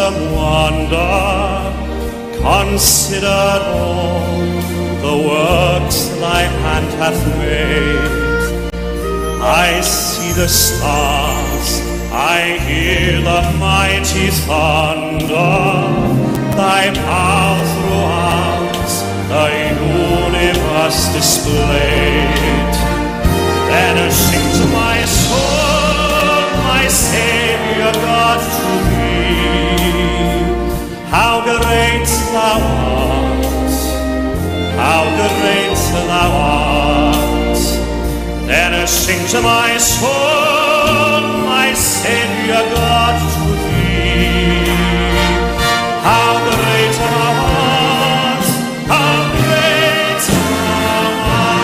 awesome wonder, consider all the works thy hand hath made. I see the stars, I hear the mighty thunder, thy power throughout the universe displayed. Then sings my soul, my Savior God, to thee. How great thou art, how great thou art. Then sings my soul, my Savior God, to thee. How great thou art, how great thou art.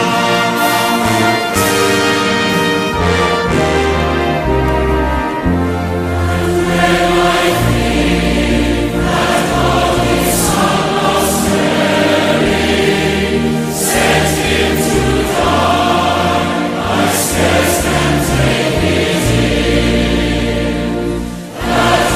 When I think that Holy Son was buried, sent him to die, I scarce can take it in, that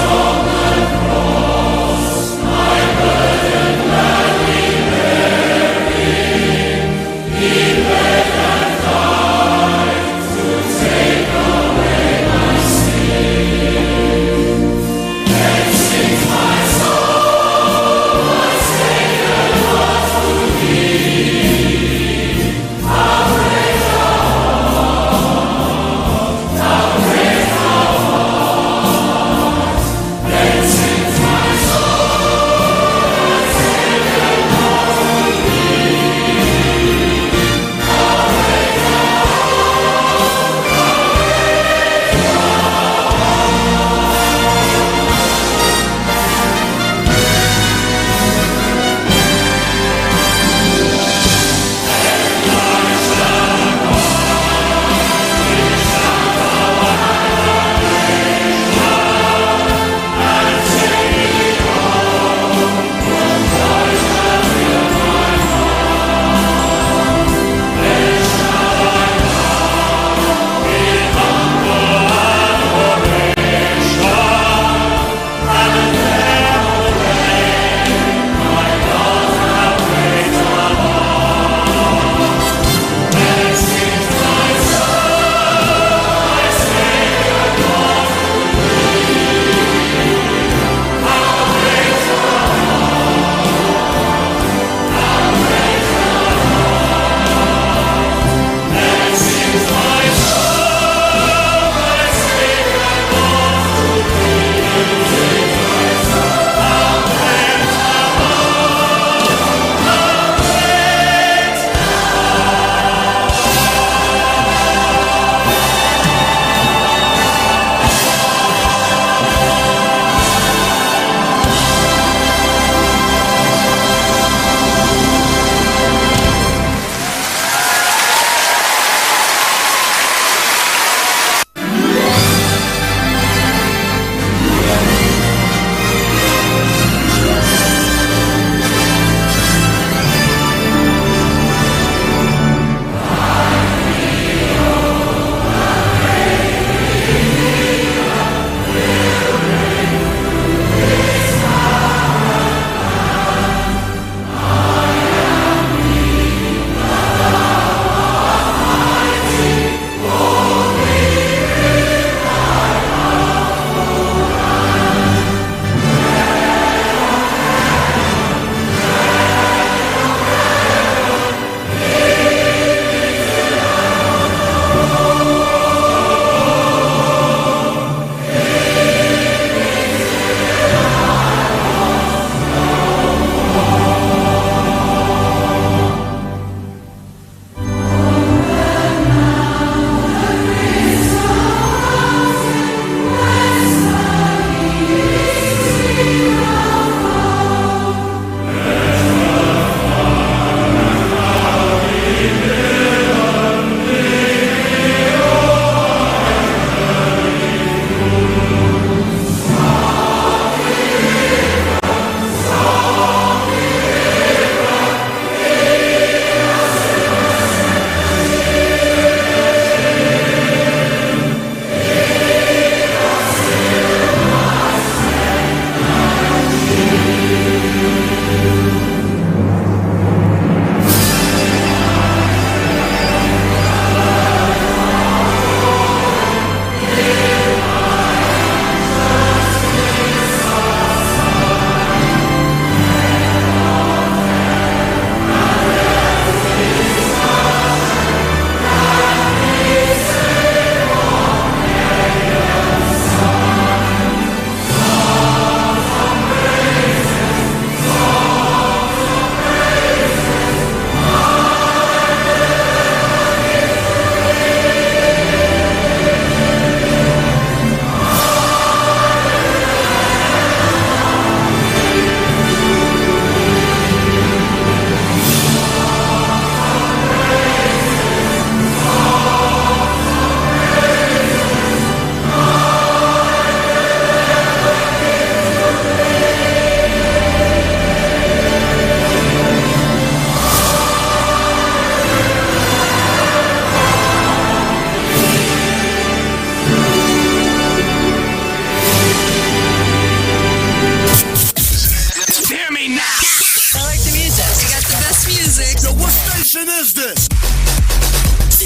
station is this?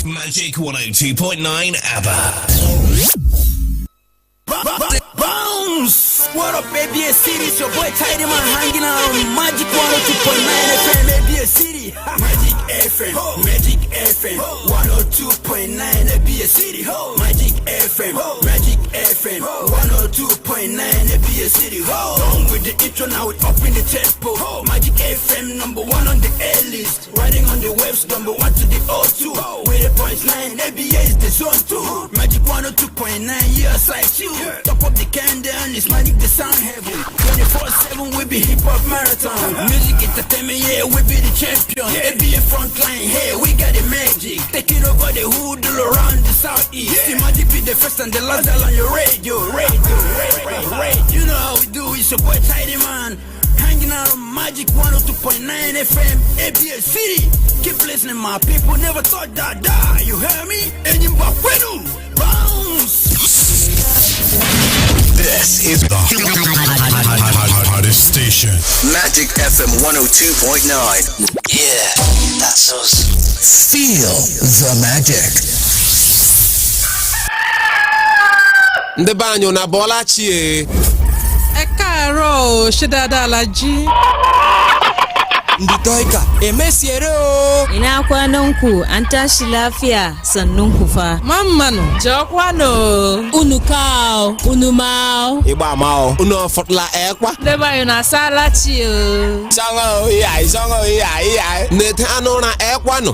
Magic 102.9 ABBA. Bounce! What up, ABS City? It's your boy Tidy Man hanging out on Magic 102.9 FM, ABS City. Magic FM, Magic FM, 102.9 ABS City. Magic FM, Magic FM, 102.9 ABS City. On with the intro, now we up in the tempo. Magic FM, number one on the A list. Riding on the waves, number one to the O2. With the punchline, ABS the zone 2. Magic 102.9, years like you. Top of the candle, it's Magic the sound heaven. 24/7 we be hip hop marathon. Music entertainment, yeah, we be the champion. ABS frontline, hey, we got the magic. Take it over the hood, all around the southeast. The Magic be the first and the last dial on your radio. You know how we do, it's your boy Tidy Man. Hanging out on Magic 102.9 FM, ABS City. Keep listening, my people. Never thought that die. You hear me? Engine Bakwenu. Bounce. This is the hottest station. Magic FM 102.9. Yeah, that's us. Feel the magic. Ndị be anyị na bọla chie. Ẹ káàárọ̀ ṣe dáadáa la jí. Ndị toika emesiere o. Ina kwanan ku an tashi lafiya sannun ku fa. Mammanu Jokwano unu kao unu mao. Igba mao unu ofotla ekwa. Leba yo na salachi o. Songo iya. Nete anu na ekwa no.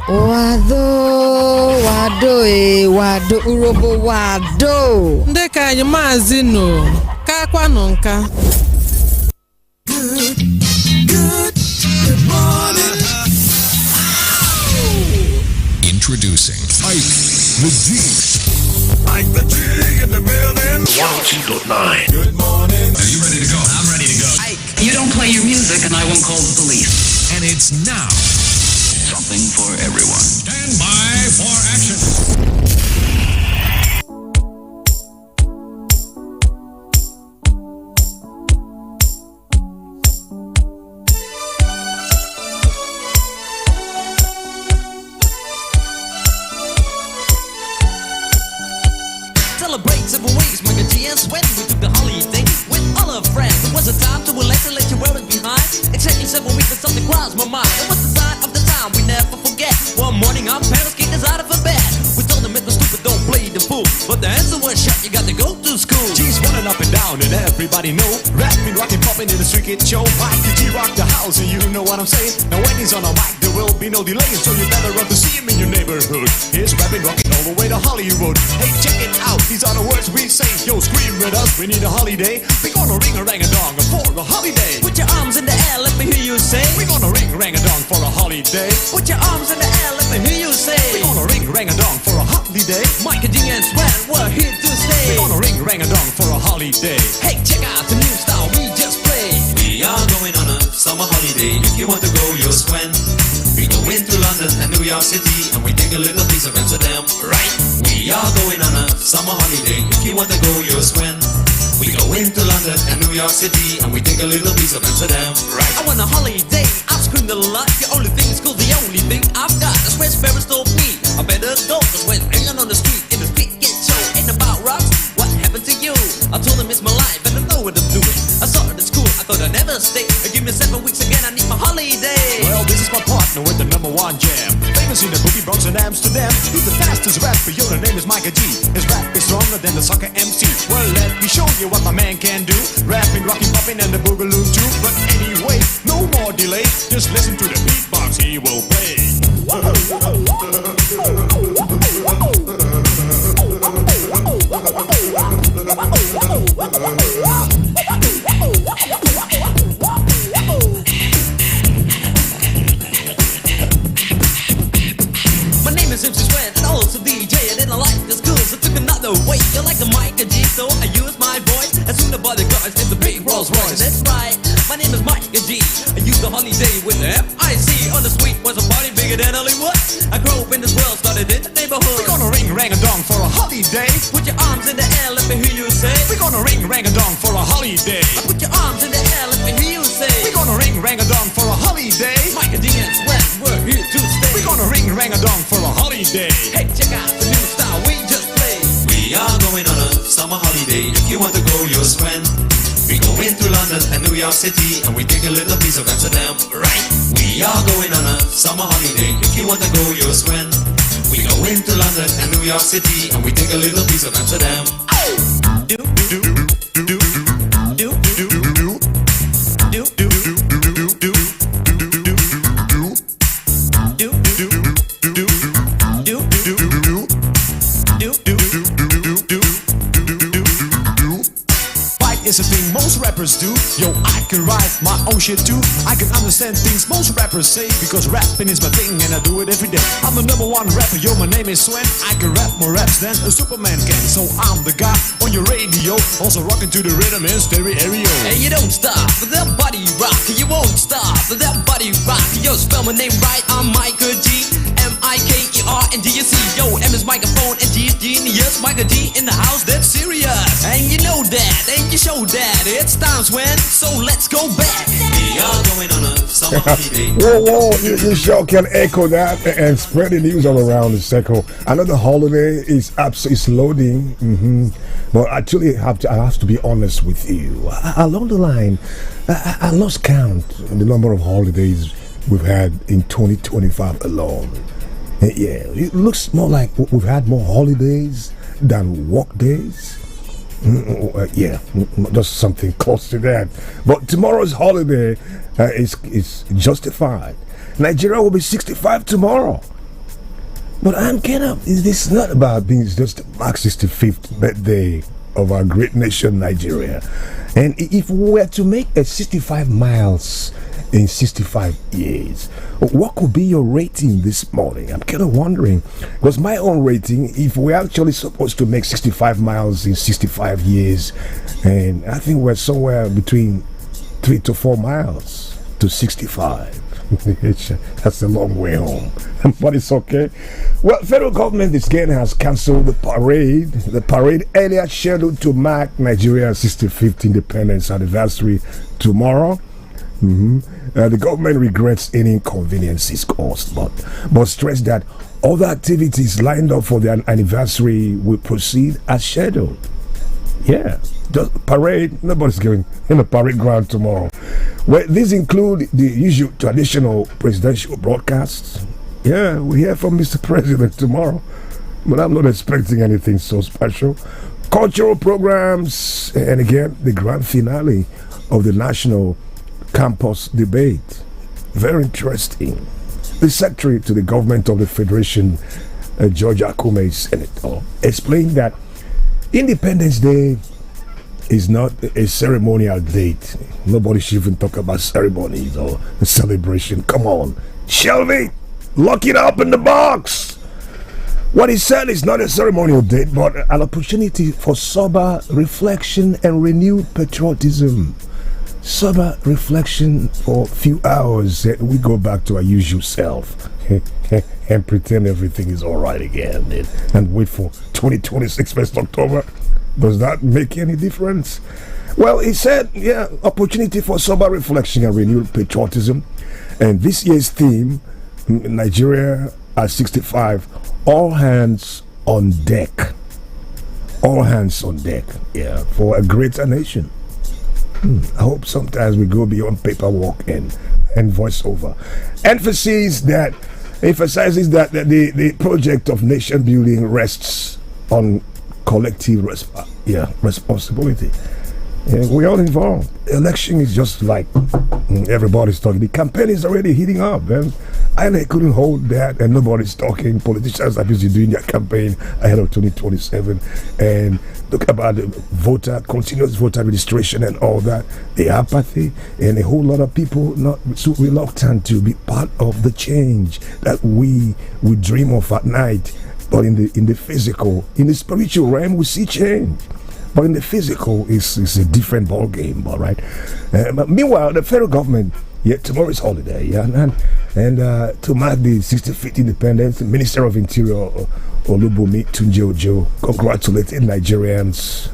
Wado urobo wado. ndị ka anyị maazị nọ ka kwanụ nka. Introducing Ike the G. Ike the G in the building. 102.9. Good morning. Are you ready to go? I'm ready to go. Ike, you don't play your music and I won't call the police. And it's now. Something for everyone. Stand by for action. Celebrate several ways, my GS when we took the holiday with all our friends. It was a time to let you wear it behind. Exactly 7 weeks and something crossed my mind. It was the sign of the time we never forget. One morning our parents kicked us out of bed. We told them it was stupid, don't play the fool. But the answer was shut, you got to go to school. G's running up and down and everybody know. Rapping, rocking, popping in the street kid show. Mike the G rock the house and you know what I'm saying. Now when he's on a mic there will be no delay. So you better run to see him in your neighborhood. He's rapping, rocking all the way to Hollywood. Hey, check it out, these are the words we say. Yo, scream with us, we need a holiday. We gonna ring a rang a dong for a holiday. Put your arms in the air, let me hear you say. We gonna ring a rang a dong for a holiday. Put your arms in the air, let me hear you say. We gonna ring a rang a dong for a holiday. Mike and G and Sven, we're here to stay. We gonna ring a rang a dong for a holiday. Hey, check out the new style we just played. We are going on a summer holiday. If you want to go, you'll swim. We go into London and New York City, and we take a little piece of Amsterdam, right? We are going on a summer holiday. If you want to go, you'll swim. We go into London and New York City, and we take a little piece of Amsterdam, right? I want a holiday, I've screamed a lot. The only thing is cool, the only thing I've got. That's where Sparrows told me I better go. Cause when hanging on the street, in the street get show. Ain't about rocks, what happened to you? I told him it's my life and I know what I'm doing. I saw it at school, I thought I'd never stay. Give me 7 weeks again, I need my holiday. Well, this is my partner with the #1 jam. Famous in the boogie Bronx and Amsterdam. He's the fastest rapper, yo, the name is Micah G. His rap is stronger than the soccer MC. Well, let me show you what my man can do. Rapping, rocking, popping, and the boogaloo too. But anyway, no more delay. Just listen to the beatbox he will play. My name is MC Sven and also DJ. I didn't like the school, so took another way. You like the Micah G, so I used my voice. As soon as the bodyguards in the big Rolls Royce. That's right, my name is Micah G. I used the holiday with the FIC. On the street was a party bigger than Hollywood. I grew up in this world, started in the neighborhood. We're gonna ring rang a dong for a holiday. Put your arms in the air, let me hear you say. We're gonna ring rang a dong for a holiday. Put your arms in the air, let me hear you say. We're gonna ring rang a dong for a holiday. Micah D and Sven, we're here to stay. We're gonna holiday. Hey, check out the new style we just played. We are going on a summer holiday. If you want to go, you'll swim. We go into London and New York City, and we take a little piece of Amsterdam, right? We are going on a summer holiday. If you want to go, you'll swim. We go into London and New York City, and we take a little piece of Amsterdam. Do, do, do, do, do, do, do, do, Is a thing most rappers do. Yo, I can write my own shit too. I can understand things most rappers say, because rapping is my thing and I do it every day. I'm the number one rapper, yo, my name is Sven. I can rap more raps than a Superman can. So I'm the guy on your radio, also rocking to the rhythm in stereo. And you don't stop with that body rock. You won't stop with that body rock. Yo, spell my name right, I'm Michael G. M-I-K-E-R-N-D-U-C. Yo, M is microphone and G is genius. Michael D in the house, that's serious. And you know that, and you show that. It's times when, so let's go back. We are going on a summer holiday. Whoa, you sure can echo that and spread the news all around the circle. Another holiday is loading. But actually, I have to be honest with you. Along the line, I lost count the number of holidays we've had in 2025 alone. Yeah, it looks more like we've had more holidays than work days. Yeah, just something close to that. But tomorrow's holiday is justified. Nigeria will be 65 tomorrow. But I'm kind of, this is not about being just Mark 65th birthday of our great nation, Nigeria. And if we were to make a 65 miles in 65 years, what could be your rating this morning? I'm kind of wondering, because my own rating, if we're actually supposed to make 65 miles in 65 years, and I think we're somewhere between 3 to 4 miles to 65. That's a long way home, but it's okay. Well, federal government this again has cancelled the parade earlier scheduled to mark Nigeria's 65th independence anniversary tomorrow. The government regrets any inconveniences caused, but stressed that other activities lined up for the anniversary will proceed as scheduled. Yeah, just parade. Nobody's going in the parade ground tomorrow. Well, these include the usual traditional presidential broadcasts. Yeah, we hear from Mr. President tomorrow, but I'm not expecting anything so special. Cultural programs, and again, the grand finale of the national campus debate. Very interesting. The secretary to the government of the Federation, George Akume, Senator, explained that Independence Day is not a ceremonial date. Nobody should even talk about ceremonies or celebration. Come on, Shelby, lock it up in the box. What he said is not a ceremonial date, but an opportunity for sober reflection and renewed patriotism. Sober reflection for a few hours, and we go back to our usual self and pretend everything is all right again, and wait for 2026 1st October. Does that make any difference? Well, he said, yeah, opportunity for sober reflection and renewed patriotism. And this year's theme, Nigeria at 65, all hands on deck. All hands on deck, yeah, for a greater nation. I hope sometimes we go beyond paperwork and voiceover. Emphasizes that the project of nation building rests on collective responsibility. Yeah, we're all involved. Election is just like everybody's talking. The campaign is already heating up, and they couldn't hold that, and nobody's talking. Politicians are busy doing their campaign ahead of 2027, and look about the continuous voter registration and all that. The apathy, and a whole lot of people not so reluctant to be part of the change that we dream of at night. But in the physical, in the spiritual realm, we see change. But in the physical, it's a different ball game, all right. But meanwhile, the federal government, tomorrow is holiday, and to mark the 65th independence, the Minister of Interior Olubunmi Tunji Ojo congratulated Nigerians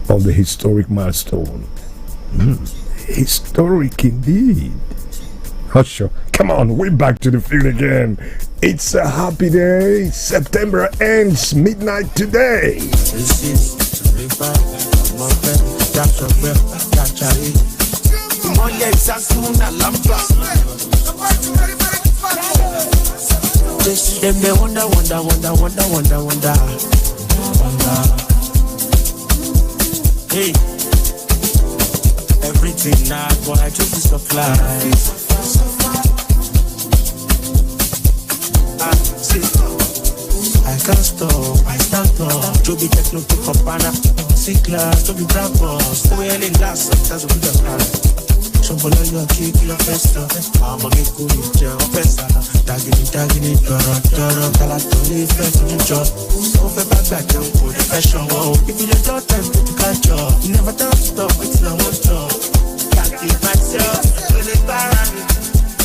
on the historic milestone. Historic indeed. Sure. Come on, we're back to the field again. It's a happy day. September ends midnight today. Them they wonder. Hey, everything now, boy, I just supply. I can't stop, I stand up. To be techno to compana, see class, to be black boss. The way I last, that's a good plan. So for your kick, your festa. I'm a get cool, your festa. Tagging it, toro, calatoni, fresh to the job. So for back, don't put the pressure. If you don't time to catch up, you never don't stop, it's not one job. Can't keep myself, to the party.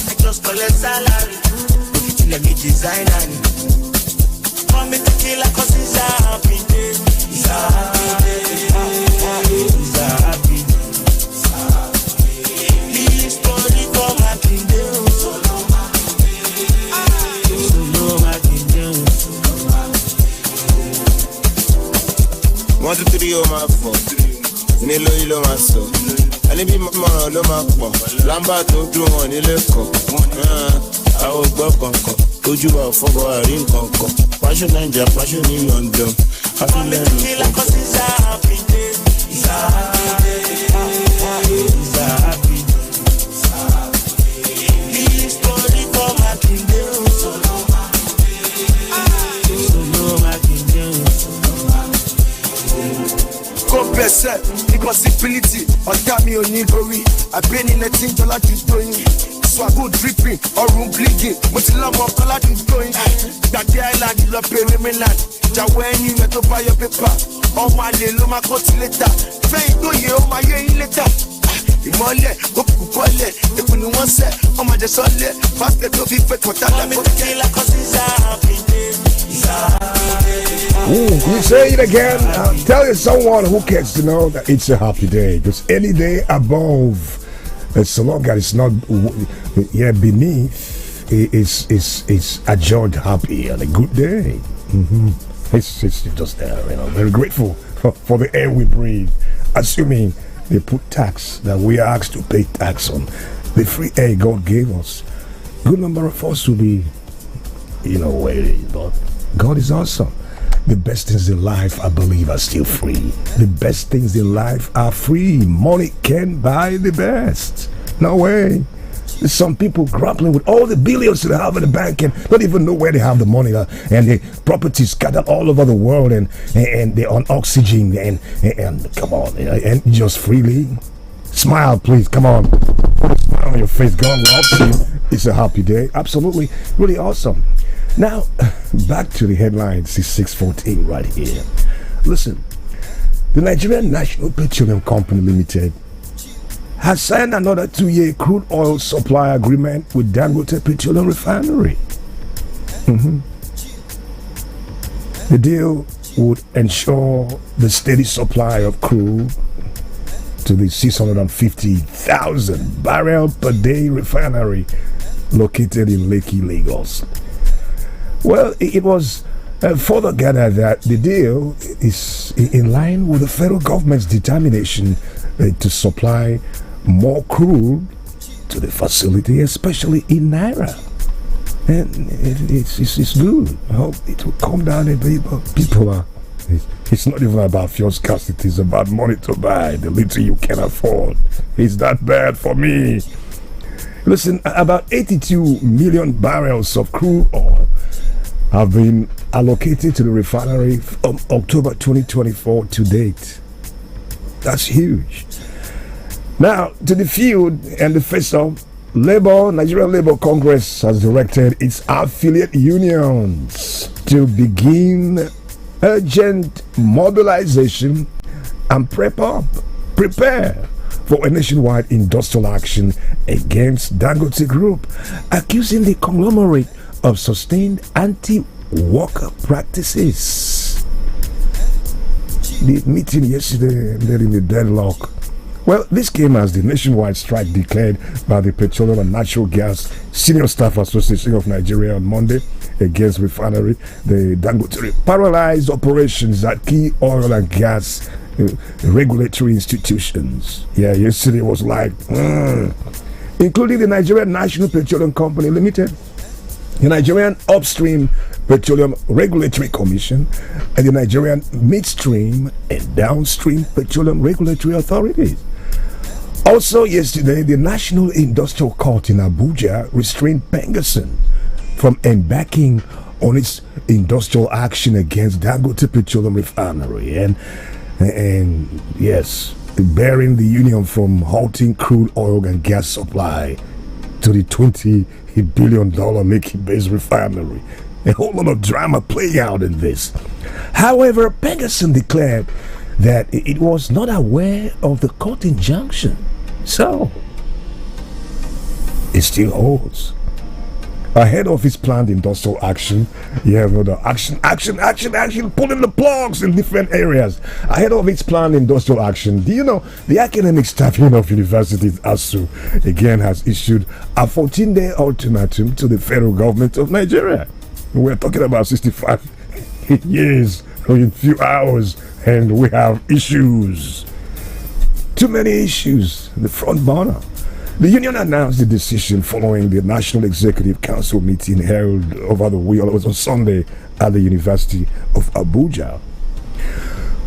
I just collect salary. Let me design it. Want me to kill a cause it's a happy day. It's a happy day. It's a happy day. This body for my kingdom. Solo my kingdom. 1, 2, 3, oh my phone. Nílò ìlò máa sọ. Ẹni bí mọ̀ràn ló máa pọ̀. Lámbà tó dùn wọn nílé kan. Àwọn gbọ́ kankan. Ojú wa fọ́bọ̀ àrí nkankan. Pàṣẹ Naija, pàṣẹ ní London. Afilẹ́nu kan. Go bẹ̀sẹ̀, impossibility, ọ̀tá mi ò ní gorí. Àbẹ́ni nẹ́tí dọ́là ti tóyin. Swagoo dripping, ọrùn bleeding. Mo ti lọ́mọ ọkọ láti tóyin. Gbàgbé island lọ pèrè mainland. Jàwọ́ ẹni rẹ̀ tó bá yọ pépà. Ọmọ àlè ló máa kó ti létà. Fẹ́yìn tó yẹ ó máa yé yín létà. Ìmọ̀lẹ̀, òkùnkùn bọ́lẹ̀, èkó ni wọ́n sẹ̀. Ọmọ àjẹ sọ́lẹ̀, basket tó fi fẹ́ kọ̀tà lápò. Ooh, you say it again. Tell someone who cares to know that it's a happy day. Because any day above, so long as it's not beneath, is adjudged happy and a good day. It's just there, very grateful for the air we breathe. Assuming they put tax that we are asked to pay tax on the free air God gave us. Good number of us will be, waiting, but God is awesome. The best things in life, I believe, are still free. The best things in life are free. Money can't buy the best. No way. There's some people grappling with all the billions they have in the bank and don't even know where they have the money, and the properties scattered all over the world, and they're on oxygen, and come on, and just freely smile, please. Come on, put a smile on your face. God loves you. It's a happy day. Absolutely, really awesome. Now, back to the headlines. It's 6:14 right here. Listen, the Nigerian National Petroleum Company Limited has signed another 2-year crude oil supply agreement with Dangote Petroleum Refinery. The deal would ensure the steady supply of crude to the 650,000 barrel per day refinery located in Lekki, Lagos. Well, it was further gathered that the deal is in line with the federal government's determination to supply more crude to the facility, especially in Naira. And it's good. I hope it will come down a bit, but people are... It's not even about fuel scarcity, it's about money to buy the little you can afford. It's that bad for me. Listen, about 82 million barrels of crude oil have been allocated to the refinery from October 2024 to date. That's huge. Now, to the field and the face-off, Nigerian Labour Congress has directed its affiliate unions to begin urgent mobilization and prepare for a nationwide industrial action against Dangote Group, accusing the conglomerate of sustained anti-worker practices. The meeting yesterday ended in a deadlock Well, this came as the nationwide strike declared by the Petroleum and Natural Gas Senior Staff Association of Nigeria on Monday against refinery. The Dangote paralyzed operations at key oil and gas regulatory institutions. Yeah, yesterday was like, including the Nigerian National Petroleum Company Limited, the Nigerian Upstream Petroleum Regulatory Commission, and the Nigerian Midstream and Downstream Petroleum Regulatory Authorities. Also yesterday, the National Industrial Court in Abuja restrained Pengerson from embarking on its industrial action against Dangote Petroleum Refinery and yes, barring the union from halting crude oil and gas supply to the $20 billion Lekki-based refinery. A whole lot of drama playing out in this. However, Pengerson declared that it was not aware of the court injunction. So, it still holds. Ahead of his planned industrial action, action, pulling the plugs in different areas. Ahead of its planned industrial action, do you know the Academic Staff Union of Universities, ASU, again has issued a 14-day ultimatum to the federal government of Nigeria. We're talking about 65 years in a few hours, and we have issues. Too many issues. The front burner. The union announced the decision following the National Executive Council meeting held over the weekend. It was on Sunday at the University of Abuja.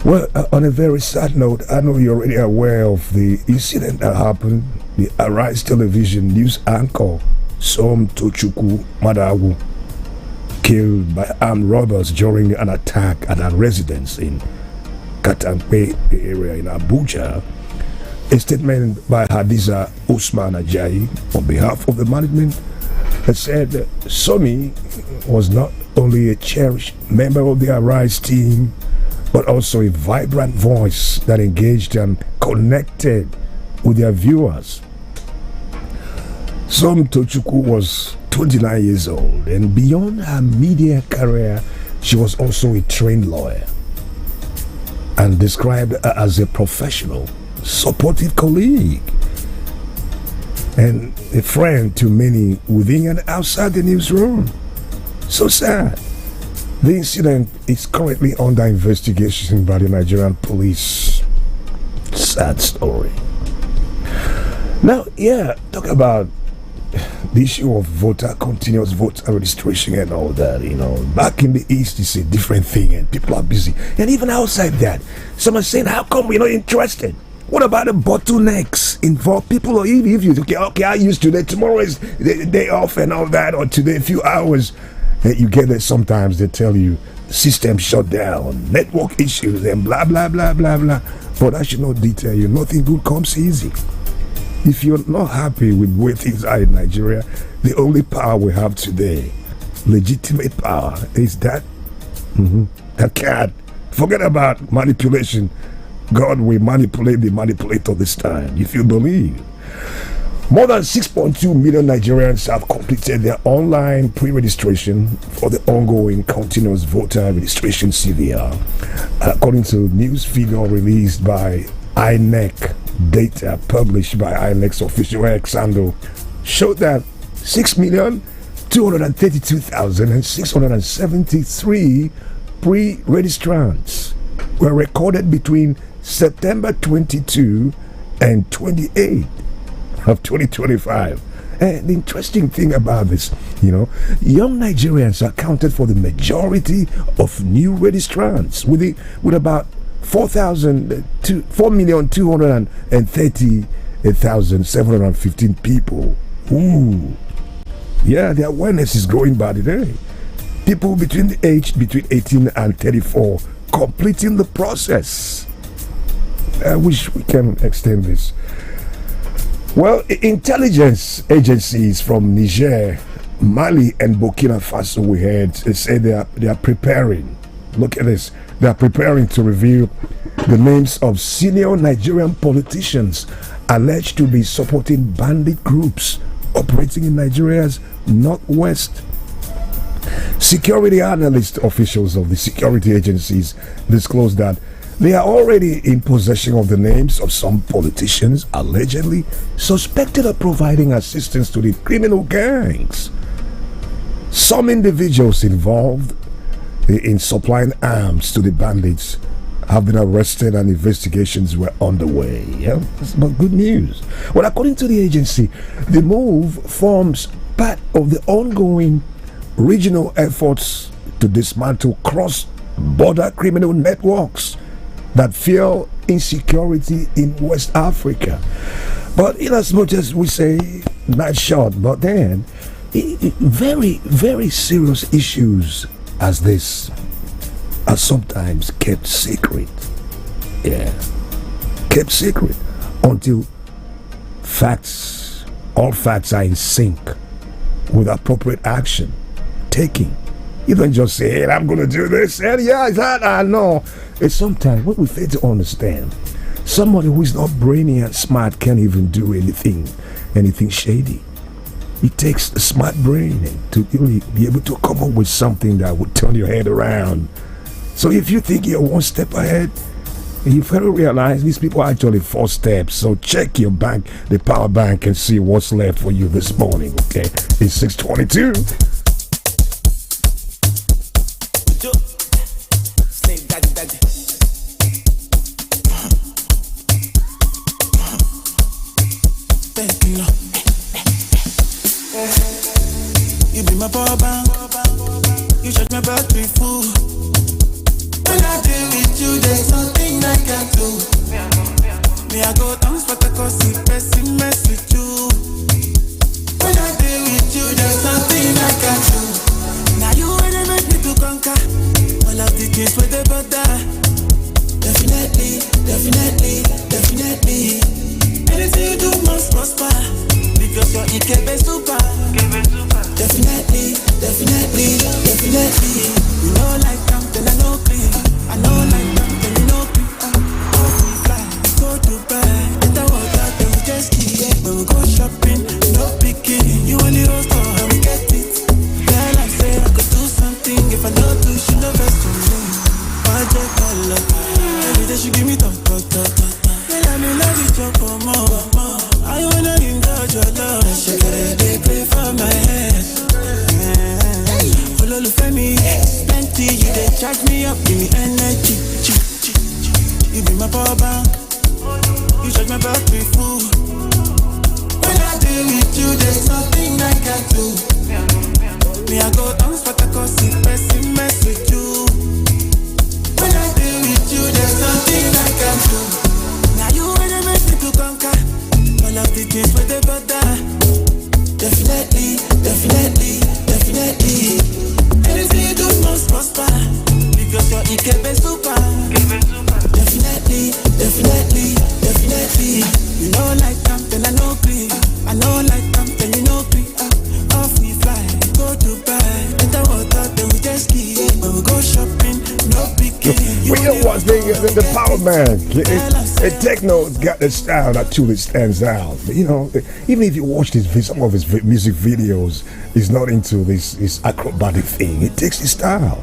Well, on a very sad note, I know you're already aware of the incident that happened. The Arise Television news anchor, Som Tochukwu Madawu, killed by armed robbers during an attack at a residence in Katampe area in Abuja. A statement by Hadiza Usman Ajayi on behalf of the management has said that Somi was not only a cherished member of the Arise team, but also a vibrant voice that engaged and connected with their viewers. Som Tochukwu was 29 years old, and beyond her media career, she was also a trained lawyer and described as a professional, supportive colleague and a friend to many within and outside the newsroom. So sad. The incident is currently under investigation by the Nigerian police. Sad story. Now, talk about the issue of continuous voter registration and all that. Back in the East, it's a different thing and people are busy. And even outside that, some are saying, how come we're not interested? What about the bottlenecks involved? People, or if you okay, I use today, tomorrow is the day off and all that, or today a few hours. You get that sometimes they tell you system shut down, network issues, and blah blah blah blah blah. But I should not detail you. Nothing good comes easy. If you're not happy with where things are in Nigeria, the only power we have today, legitimate power, is that. That can't forget about manipulation. God will manipulate the manipulator this time, if you believe. More than 6.2 million Nigerians have completed their online pre-registration for the ongoing continuous voter registration CVR. According to news figure released by INEC, data published by INEC's official X handle showed that 6,232,673 pre-registrants were recorded between September 22 and 28 of 2025. And the interesting thing about this, young Nigerians accounted for the majority of new registrants, with about 4,230,715 people. Ooh, the awareness is growing by the day. People between 18 and 34 completing the process. I wish we can extend this. Well, intelligence agencies from Niger, Mali, and Burkina Faso, we heard, say they are preparing. Look at this. They are preparing to reveal the names of senior Nigerian politicians alleged to be supporting bandit groups operating in Nigeria's northwest. Security analyst officials of the security agencies disclosed that They are already in possession of the names of some politicians allegedly suspected of providing assistance to the criminal gangs. Some individuals involved in supplying arms to the bandits have been arrested and investigations were underway. Yeah, but good news. Well, according to the agency, the move forms part of the ongoing regional efforts to dismantle cross-border criminal networks that fuel insecurity in West Africa. But in as much as we say not short, but then very, very serious issues as this are sometimes kept secret. Yeah, kept secret until all facts are in sync with appropriate action taking. You don't just say, hey, I'm going to do this, and yeah, that I know. It's sometimes what we fail to understand. Somebody who is not brainy and smart can't even do anything shady. It takes a smart brain to really be able to come up with something that would turn your head around. So if you think you're one step ahead, you better realize these people are actually 4 steps. So check your bank, the power bank, and see what's left for you this morning. Okay, it's 6:22. You be my power bank. You charge my battery full. When I deal with you, there's nothing I can do. Me, I go dance, but I cause it person mess with you. When I deal with you, there's nothing I can do. Now you wanna make me to conquer all of the things with the butter. Definitely, definitely, definitely. Anything you do must prosper because you're Ikebe super. Definitely, definitely, definitely. You know like them, then I know clean. I know like them, then you know clean. Off we fly, go Dubai. Get the water, then we just keep it. When we go shopping, no picking. You and the whole store, and we get it. Girl, I say I could do something. If I know to, she know best to me. Project color. Every day she give me talk. Girl, I'm in love with your more. I wanna indulge your love. She gotta pray for my head. Ololufemi, plenty, you dey charge me up, give me energy. You be my power bank, you charge my battery full. When I deal with you, there's nothing I can do. Me, I go dance, but I cause it person mess with you. When I deal with you, there's nothing I can do. Now you wanna make me to conquer all of the things with the butter. Definitely, definitely, definitely. Anything you do must prosper because you're Ikebe super. Definitely, definitely, definitely. You know like them, then I know clean. I know like them, then you know clean. Off we fly, go Dubai. Enter water, then we just ski. When we go shopping, no picking. We know one thing is the power man. Techno got the style that truly stands out. But, you know, even if you watch some of his music videos, he's not into this acrobatic thing. It takes his style.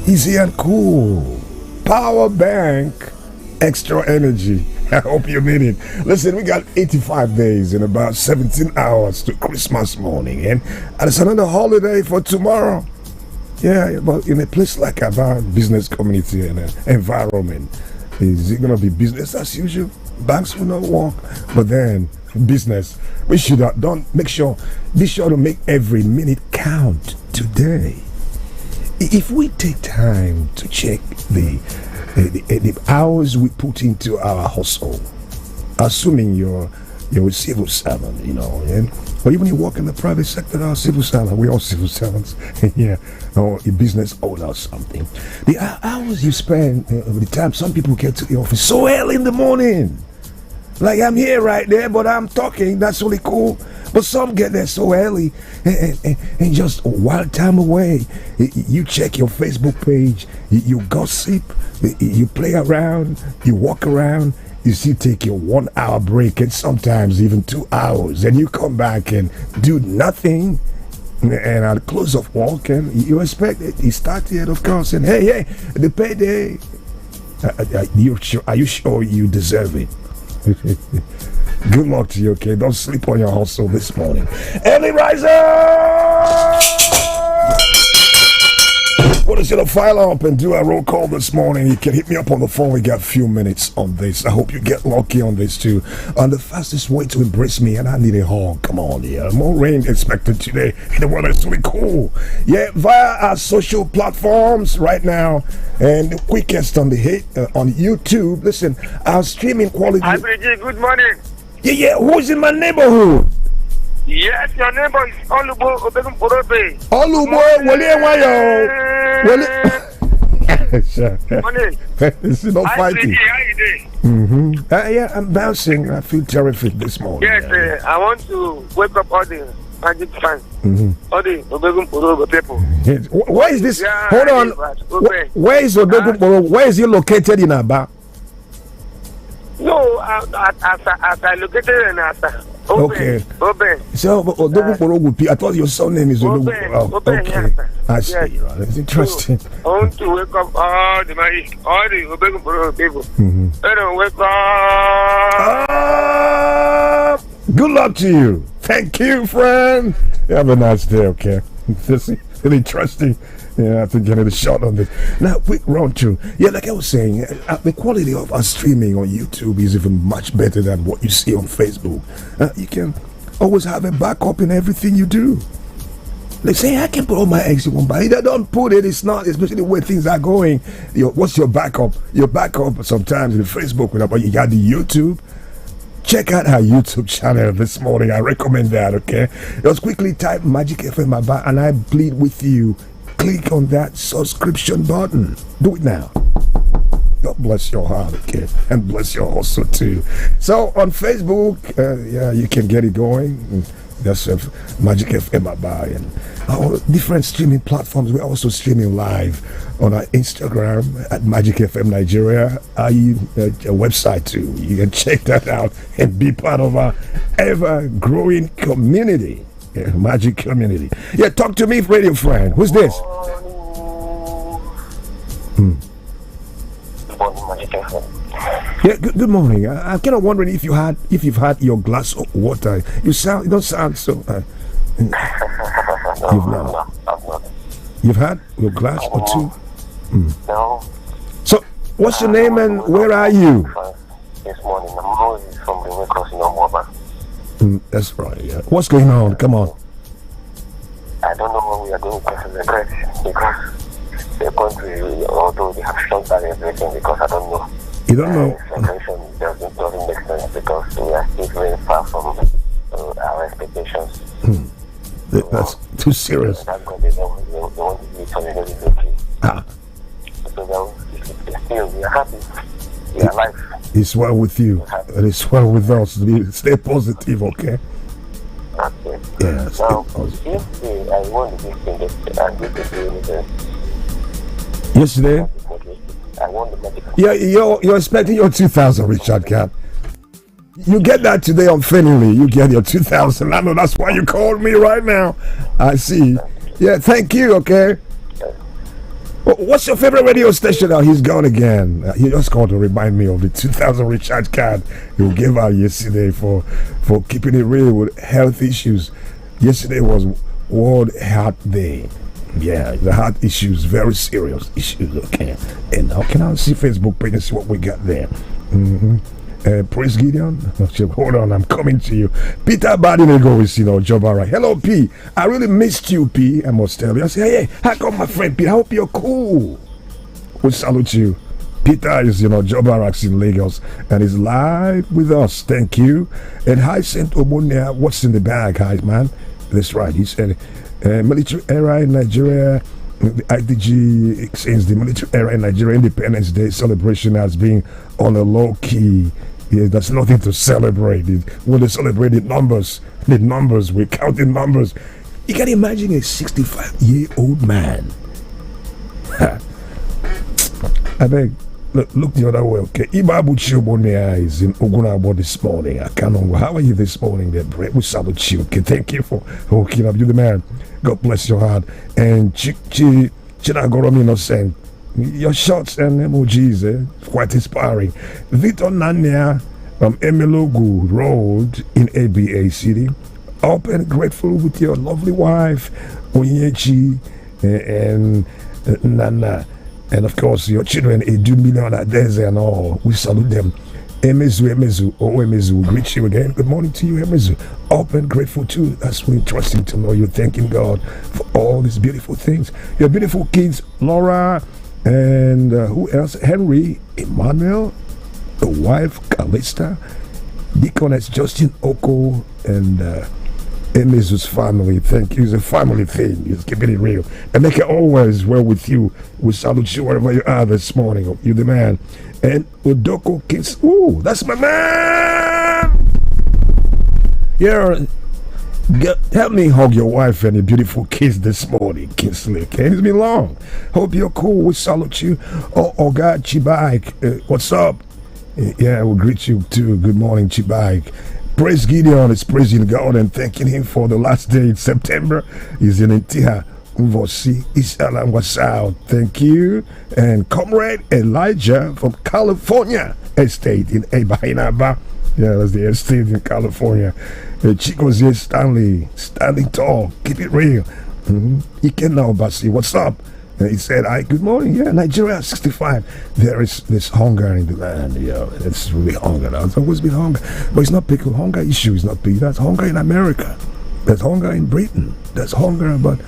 Easy and cool. Power bank. Extra energy. I hope you mean it. Listen, we got 85 days and about 17 hours to Christmas morning. And it's another holiday for tomorrow. Yeah, but in a place like our business community and environment, is it going to be business as usual? Banks will not work, but then business. Be sure to make every minute count today. If we take time to check the hours we put into our hustle, assuming you're a civil servant, you know, or even you work in the private sector, our civil servant, we're all civil servants, yeah, or a business owner or something. The hours you spend, the time some people get to the office so early in the morning, like I'm here right there, but I'm talking, that's really cool. But some get there so early and just while time away, you check your Facebook page, you gossip, you play around, you walk around, you still take your 1 hour break and sometimes even 2 hours, and you come back and do nothing. And at the close of work, and you expect it, he started, of course, and hey, the payday. Are you sure you deserve it? Good luck to you, okay? Don't sleep on your hustle this morning. Early riser! What is it to file up and do a roll call this morning? You can hit me up on the phone. We got a few minutes on this. I hope you get lucky on this too. On the fastest way to embrace me, and I need a hug. Come on, yeah. More rain expected today. The weather's really cool. Yeah, via our social platforms right now, and the quickest on the hit on YouTube. Listen, our streaming quality. Hi, Bridget. Good morning. Yeah. Who's in my neighborhood? Yes, your neighbor is Olubo Obegun Porobe. Olubo, Morning. This is no fighting. How you doing? Yeah, I'm bouncing. I feel terrific this morning. Yes, I want to wake up all the Magic fans. All the Obegun Porobe people. Yes. Where is this? Yeah, Hold on. Where is Obegun Porobe? Where is he located in Aba? No, as I located in Asa. Okay. So, Odogun Porobe, I thought your son name is Odogun. Oh, okay. I see. Yes. Right. It's interesting. So, I want to wake up all the Obegun Porobe people. They don't wake up. Good luck to you. Thank you, friend. Have a nice day, okay? This is really interesting. Yeah, I have to get a shot on this. Now, quick run through. Yeah, like I was saying, the quality of our streaming on YouTube is even much better than what you see on Facebook. You can always have a backup in everything you do. They say, I can put all my eggs in one basket. Don't put it. It's not, especially where things are going. What's your backup? Your backup sometimes in Facebook, but you got the YouTube. Check out our YouTube channel this morning. I recommend that, okay? Just quickly type Magic FM Aba and I plead with you. Click on that subscription button. Do it now. God bless your heart, okay? And bless your hustle too. So on Facebook, yeah, you can get it going. That's Magic FM Aba and our different streaming platforms. We're also streaming live on our Instagram at Magic FM Nigeria. Our website too. You can check that out and be part of our ever-growing community. Yeah, Magic community. Yeah, talk to me, radio friend. Who's this? Yeah, good morning. I'm kind of wondering if you've had your glass of water. You don't sound so. You've not. You've had your glass or two. No. So, what's your name and where are you? This morning, I'm always from the Lagos, Moba. That's right. Yeah. What's going on? Come on. I don't know what we are going to celebrate because the country, although they have shut down everything, because I don't know. You don't know? Celebration doesn't make sense because we are still very far from our expectations. That's too serious. That's why they want to be totally lucky. So still, we are happy. We are alive. It's well with you. And it's well with us. Stay positive, okay? Okay. Yeah, now, yesterday I won the big thing yesterday? I won the medical. Yeah, you're expecting your 2,000, Richard Cap. You get that today unfailingly. You get your 2,000. I know that's why you called me right now. I see. Yeah, thank you, okay? What's your favorite radio station now? He's gone again. He just called to remind me of the 2,000 recharge card you gave out yesterday for keeping it real with health issues. Yesterday was World Heart Day. Yeah, the heart issues, very serious issues, okay? And now can I see Facebook page and see what we got there? Praise Gideon. Hold on, I'm coming to you. Peter Badinego is, Jobara. Hello, P. I really missed you, P. I must tell you. I say, hey, how come my friend P? I hope you're cool. We salute you. Peter is, Jobarax in Lagos and is live with us. Thank you. And hi, Saint Omonia. What's in the bag, hi, man? That's right. He said, military era in Nigeria. The IDG extends the military era in Nigeria Independence Day celebration as being on a low key. Yeah, there's nothing to celebrate. When they celebrate the numbers, we're counting numbers. You can imagine a 65-year-old man. I beg, look the other way, okay? Ibabuchi Obonia is in Ogunabo this morning. I can't know. How are you this morning there, Brett? We salute you, okay? Thank you for hooking up. You're the man. God bless your heart. And Chinagoromi Innocent, Your shots and emojis, quite inspiring. Victor Nania from Emilogu Road in ABA City. Up and grateful with your lovely wife, Onyechi and Nana. And of course, your children, Edu Million Adeze and all. We salute them. Emezu, we greet you again. Good morning to you, Emezu. Up and grateful too. That's really interesting to know you're thanking God for all these beautiful things. Your beautiful kids, Laura, and who else? Henry, Emmanuel, the wife, Calista, Deaconess Justin Oko, and Emezu's family. Thank you. It's a family thing. Just keeping it real. And make it always well with you. We salute you wherever you are this morning. You're the man. And Odoko Kids. Ooh, that's my man. Yeah. Help me hug your wife and your beautiful kids this morning, Kinsley. Okay, it's been long. Hope you're cool. We salute you. Oh God, Chibaik. What's up? Yeah, we'll greet you too. Good morning, Chibaik. Praise Gideon is praising God and thanking him for the last day in September. He's in Intiha. Mvosi Isalam Wasau. Thank you. And Comrade Elijah from California Estate in Ebahinaba. Yeah, that's the estate in California. Chico's Stanley, standing tall. Keep it real. Ike now, Basi. What's up? He said, good morning. Yeah, Nigeria 65. There's hunger in the land. Yeah, it's really hunger. There's always been hunger. But it's not big. Hunger issue is not big. That's hunger in America. There's hunger in Britain. There's hunger, but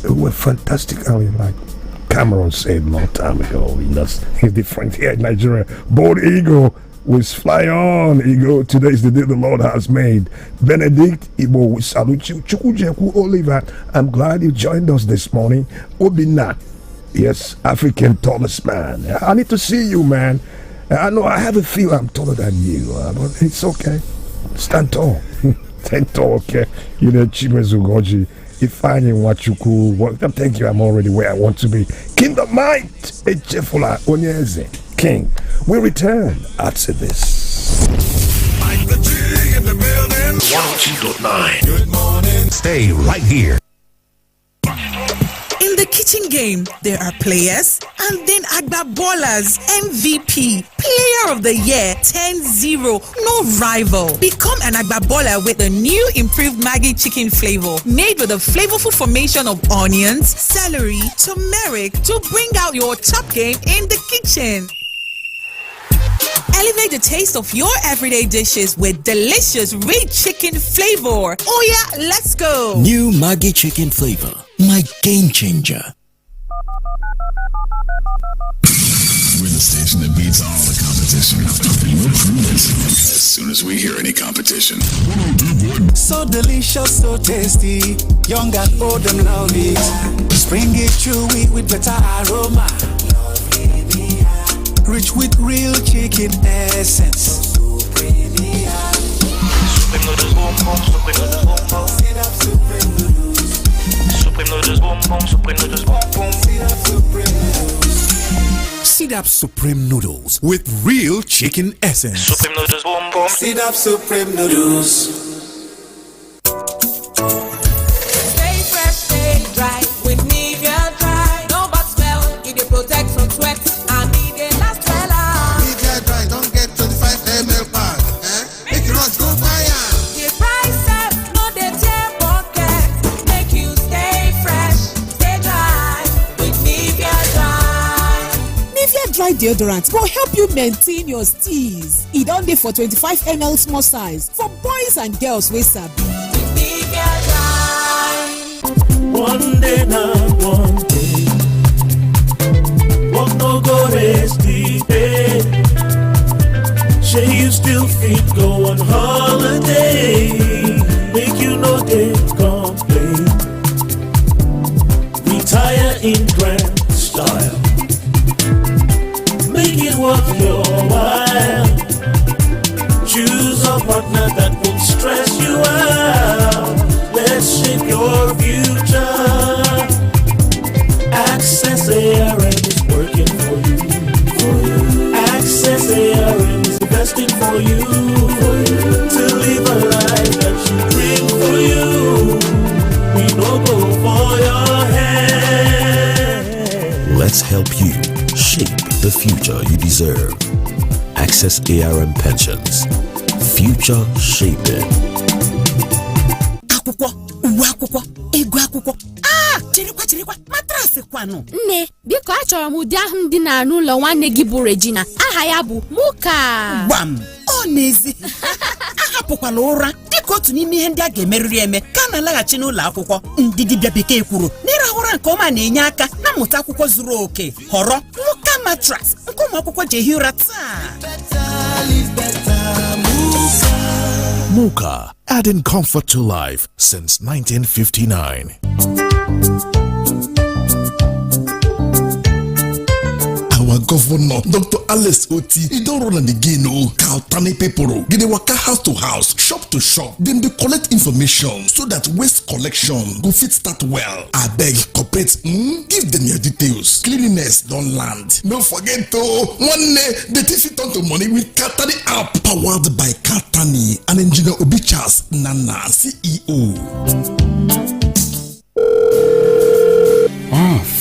we're fantastically, like Cameron said a long time ago. That's different here in Nigeria. Bold eagle will fly on, eagle. Today is the day the Lord has made. Benedict Ibo, we salute you. Chukujeku Oliver, I'm glad you joined us this morning. Obina, yes, African tallest man. I need to see you, man. I know I have a feel I'm taller than you, but it's okay. Stand tall. Stand tall, okay? You know, Chimezu Goji. If I didn't want you cool, well, thank you. I'm already where I want to be. Kingdom Might, Echefula Onyeze, King. We return after this. Mike the G in the building. 102.9. Good morning. Stay right here. In the kitchen game, there are players and then Agba Ballers, MVP, Player of the Year, 10-0, no rival. Become an Agba Baller with the new improved Maggi chicken flavor, made with a flavorful formation of onions, celery, turmeric to bring out your top game in the kitchen. Elevate the taste of your everyday dishes with delicious rich chicken flavor. Oh yeah, let's go! New Maggi chicken flavor, my game changer. We're the station that beats all the competition. We'll prove it as soon as we hear any competition. So delicious, so tasty. Young and old, them love it. Spring it chewy with better aroma. Rich with real chicken essence. Supreme noodles boom boom, supreme noodles boom boom. Sit up, supreme noodles. Supreme noodles boom boom, supreme noodles boom boom. Sit up, supreme noodles. Sit up Supreme Noodles with real chicken essence. Supreme noodles boom boom. Sit up, supreme noodles. Stay fresh, stay dry with Nivea Dry. No bad smell, it protect from sweat. Dry deodorant will help you maintain your steeze. It on dey for 25 ml small size for boys and girls wey sabi. One day now, one day. Walk no go rest the day. Say you still fit go on holiday. Make you no day complain. Retire in grand style. Make it worth your while. Choose a partner that won't stress you out. Let's shape your future. Access ARM is working for you. Access ARM is investing for you. To live a life that you dream for you. We no go for your head. Let's help you shape the future you deserve. Access ARM Pensions. Future shaping. Chirikwa matrasị kwanụ. Nne, biko achọrọ m ụdị ahụ dị na n'ụlọ nwanne gị bụ Regina. Aha ya bụ Muka. Gbam, ọ n'ezi. Ahapụkwala ụra dịka otu n'ime ihe ndị a ga-emerịrị eme ka na-alaghachi n'ụlọ akwụkwọ. Ndị dibịa bekee kwuru na ịrahụ ụra nke ọma na-enye aka na mmụta akwụkwọ zuru oke. Họrọ Muka mattress nke ụmụ akwụkwọ ji ehi ụra taa. Muka, adding comfort to life since 1959. Our governor, Dr. Alex Oti, he don't run again, Kautani people. Get waka house to house, shop to shop. Then they collect information so that waste collection go fit start well. I beg corporate, give them your details. Cleanliness don't land. Don't forget to one day the TV turn to money with Katani app powered by Katani and engineer Obichas Nana, CEO.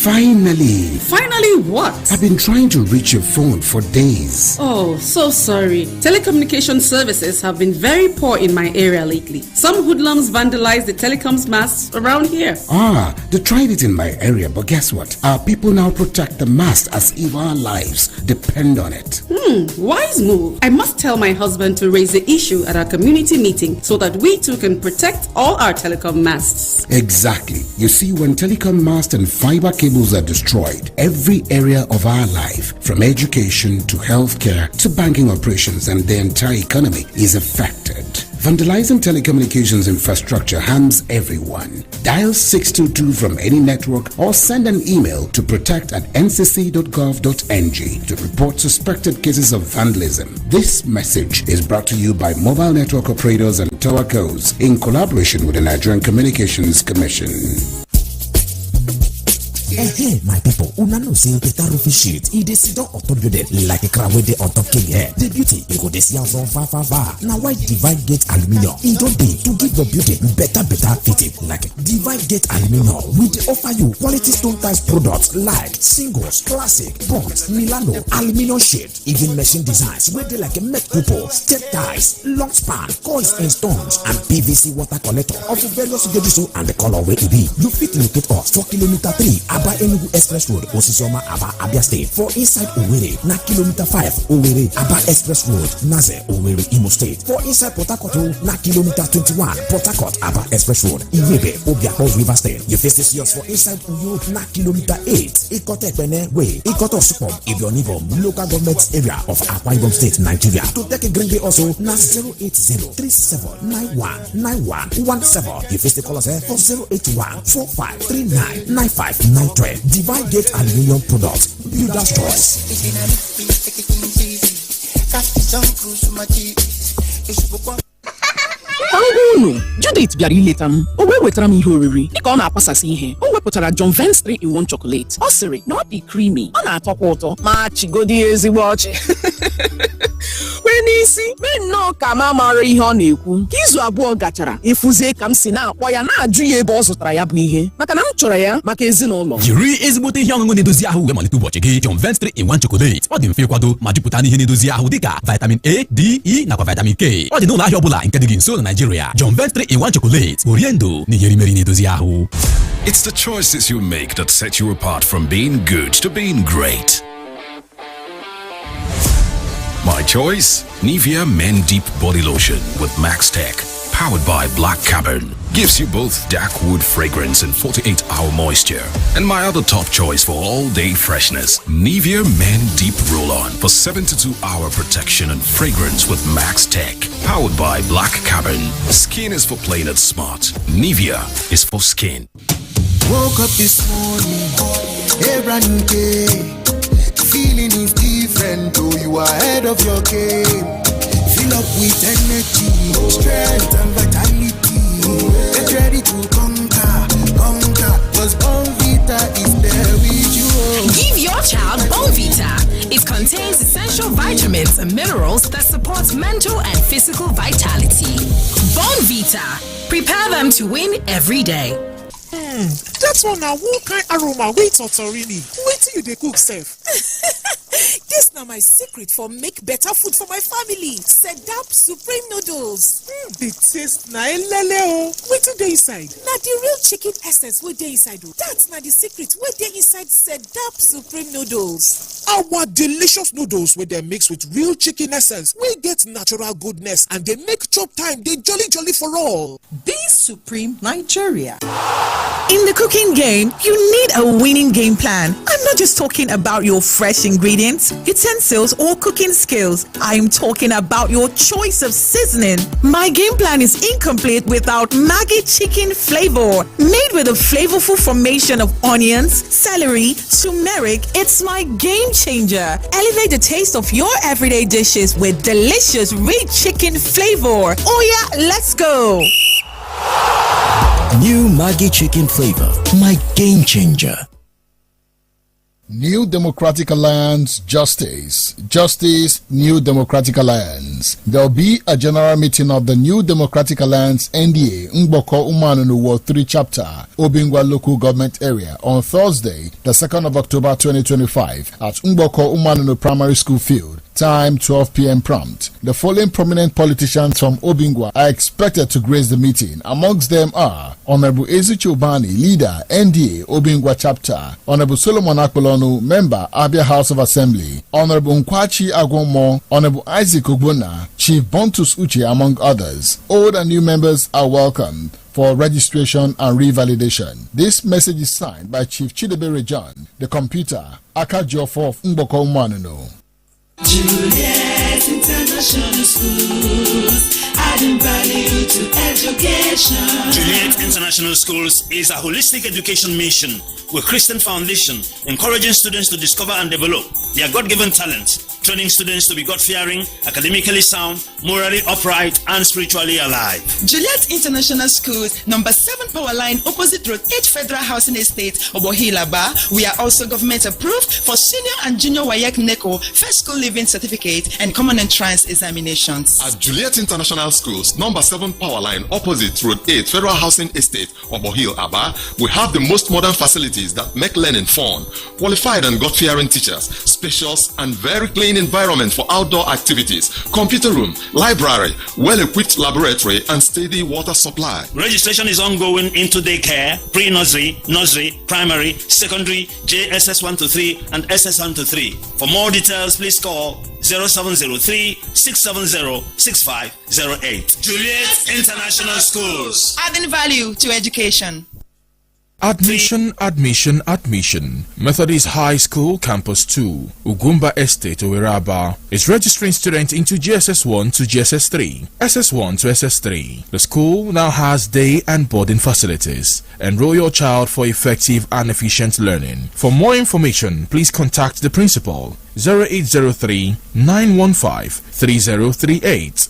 Finally. Finally what? I've been trying to reach your phone for days. Oh, so sorry. Telecommunication services have been very poor in my area lately. Some hoodlums vandalized the telecoms masts around here. They tried it in my area, but guess what? Our people now protect the mast as if our lives depend on it. Wise move. I must tell my husband to raise the issue at our community meeting so that we too can protect all our telecom masts. Exactly. You see, when telecom mast and fiber cables are destroyed, every area of our life, from education to healthcare to banking operations and the entire economy, is affected. Vandalizing telecommunications infrastructure harms everyone. Dial 622 from any network or send an email to protect@ncc.gov.ng to report suspected cases of vandalism. This message is brought to you by mobile network operators and towercos in collaboration with the Nigerian Communications Commission. Hey, my people, una know say better roofing sheet. It is sit on top building like a crowd with the on top king hair. The beauty, you go this year from far. Now why Divide Gate Aluminium? It don't be to give your building better fitting. Like Divide Gate Aluminium, we offer you quality stone types products like singles, classic, bonds, Milano, aluminium sheet, even machine designs where they like a met couple, step ties, long span, coils and stones, and PVC water collector of various gauges and the color where it be. You fit locate us for kilometer 3. Aba Enugu Express Road, Osisioma, Aba, Abia State. For inside Owerri, na kilometer 5, Owerri, Aba Express Road, Naze, Owerri, Imo State. For inside Port Harcourt, na kilometer 21, Port Harcourt, Aba Express Road, Iwebe, Obiako, River State. You face this yours for inside Uyo, na kilometer 8, Ikote Bene Way, Ikoto Supom, Ibionivom, local government area of Akwa Ibom State, Nigeria. To take a green day also, na 080-3791-9117. You face the call us for 081-4539-9593. Divide Gate Aluminium Products. Builder's Choice. Judith bịara ileta m. O wee wetara m ihe oriri dịka ọ na-akpasasị ihe. O wepụtara John Vance 3-in-1 chocolate. Ọ sịrị na ọ dị creamy. Ọ na-atọkwa ụtọ ma chigodi ezigbo ọchị. Wee n'isi mee nnọọ ka m amara ihe ọ na-ekwu. Ka izu abụọ gachara, ịfụzie ka m si na-akpọ ya na-ajụ ya ebe ọ zụtara ya bụ ihe. Maka na m chọrọ ya maka ezinụlọ. Jiri ezigbote ihe ọṅụṅụ na-edozi ahụ wee malite ụbọchị gị. John Vance 3-in-1 chocolate. Ọ dị mfe ịkwado ma jupụta n'ihe na-edozi ahụ dịka vitamin A, D, E nakwa vitamin K. Ọ dị n'ụlọ ahịa ọbụla nke dị gị nso na Nigeria. John Vance 3-in-1 chocolate. Oriendo na iherimeri na-edozi ahụ. It's the choices you make that set you apart from being good to being great. My choice? Nivea Men Deep Body Lotion with Max Tech, powered by Black Carbon. Gives you both dark wood fragrance and 48-hour moisture. And my other top choice for all-day freshness, Nivea Men Deep Roll-On for 72-hour protection and fragrance with Max Tech, powered by Black Carbon. Skin is for playing it smart. Nivea is for skin. Woke up this morning, a brand new day. Feeling is different, though you are ahead of your game. Fill up with energy, strength and vitality. Get ready to conquer, cause Bonvita is there with you. Give your child Bonvita. It contains essential vitamins and minerals that support mental and physical vitality. Bonvita. Prepare them to win every day. That's one now. What kind aroma? Wait, Otorini. Wait till you dey cook, sef. This now my secret for make better food for my family. Sedap Supreme Noodles. The taste na elele. Wetin dey inside? Na the real chicken essence wey dey inside o. That's na the secret wey dey inside Sedap Supreme Noodles. Our delicious noodles wey dem mix with real chicken essence wey get natural goodness and dey make chop time dey jolly for all. Be Supreme Nigeria. In the cooking game, you need a winning game plan. I'm not just talking about your fresh ingredients, utensils, or cooking skills. I'm talking about your choice of seasoning. My game plan is incomplete without Maggi chicken flavor. Made with a flavorful formation of onions, celery, turmeric, it's my game changer. Elevate the taste of your everyday dishes with delicious rich chicken flavor. Oh yeah, let's go. New Maggi chicken flavor, my game changer. New Democratic Alliance Justice. Justice, New Democratic Alliance. There will be a general meeting of the New Democratic Alliance NDA Ngboko Umanunu Ward 3 chapter, Obingwa local government area on Thursday, the 2nd of October 2025 at Ngboko Umanunu Primary School Field. Time 12 p.m. prompt. The following prominent politicians from Obingwa are expected to grace the meeting. Amongst them are Honorable Ezichi Obani, leader, NDA, Obingwa chapter; Honorable Solomon Akpolonu, member, Abia House of Assembly; Honorable Nkwachi Agwomo; Honorable Isaac Ogbonna, Chief Bontus Uche, among others. Old and new members are welcomed for registration and revalidation. This message is signed by Chief Chidebere John, the computer, Akajiofo of Ngboko Umanunu. Juliet International Schools, adding value to education. Juliet International Schools is a holistic education mission with Christian foundation, encouraging students to discover and develop their God-given talents, training students to be God-fearing, academically sound, morally upright, and spiritually alive. Juliet International Schools, number 7 Power Line, opposite Road 8 Federal Housing Estate, Obohilaba. We are also government approved for senior and junior WAEC NECO, first school living certificate, and common entrance examinations. At Juliet International Schools, number 7 Power Line, opposite Road 8 Federal Housing Estate, Obohilaba, we have the most modern facilities that make learning fun, qualified and God-fearing teachers, spacious and very clean environment for outdoor activities, computer room, library, well-equipped laboratory, and steady water supply. Registration is ongoing into daycare, pre-nursery, nursery, primary, secondary, JSS 1 to 3, and SS 1 to 3. For more details, please call 0703-670-6508. Juliet International Schools. Adding value to education. Admission. Methodist High School Campus 2, Ugumba Estate, Oweraba is registering students into GSS 1 to GSS 3, SS 1 to SS 3. The school now has day and boarding facilities. Enroll your child for effective and efficient learning. For more information, please contact the principal 0803-915-3038,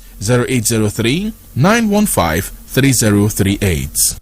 0803-915-3038.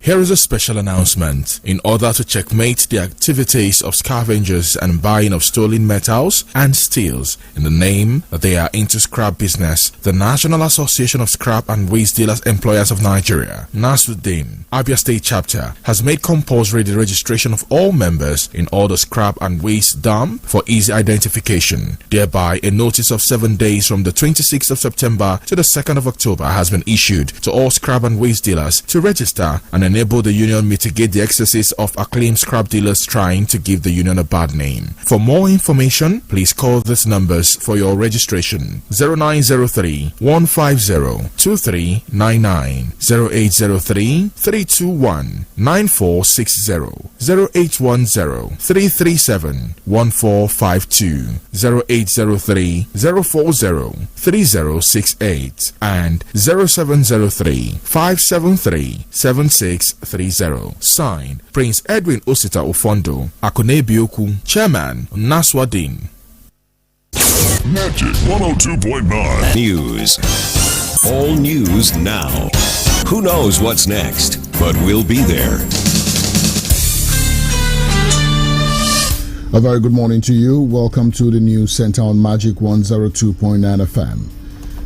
Here is a special announcement. In order to checkmate the activities of scavengers and buying of stolen metals and steels in the name that they are into scrap business, the National Association of Scrap and Waste Dealers Employers of Nigeria, NASUDEN, Abia State Chapter, has made compulsory the registration of all members in all the scrap and waste dump for easy identification. Thereby, a notice of 7 days from the 26th of September to the 2nd of October has been issued to all scrap and waste dealers to register and enable the union mitigate the excesses of acclaimed scrap dealers trying to give the union a bad name. For more information, please call these numbers for your registration: 0903-150-2399, 0803-321-9460, 0810-337-1452, 0803-040-3068, and 0703-573-7630. Signed, Prince Edwin Osita Ofondo, Akonebioku, Chairman, Naswadin. Magic 102.9 News. All news now. Who knows what's next, but we'll be there. A very good morning to you. Welcome to the news center on Magic 102.9 FM.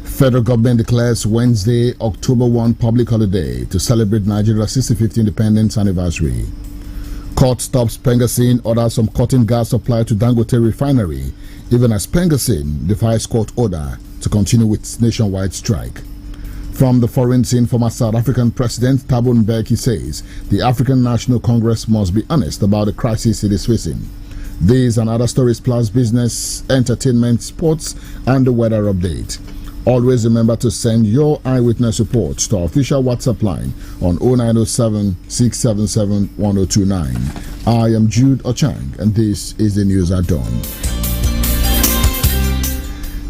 Federal government declares Wednesday, October 1 public holiday to celebrate Nigeria's 65th independence anniversary. Court stops Pengasin, orders some cutting gas supply to Dangote refinery, even as Pengasin defies court order to continue with its nationwide strike. From the foreign scene, former South African President Thabo Mbeki says the African National Congress must be honest about the crisis it is facing. These and other stories plus business, entertainment, sports, and the weather update. Always remember to send your eyewitness reports to our official WhatsApp line on 0907 677 1029. I am Jude Ochang, and this is the news at dawn.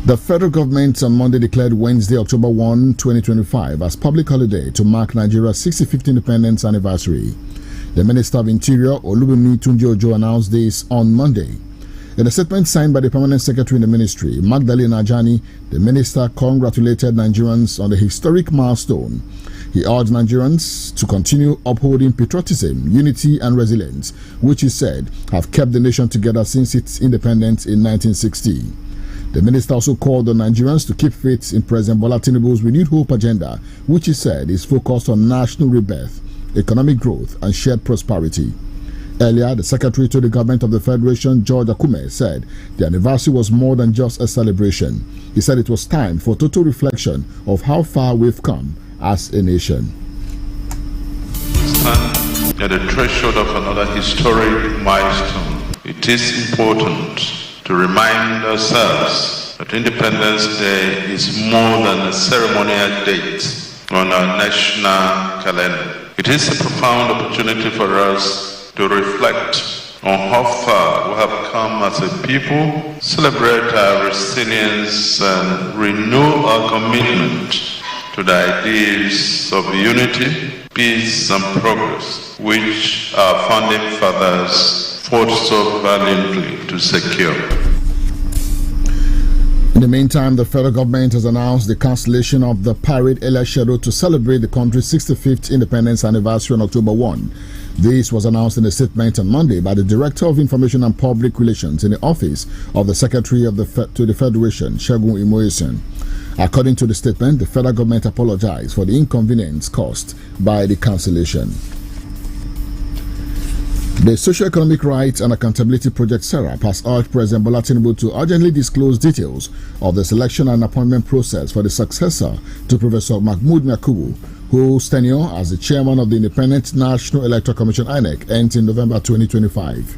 The federal government on Monday declared Wednesday, October 1, 2025 as public holiday to mark Nigeria's 65th independence anniversary. The Minister of Interior, Olubunmi Tunji-Ojo, announced this on Monday. In a statement signed by the Permanent Secretary in the Ministry, Magdalene Ajani, the Minister congratulated Nigerians on the historic milestone. He urged Nigerians to continue upholding patriotism, unity and resilience, which he said have kept the nation together since its independence in 1960. The minister also called on Nigerians to keep faith in President Bola Tinubu's renewed hope agenda, which he said is focused on national rebirth, economic growth and shared prosperity. Earlier, the Secretary to the Government of the Federation, George Akume, said the anniversary was more than just a celebration. He said it was time for total reflection of how far we've come as a nation. Stand at the threshold of another historic milestone. It is important to remind ourselves that Independence Day is more than a ceremonial date on our national calendar. It is a profound opportunity for us to reflect on how far we have come as a people, celebrate our resilience and renew our commitment to the ideas of unity, peace and progress, which our founding fathers fought so valiantly to secure. In the meantime, the federal government has announced the cancellation of the parade earlier scheduled to celebrate the country's 65th independence anniversary on October 1. This was announced in a statement on Monday by the Director of Information and Public Relations in the office of the Secretary of the Federation, Segun Imoyesun. According to the statement, the federal government apologized for the inconvenience caused by the cancellation. The Socio-Economic Rights and Accountability Project (SERAP) has urged President Bola Tinubu to urgently disclose details of the selection and appointment process for the successor to Professor Mahmood Yakubu, whose tenure as the chairman of the Independent National Electoral Commission (INEC) ends in November 2025.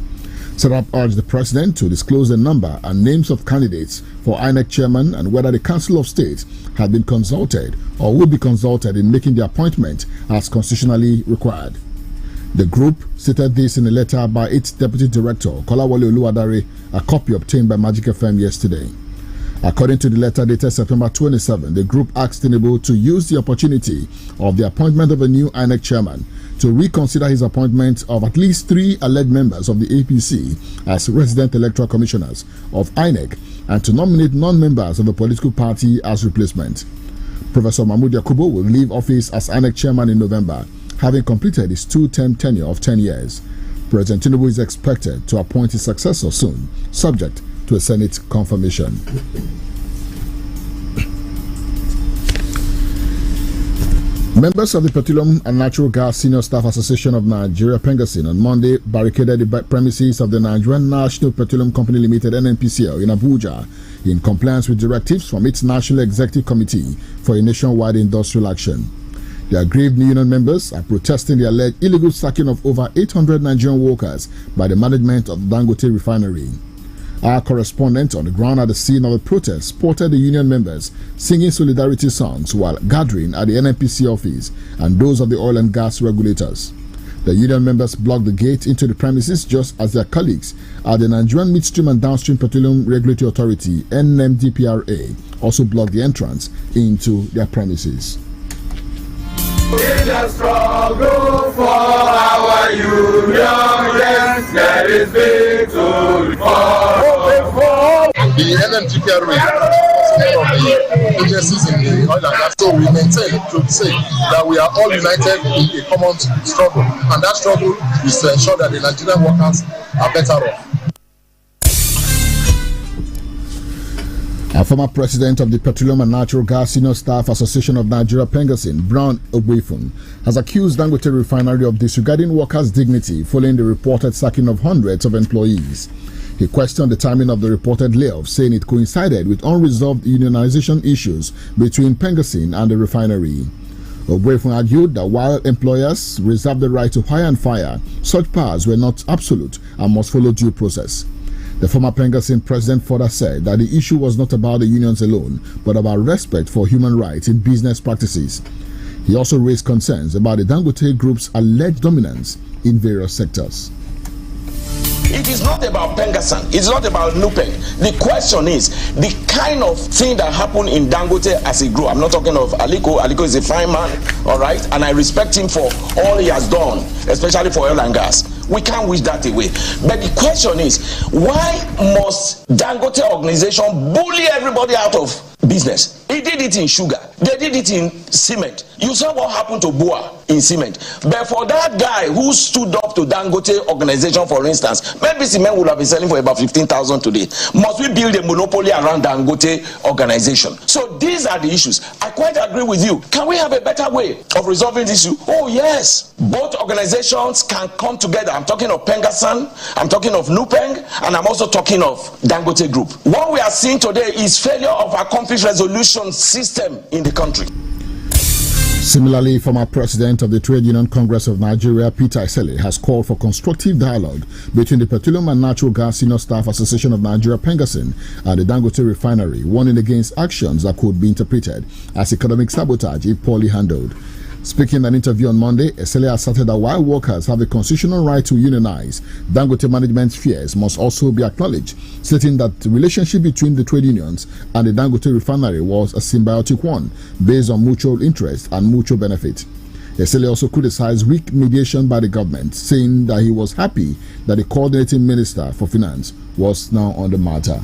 SERAP urged the president to disclose the number and names of candidates for INEC chairman and whether the Council of State had been consulted or will be consulted in making the appointment as constitutionally required. The group stated this in a letter by its deputy director, Kolawole Oluwadare, a copy obtained by Magic FM yesterday. According to the letter dated September 27, the group asked Tinubu to use the opportunity of the appointment of a new INEC chairman to reconsider his appointment of at least 3 alleged members of the APC as resident electoral commissioners of INEC and to nominate non-members of a political party as replacement. Professor Mahmood Yakubu will leave office as INEC chairman in November, having completed his 2-term tenure of 10 years. President Tinubu is expected to appoint his successor soon, subject to a Senate confirmation. Members of the Petroleum and Natural Gas Senior Staff Association of Nigeria, Pengasin, on Monday barricaded the premises of the Nigerian National Petroleum Company Limited (NNPCL) in Abuja in compliance with directives from its National Executive Committee for a nationwide industrial action. The aggrieved union members are protesting the alleged illegal sacking of over 800 Nigerian workers by the management of the Dangote refinery. Our correspondent on the ground at the scene of the protest spotted the union members singing solidarity songs while gathering at the NNPC office and those of the oil and gas regulators. The union members blocked the gate into the premises just as their colleagues at the Nigerian Midstream and Downstream Petroleum Regulatory Authority (NMDPRA) also blocked the entrance into their premises. In the struggle for our union, yes, there is victory for the NMDPRA is one of the agencies in the oil and gas, so we maintain to say that we are all united in a common struggle, and that struggle is to ensure that the Nigerian workers are better off. A former president of the Petroleum and Natural Gas Senior Staff Association of Nigeria, Pengasin, Brown Ogwefun, has accused Dangote Refinery of disregarding workers' dignity following the reported sacking of hundreds of employees. He questioned the timing of the reported layoff, saying it coincided with unresolved unionization issues between Pengasin and the refinery. Ogwefun argued that while employers reserve the right to hire and fire, such powers were not absolute and must follow due process. The former Pengasin president further said that the issue was not about the unions alone, but about respect for human rights in business practices. He also raised concerns about the Dangote Group's alleged dominance in various sectors. It is not about Pengasan. It's not about Nupeng. The question is the kind of thing that happened in Dangote as he grew. I'm not talking of Aliko. Aliko is a fine man, all right? And I respect him for all he has done, especially for oil and gas. We can't wish that away. But the question is, why must Dangote organization bully everybody out of business? He did it in sugar. They did it in cement. You saw what happened to Bua in cement. But for that guy who stood up to Dangote organization, for instance, maybe cement would have been selling for about 15,000 today. Must we build a monopoly around Dangote organization? So these are the issues. I quite agree with you. Can we have a better way of resolving this issue? Oh yes. Both organizations can come together. I'm talking of Pengasan, I'm talking of Nupeng, and I'm also talking of Dangote Group. What we are seeing today is failure of our conflict resolution system in the country. Similarly, former president of the Trade Union Congress of Nigeria, Peter Isele, has called for constructive dialogue between the Petroleum and Natural Gas Senior Staff Association of Nigeria, Pengasin, and the Dangote Refinery, warning against actions that could be interpreted as economic sabotage if poorly handled. Speaking in an interview on Monday, Esele asserted that while workers have a constitutional right to unionize, Dangote management's fears must also be acknowledged, stating that the relationship between the trade unions and the Dangote refinery was a symbiotic one, based on mutual interest and mutual benefit. Esele also criticized weak mediation by the government, saying that he was happy that the coordinating minister for finance was now on the matter.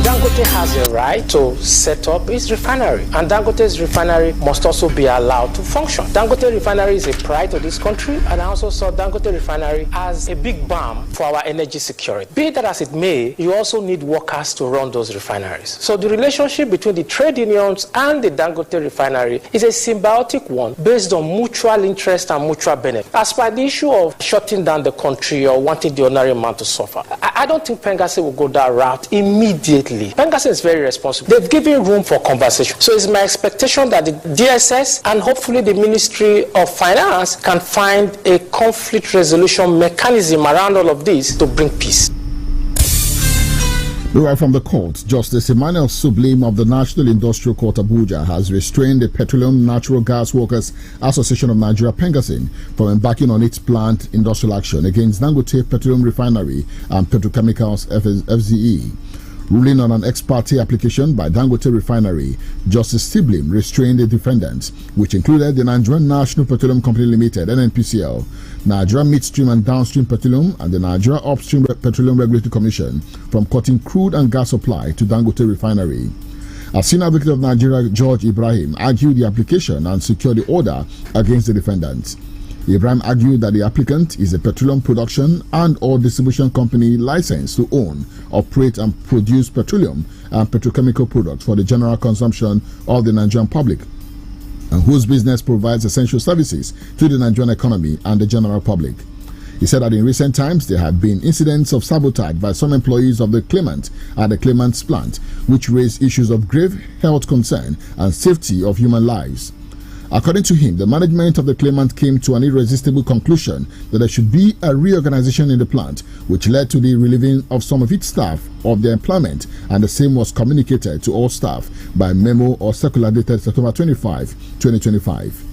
Dangote has a right to set up its refinery, and Dangote's refinery must also be allowed to function. Dangote refinery is a pride to this country, and I also saw Dangote refinery as a big balm for our energy security. Be that as it may, you also need workers to run those refineries. So the relationship between the trade unions and the Dangote refinery is a symbiotic one based on mutual interest and mutual benefit. As per the issue of shutting down the country or wanting the ordinary man to suffer, I don't think Pengasin will go that route immediately. Pengasin is very responsible. They've given room for conversation. So it's my expectation that the DSS and hopefully the Ministry of Finance can find a conflict resolution mechanism around all of this to bring peace. Right from the court, Justice Emmanuel Sublim of the National Industrial Court Abuja has restrained the Petroleum Natural Gas Workers Association of Nigeria, Pengasin, from embarking on its planned industrial action against Dangote Petroleum Refinery and Petrochemicals FZE. Ruling on an ex parte application by Dangote Refinery, Justice Sublim restrained the defendants, which included the Nigerian National Petroleum Company Limited (NNPCL), Nigeria Midstream and Downstream Petroleum, and the Nigeria Upstream Petroleum Regulatory Commission, from cutting crude and gas supply to Dangote Refinery. A senior advocate of Nigeria, George Ibrahim, argued the application and secured the order against the defendants. Ibrahim argued that the applicant is a petroleum production and or distribution company licensed to own, operate and produce petroleum and petrochemical products for the general consumption of the Nigerian public, and whose business provides essential services to the Nigerian economy and the general public. He said that in recent times there have been incidents of sabotage by some employees of the claimant at the claimant's plant, which raised issues of grave health concern and safety of human lives. According to him, the management of the claimant came to an irresistible conclusion that there should be a reorganization in the plant, which led to the relieving of some of its staff of their employment, and the same was communicated to all staff by memo or circular dated September 25, 2025.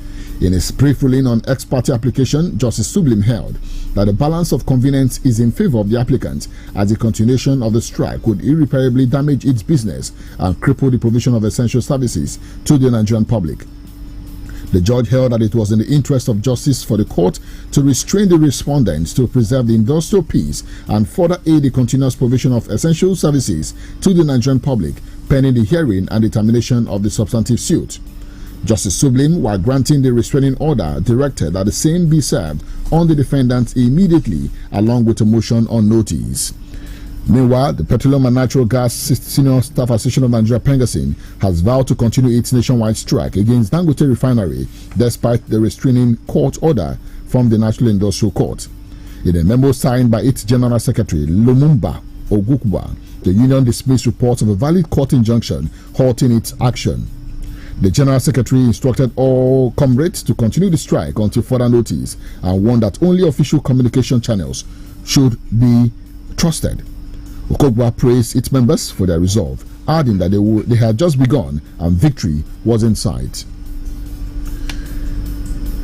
In his brief ruling on ex parte application, Justice Sublim held that the balance of convenience is in favor of the applicant, as the continuation of the strike would irreparably damage its business and cripple the provision of essential services to the Nigerian public. The judge held that it was in the interest of justice for the court to restrain the respondents to preserve the industrial peace and further aid the continuous provision of essential services to the Nigerian public, pending the hearing and determination of the substantive suit. Justice Sublim, while granting the restraining order, directed that the same be served on the defendants immediately, along with a motion on notice. Meanwhile, the Petroleum and Natural Gas Senior Staff Association of Nigeria, Pengasin, has vowed to continue its nationwide strike against Dangote Refinery despite the restraining court order from the National Industrial Court. In a memo signed by its General Secretary, Lumumba Ogukwa, the union dismissed reports of a valid court injunction halting its action. The General Secretary instructed all comrades to continue the strike until further notice and warned that only official communication channels should be trusted. Okogwa praised its members for their resolve, adding that they had just begun and victory was in sight.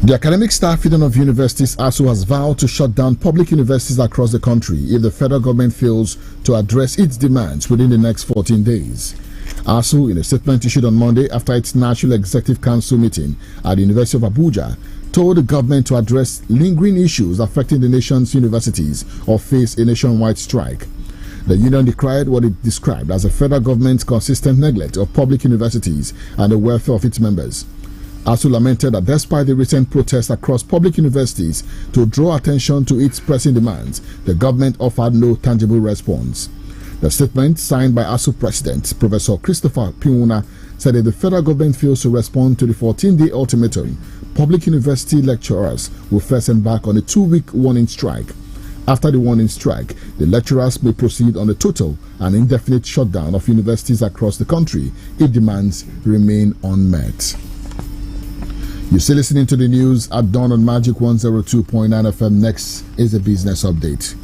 The Academic Staff Union of Universities ASU has vowed to shut down public universities across the country if the federal government fails to address its demands within the next 14 days. ASU, in a statement issued on Monday after its National Executive Council meeting at the University of Abuja, told the government to address lingering issues affecting the nation's universities or face a nationwide strike. The union decried what it described as the federal government's consistent neglect of public universities and the welfare of its members. ASU lamented that despite the recent protests across public universities to draw attention to its pressing demands, the government offered no tangible response. The statement, signed by ASU President Professor Christopher Piuna, said if the federal government fails to respond to the 14-day ultimatum, public university lecturers will first embark on a 2-week warning strike. After the warning strike, the lecturers may proceed on a total and indefinite shutdown of universities across the country if demands remain unmet. You're still listening to the news at dawn on Magic 102.9 FM. Next is a business update.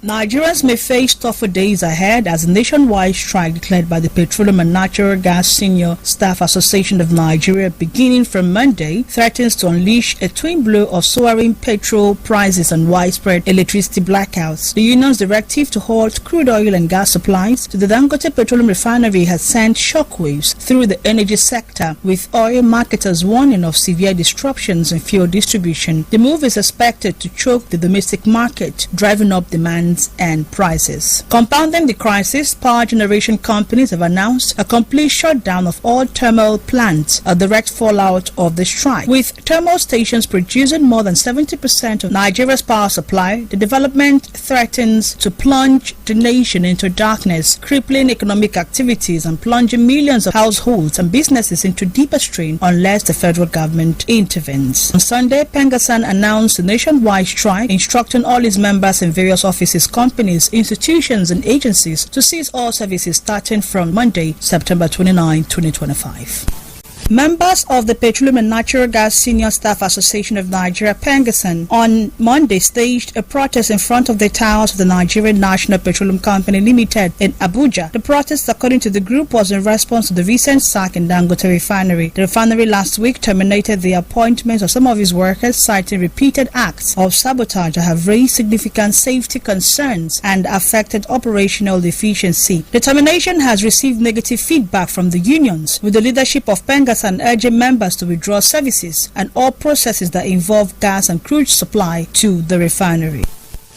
Nigerians may face tougher days ahead as a nationwide strike declared by the Petroleum and Natural Gas Senior Staff Association of Nigeria beginning from Monday threatens to unleash a twin blow of soaring petrol prices and widespread electricity blackouts. The union's directive to halt crude oil and gas supplies to the Dangote Petroleum Refinery has sent shockwaves through the energy sector, with oil marketers warning of severe disruptions in fuel distribution. The move is expected to choke the domestic market, driving up demand and prices. Compounding the crisis, power generation companies have announced a complete shutdown of all thermal plants, a direct fallout of the strike. With thermal stations producing more than 70% of Nigeria's power supply, the development threatens to plunge the nation into darkness, crippling economic activities and plunging millions of households and businesses into deeper strain unless the federal government intervenes. On Sunday, Pengasan announced a nationwide strike, instructing all its members in various offices, companies, institutions and agencies to cease all services starting from Monday, September 29, 2025. Members of the Petroleum and Natural Gas Senior Staff Association of Nigeria, Pengasan, on Monday staged a protest in front of the towers of the Nigerian National Petroleum Company Limited in Abuja. The protest, according to the group, was in response to the recent sack in Dangote Refinery. The refinery last week terminated the appointments of some of its workers, citing repeated acts of sabotage that have raised significant safety concerns and affected operational efficiency. The termination has received negative feedback from the unions, with the leadership of Pengasan and urging members to withdraw services and all processes that involve gas and crude supply to the refinery.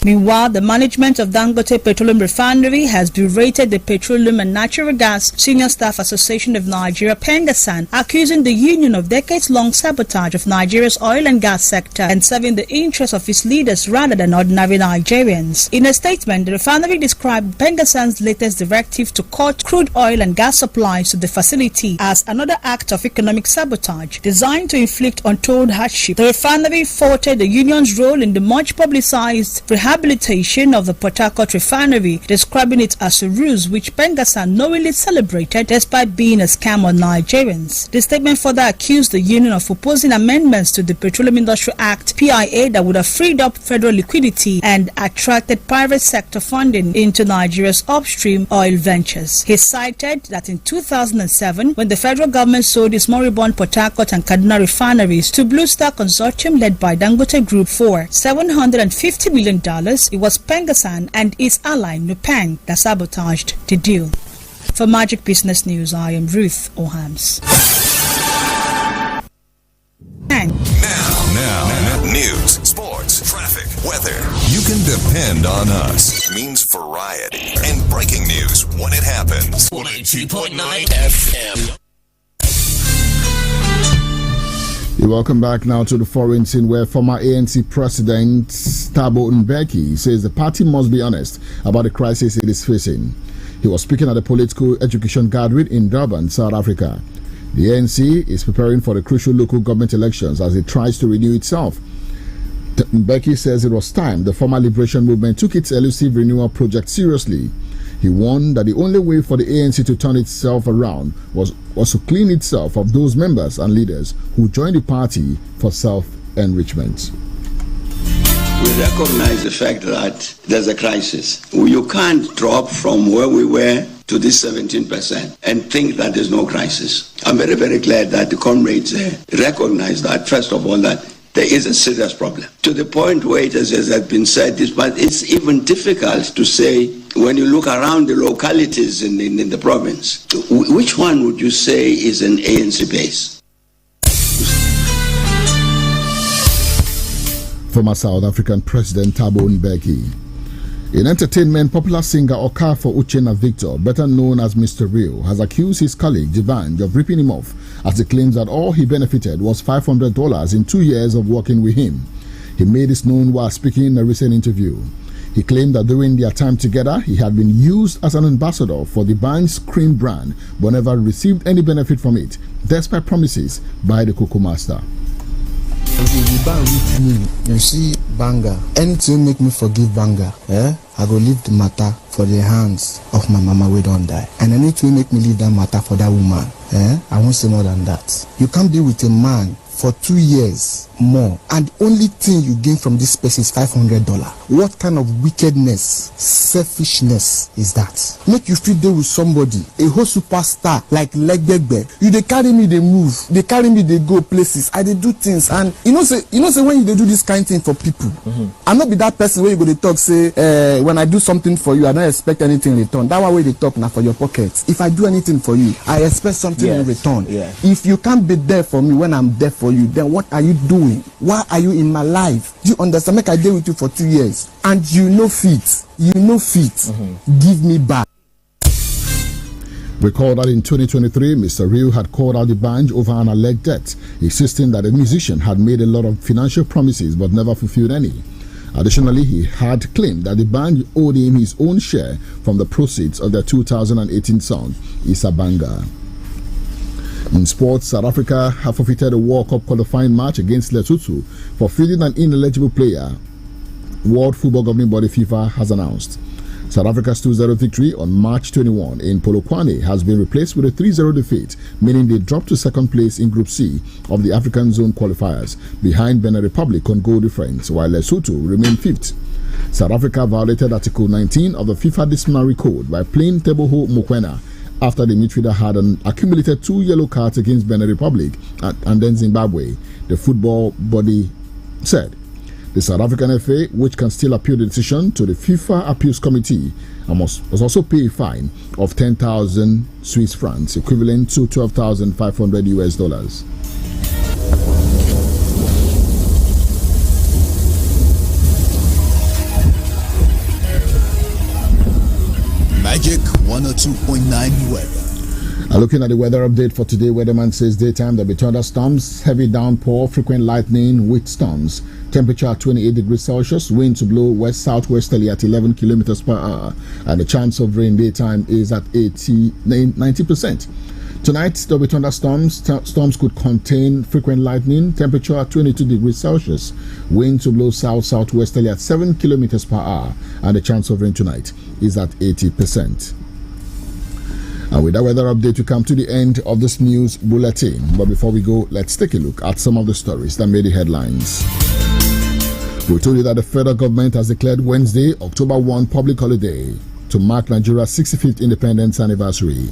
Meanwhile, the management of Dangote Petroleum Refinery has berated the Petroleum and Natural Gas Senior Staff Association of Nigeria, Pengasan, accusing the union of decades-long sabotage of Nigeria's oil and gas sector and serving the interests of its leaders rather than ordinary Nigerians. In a statement, the refinery described Pengasan's latest directive to cut crude oil and gas supplies to the facility as another act of economic sabotage designed to inflict untold hardship. The refinery faulted the union's role in the much-publicized rehabilitation of the Port Harcourt refinery, describing it as a ruse which Pengasan knowingly celebrated despite being a scam on Nigerians. The statement further accused the union of opposing amendments to the Petroleum Industry Act (PIA) that would have freed up federal liquidity and attracted private sector funding into Nigeria's upstream oil ventures. He cited that in 2007, when the federal government sold its moribund Port Harcourt and Kaduna refineries to Blue Star Consortium led by Dangote Group for $750 million, it was Pengasan and its ally Nupeng that sabotaged the deal. For Magic Business News, I am Ruth Ohams. Now, news, sports, traffic, weather. You can Depend on us means variety and breaking news when it happens. 102.9 FM. Welcome back now to the foreign scene, where former ANC President Thabo Mbeki says the party must be honest about the crisis it is facing. He was speaking at a political education gathering in Durban, South Africa. The ANC is preparing for the crucial local government elections as it tries to renew itself. Mbeki says it was time the former liberation movement took its elusive renewal project seriously. He warned that the only way for the ANC to turn itself around was to clean itself of those members and leaders who joined the party for self-enrichment. We recognize the fact that there's a crisis. You can't drop from where we were to this 17% and think that there's no crisis. I'm very, very glad that the comrades recognize that, first of all, that there is a serious problem. To the point where it has been said, but it's even difficult to say when you look around the localities in the province, which one would you say is an ANC base? Former South African President Thabo Mbeki. In entertainment, popular singer Okafor Uchenna Victor, better known as Mr. Real, has accused his colleague D'banj of ripping him off, as he claims that all he benefited was $500 in 2 years of working with him. He made this known while speaking in a recent interview. He claimed that during their time together, he had been used as an ambassador for D'banj's cream brand, but never received any benefit from it, despite promises by the Cocoa Master. You see, Banga, anything make me forgive Banga, I go leave the matter for the hands of my mama we don't die. And anything make me leave that matter for that woman, I won't say more than that. You can't be with a man for 2 years more, and only thing you gain from this person is $500. What kind of wickedness, selfishness is that? Make you feel there with somebody, a whole superstar like Legbegbe. You they carry me, they move, they carry me, they go places, I they do things, and you know say when you do this kind of thing for people, I'm not be that person where you go to talk say when I do something for you, I don't expect anything in return. That way they talk now for your pockets. If I do anything for you, I expect something in return. If you can't be there for me when I'm there for you, then what are you doing? Why are you in my life? Do you understand? Make I deal with you for 2 years and you know fit. Give me back. Recall that in 2023, Mr. Real had called out D'banj over an alleged debt, insisting that the musician had made a lot of financial promises but never fulfilled any. Additionally, he had claimed that D'banj owed him his own share from the proceeds of their 2018 song, Isabanga. In sports, South Africa have forfeited a World Cup qualifying match against Lesotho for fielding an ineligible player, World Football Governing Body FIFA has announced. South Africa's 2-0 victory on March 21 in Polokwane has been replaced with a 3-0 defeat, meaning they dropped to second place in Group C of the African Zone qualifiers, behind Benin Republic on goal difference, while Lesotho remained fifth. South Africa violated Article 19 of the FIFA Disciplinary Code by playing Teboho Mokoena after the midfielder had accumulated 2 yellow cards against Benin Republic and then Zimbabwe, the football body said. The South African FA, which can still appeal the decision to the FIFA Appeals Committee, must also pay a fine of 10,000 Swiss francs, equivalent to $12,500 US. Magic 102.9 weather. Looking at the weather update for today, weatherman says daytime there'll be thunderstorms, heavy downpour, frequent lightning with storms. Temperature at 28 degrees Celsius, wind to blow west-southwesterly at 11 kilometers per hour, and the chance of rain daytime is at 90%. Tonight there'll be thunderstorms. Storms could contain frequent lightning. Temperature at 22 degrees Celsius, wind to blow south-southwesterly at 7 kilometers per hour, and the chance of rain tonight is at 80%. And with that weather update, we come to the end of this news bulletin. But before we go, let's take a look at some of the stories that made the headlines. We told you that the federal government has declared Wednesday, October 1, public holiday to mark Nigeria's 65th independence anniversary.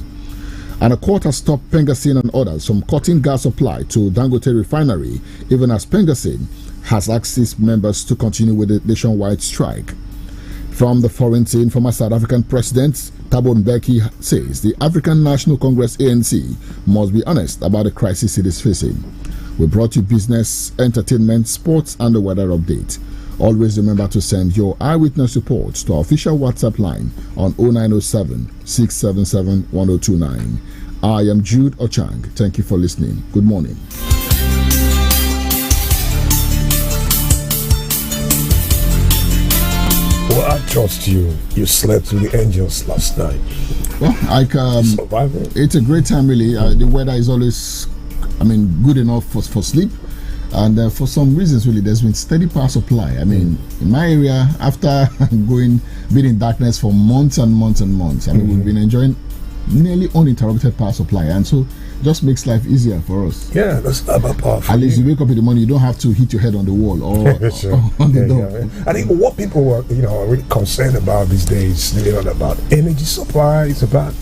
And a court has stopped Pengasyn and others from cutting gas supply to Dangote refinery, even as Pengasyn has asked its members to continue with the nationwide strike. From the foreign scene, former South African President Thabo Mbeki says the African National Congress ANC must be honest about the crisis it is facing. We brought you business, entertainment, sports and the weather update. Always remember to send your eyewitness reports to our official WhatsApp line on 0907 677 1029. I am Jude Ochang. Thank you for listening. Good morning. Well, I trust you slept with the angels last night. Well, it's a great time, really. The weather is always, good enough for sleep. And for some reasons, really, there's been steady power supply. In my area, after being in darkness for months and months and months, we've been enjoying nearly uninterrupted power supply. And so just makes life easier for us. Yeah, that's about powerful. At least you wake up in the morning, you don't have to hit your head on the wall or on the door. I think what people are really concerned about these days, it's not about energy supply, it's about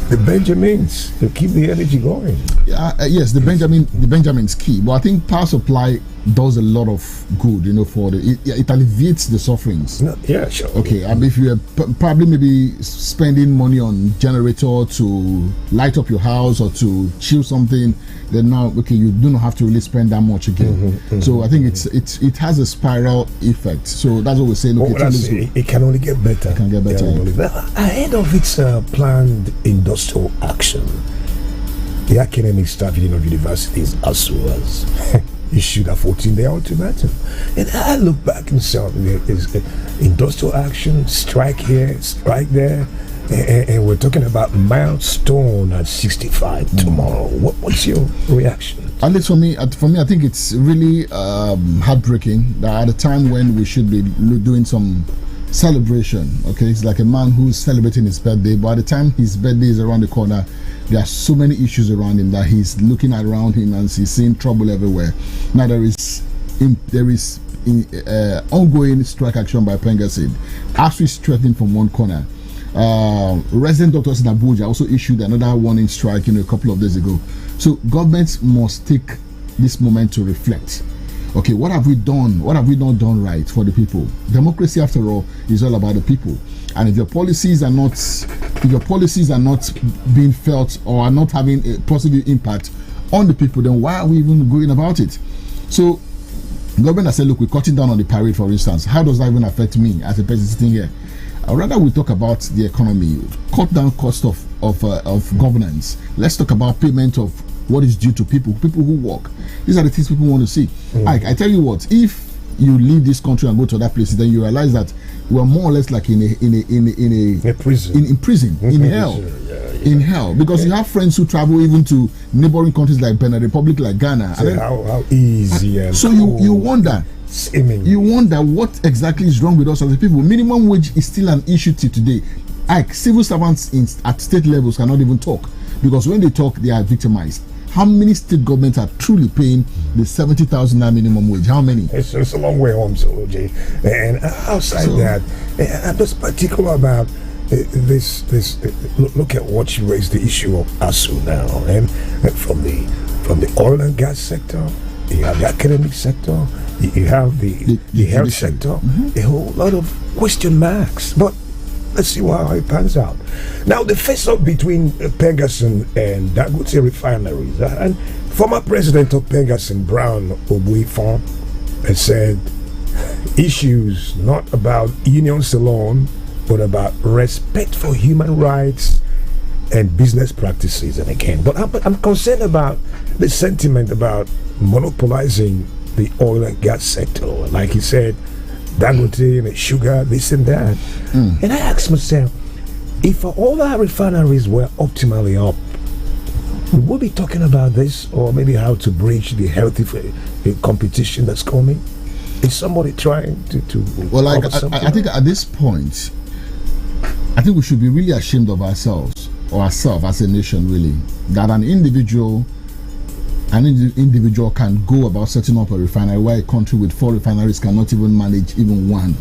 the Benjamins to keep the energy going. Yes, the Benjamin's key. But I think power supply does a lot of good, for it alleviates the sufferings. Yeah, sure. Okay, if you are probably maybe spending money on generator to light up your house or to chill something, then now you do not have to really spend that much again. So I think it has a spiral effect. So that's what we say. It can only get better. It can get better. Ahead of its planned industrial action, the academic staff of universities as well as issued a 14-day ultimatum. And I look back and say, there's industrial action, strike here, strike there, and we're talking about milestone at 65 tomorrow. What's your reaction? At least for me, I think it's really heartbreaking that at a time when we should be doing some celebration, okay, it's like a man who's celebrating his birthday, but at the time his birthday is around the corner, there are so many issues around him that he's looking around him and he's seeing trouble everywhere. Now there is ongoing strike action by Pengasid. ASU is threatening from one corner. Resident doctors in Abuja also issued another warning strike a couple of days ago. So governments must take this moment to reflect. Okay, what have we done? What have we not done right for the people? Democracy, after all, is all about the people. And if your policies are not being felt or are not having a positive impact on the people, then why are we even going about it? So, government has said, look, we're cutting down on the parade, for instance. How does that even affect me as a person sitting here? I'd rather we talk about the economy, cut down cost of governance. Let's talk about payment of what is due to people who work. These are the things people want to see. I tell you what, if you leave this country and go to other places, then you realize that we're more or less like in a prison, in hell. In hell, because you have friends who travel even to neighboring countries like Benin Republic, like Ghana. So how easy and so cool. you wonder what exactly is wrong with us as a people. Minimum wage is still an issue till today. Civil servants at state levels cannot even talk, because when they talk, they are victimized. How many state governments are truly paying the 70,000 minimum wage? How many? It's a long way home, so OJ. And outside that, I'm just particular about this. Look at what you raised, the issue of ASU now, and from the oil and gas sector, you have the academic sector, you have the health sector, a whole lot of question marks. But let's see how it pans out. Now, the face-off between Pengasson and Dangote refineries, and former president of Pengasson, Brown Obuifon, has said issues not about unions alone, but about respect for human rights and business practices. And again, but I'm concerned about the sentiment about monopolizing the oil and gas sector. Like he said, Dangote and sugar, this and that. And I asked myself, if all our refineries were optimally up, would we be talking about this, or maybe how to bridge the healthy competition that's coming? Is somebody trying to well, like I think at this point, I think we should be really ashamed of ourselves as a nation, really, that an individual can go about setting up a refinery where a country with 4 refineries cannot even manage even one.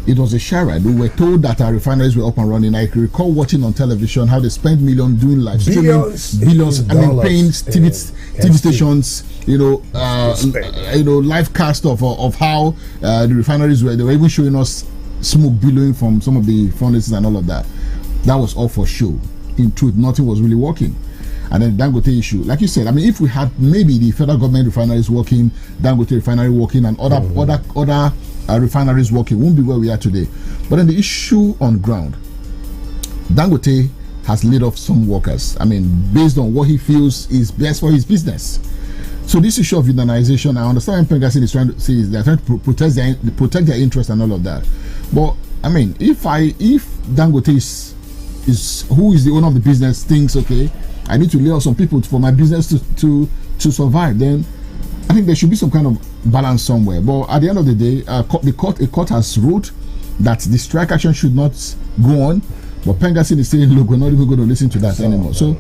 It was a charade. We were told that our refineries were up and running. I recall watching on television how they spent millions doing live streaming, billions. Paying TV stations, live cast of how the refineries were. They were even showing us smoke billowing from some of the furnaces and all of that. That was all for show. In truth, nothing was really working. And then Dangote issue, like you said, if we had maybe the federal government refineries working, Dangote refinery working, and other refineries working, won't be where we are today. But then the issue on ground, Dangote has laid off some workers. I mean, based on what he feels is best for his business. So this issue of unionization, I understand Pengassin is trying to say they're trying to protect their interest and all of that. But I mean, if Dangote is who is the owner of the business thinks, okay, I need to lay off some people for my business to survive, then I think there should be some kind of balance somewhere. But at the end of the day, a court has ruled that the strike action should not go on. But Pengassin is saying, look, we're not even going to listen to that anymore. So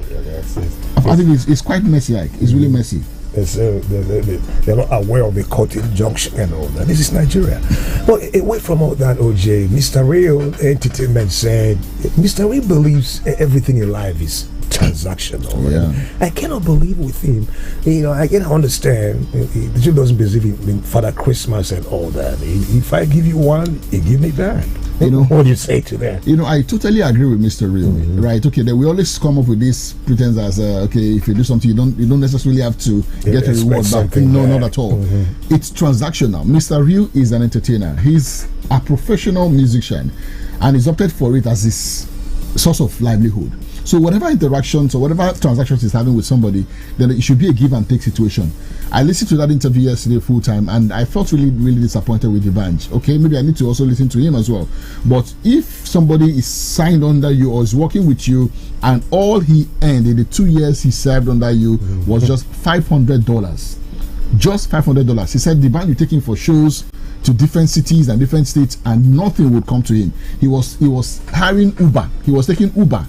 I think it's quite messy. Like, it's really messy. They're not aware of the court injunction and all that. This is Nigeria. But away from all that, OJ, Mr. Real Entertainment said Mr. Real believes everything in life is transactional. Yeah. I cannot believe with him. You know, I can understand. The Jew doesn't believe in Father Christmas and all that. If I give you one, you give me that. You know, what do you say to that? You know, I totally agree with Mr. Real. Right? Okay, then we always come up with this pretense as okay, if you do something, you don't necessarily have to get a reward back. No, not at all. It's transactional. Mr. Real is an entertainer. He's a professional musician, and he's opted for it as his source of livelihood. So whatever interactions or whatever transactions he's having with somebody, then it should be a give and take situation. I listened to that interview yesterday full time, and I felt really, really disappointed with the band. Okay, maybe I need to also listen to him as well. But if somebody is signed under you or is working with you, and all he earned in the 2 years he served under you was just $500, just $500. He said the band you take him for shows to different cities and different states, and nothing would come to him. He was hiring Uber. He was taking Uber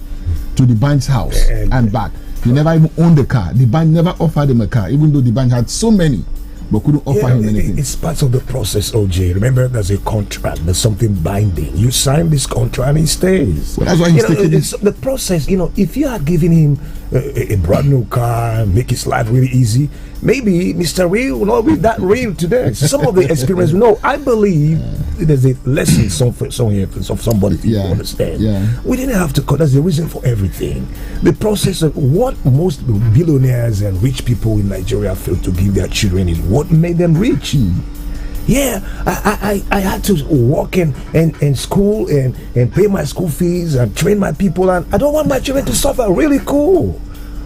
to the band's house and back. He never even owned a car. The band never offered him a car, even though the band had so many, but couldn't offer him anything. It's part of the process, OJ. Remember, there's a contract. There's something binding. You sign this contract and he stays. Well, that's why he's taking it's the process. You know, if you had given him a brand new car, make his life really easy, maybe Mr. Real will not be that real today. Some of the experience, I believe there's a lesson somewhere of somebody to understand. We didn't have to cut. That's the reason for everything. The process of what most billionaires and rich people in Nigeria fail to give their children is what made them rich. Yeah, I had to work in school and pay my school fees and train my people, and I don't want my children to suffer. Really cool.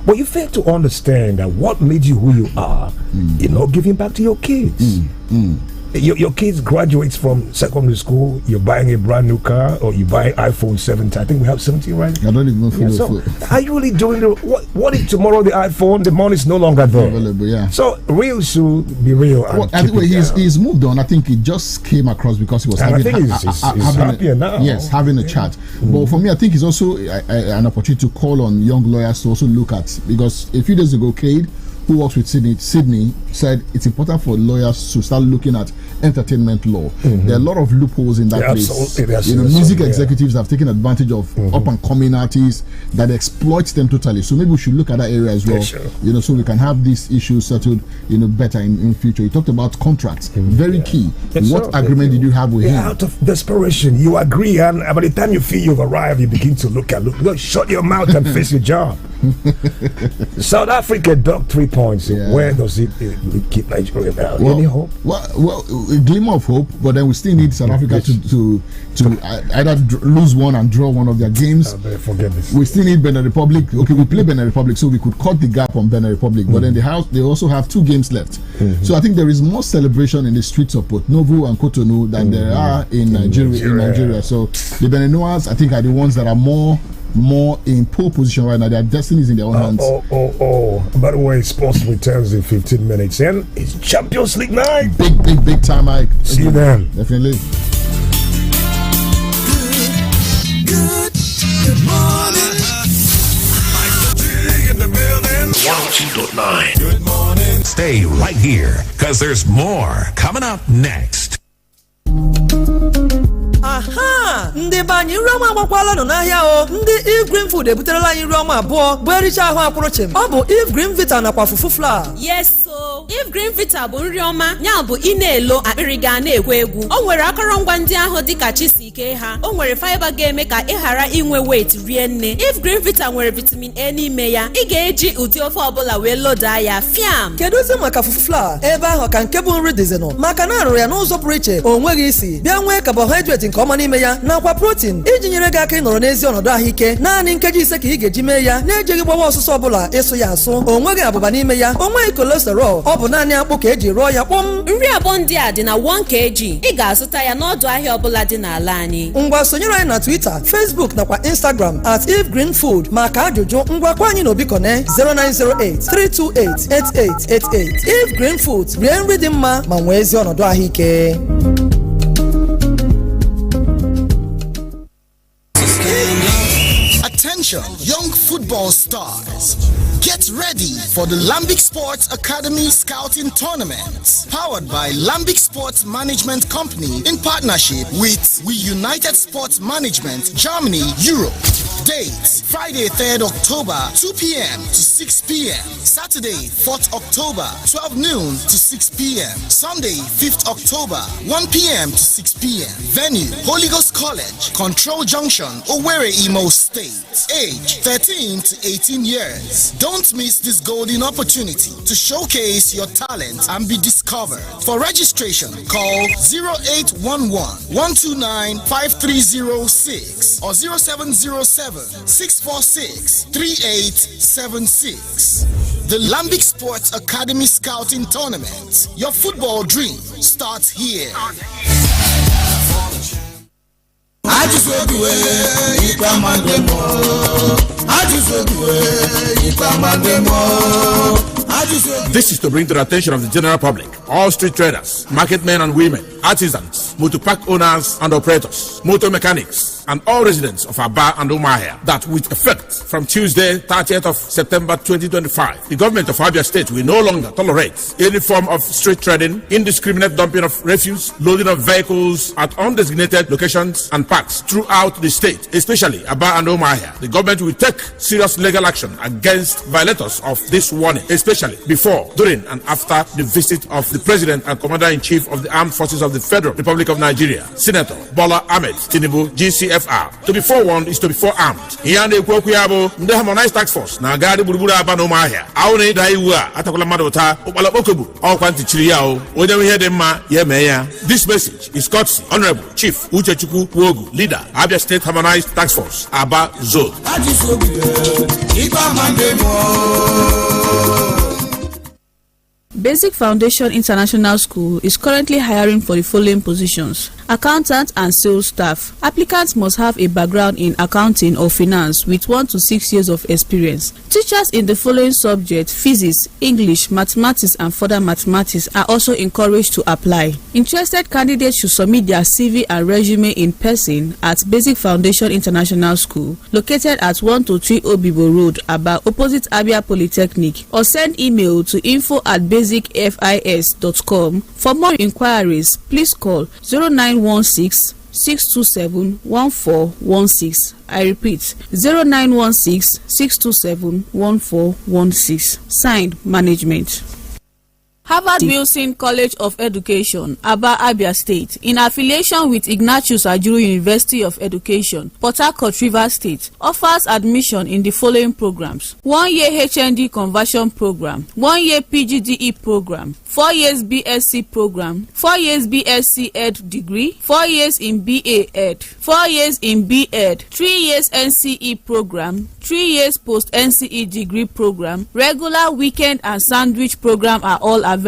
But you fail to understand that what made you who you are, you're not giving back to your kids. Your kids graduates from secondary school, you're buying a brand new car, or you buy iPhone 17. I think we have 17, right? I don't even know. So are you really doing what if tomorrow the iPhone, the money is no longer there? Available, yeah. So real should be real. Well, I think he's moved on. I think it just came across because he was having happier now. Yes, having a chat. But for me, I think it's also an opportunity to call on young lawyers to also look at, because a few days ago, Cade, who works with Sydney, said it's important for lawyers to start looking at entertainment law. There are a lot of loopholes in that place. Music executives have taken advantage of up and coming artists that exploit them totally. So maybe we should look at that area as well. So we can have these issues settled, better in future. You talked about contracts, very key. What agreement did you have with him? Out of desperation, you agree, and by the time you feel you've arrived, you begin to look, shut your mouth and face your job. South Africa dug 3 points. Where does it keep Nigeria down? Any hope? Well, a glimmer of hope, but then we still need South Africa to either lose one and draw one of their games. Forget this. We still need Benin Republic. Okay, we play Benin Republic, so we could cut the gap on Benin Republic. But then they also have 2 games left. So I think there is more celebration in the streets of Port Novo and Cotonou than there are in Nigeria. So the Beninois, I think, are the ones that are more in pole position right now. Their destiny is in their own hands. By the way, sports returns in 15 minutes, and it's Champions League night. Big time, Mike. See you then. Definitely. Good morning. Mike G in the building. 102.9. Good morning. Stay right here, because there's more coming up next. Aha! Ndị be anyị nri ọma agbakwala nọ n'ahịa o. Ndị Eve Green Food ebuterela anyị nri ọma abụọ bụ ericha ahụ akwụrụ chim. Ọ bụ Eve Green Vita nakwa fufu flour. Yes, so If Green Vita bụ nri ọma ya bụ ị na-elo akpịrị ga na-ekwu egwu. O nwere akụrụngwa ndị ahụ dịka chisike ha. O nwere fiber ga-eme ka ị ghara inwe weight rie nne. If Green Vita nwere vitamin A n'ime ya, ị ga-eji ụdị ofe ọbụla wee lodaa ya fiam. Kedụzi maka fufu flour ebe ahụ ka nke bụ nri dịzinụ maka na arụrụ ya n'ụzọ pụrụ iche o nweghị isi bịa nwee carbohydrate nke ọma n'ime ya nakwa protein iji nyere gị aka ịnọrọ n'ezi ọnọdụ ahụike. Naanị nkeji ise ka ị ga-eji mee ya na-ejighị gbawa ọsụsọ ọbụla ịsụ ya asụ. O nweghị abụba n'ime ya, o nweghị cholesterol, ọ bụ naanị akpụ ka eji rụọ ya kpọm. Nri abụọ ndị a dị na 1 kg. Ị ga-azụta ya n'ọdụ ahịa ọbụla dị n'ala anyị. Ngwa sonyere anyị na Twitter, Facebook nakwa Instagram @ifgreenfood maka ajụjụ ngwakwa anyị n'obi kone 0908-328-8888. If Green Foods, rie nri dị mma ma nwee ezi ọnọdụ ahụike. Attention, young football stars. Get ready for the Lambic Sports Academy Scouting Tournament, powered by Lambic Sports Management Company in partnership with We United Sports Management, Germany, Europe. Date, Friday 3rd October, 2 p.m. to 6 p.m. Saturday, 4th October, 12 noon to 6 p.m. Sunday, 5th October, 1 p.m. to 6 p.m. Venue, Holy Ghost College, Control Junction, Owerri, Imo State. Age, 13 to 18 years. Don't miss this golden opportunity to showcase your talent and be discovered. For registration, call 0811-129-5306 or 0707-646-3876. The Lambic Sports Academy Scouting Tournament. Your football dream starts here. This is to bring to the attention of the general public, all street traders, market men and women, artisans, motor park owners and operators, motor mechanics, and all residents of Aba and Umuahia, that with effect from Tuesday, 30th of September 2025, the government of Abia State will no longer tolerate any form of street trading, indiscriminate dumping of refuse, loading of vehicles at undesignated locations and parks throughout the state, especially Aba and Umuahia. The government will take serious legal action against violators of this warning, especially before, during, and after the visit of the President and Commander-in-Chief of the Armed Forces of the Federal Republic of Nigeria, Senator Bola Ahmed Tinubu, GCFR. To be forewarned is to be forearmed. Here and the Harmonized Task Force, Nagari Burubura Aba and Umuahia. Aone Daiwa, Atakola Madota, Opala Okobu, all Quanti Chiriao, when we hear them, Yemeya. This message is courtesy, Honorable Chief Uchechukwu Wogu, leader, Abia State Harmonized Task Force, Aba Zone. Basic Foundation International School is currently hiring for the following positions: accountant and sales staff. Applicants must have a background in accounting or finance with 1 to 6 years of experience. Teachers in the following subjects: physics, English, mathematics, and further mathematics are also encouraged to apply. Interested candidates should submit their CV and resume in person at Basic Foundation International School, located at 123 Obibo Road, Aba, opposite Abia Polytechnic, or send email to info@basicfis.com. For more inquiries, please call 0916-627-1416. I repeat, 0916-627-1416. Signed, Management. Harvard Wilson College of Education, Aba, Abia State, in affiliation with Ignatius Ajuru University of Education, Port Harcourt, Rivers State, offers admission in the following programs: 1 year HND conversion program, 1 year PGDE program, 4 years BSc program, 4 years BSc Ed degree, 4 years in BA Ed, 4 years in B.Ed, 3 years NCE program, 3 years post NCE degree program. Regular, weekend, and sandwich program are all available.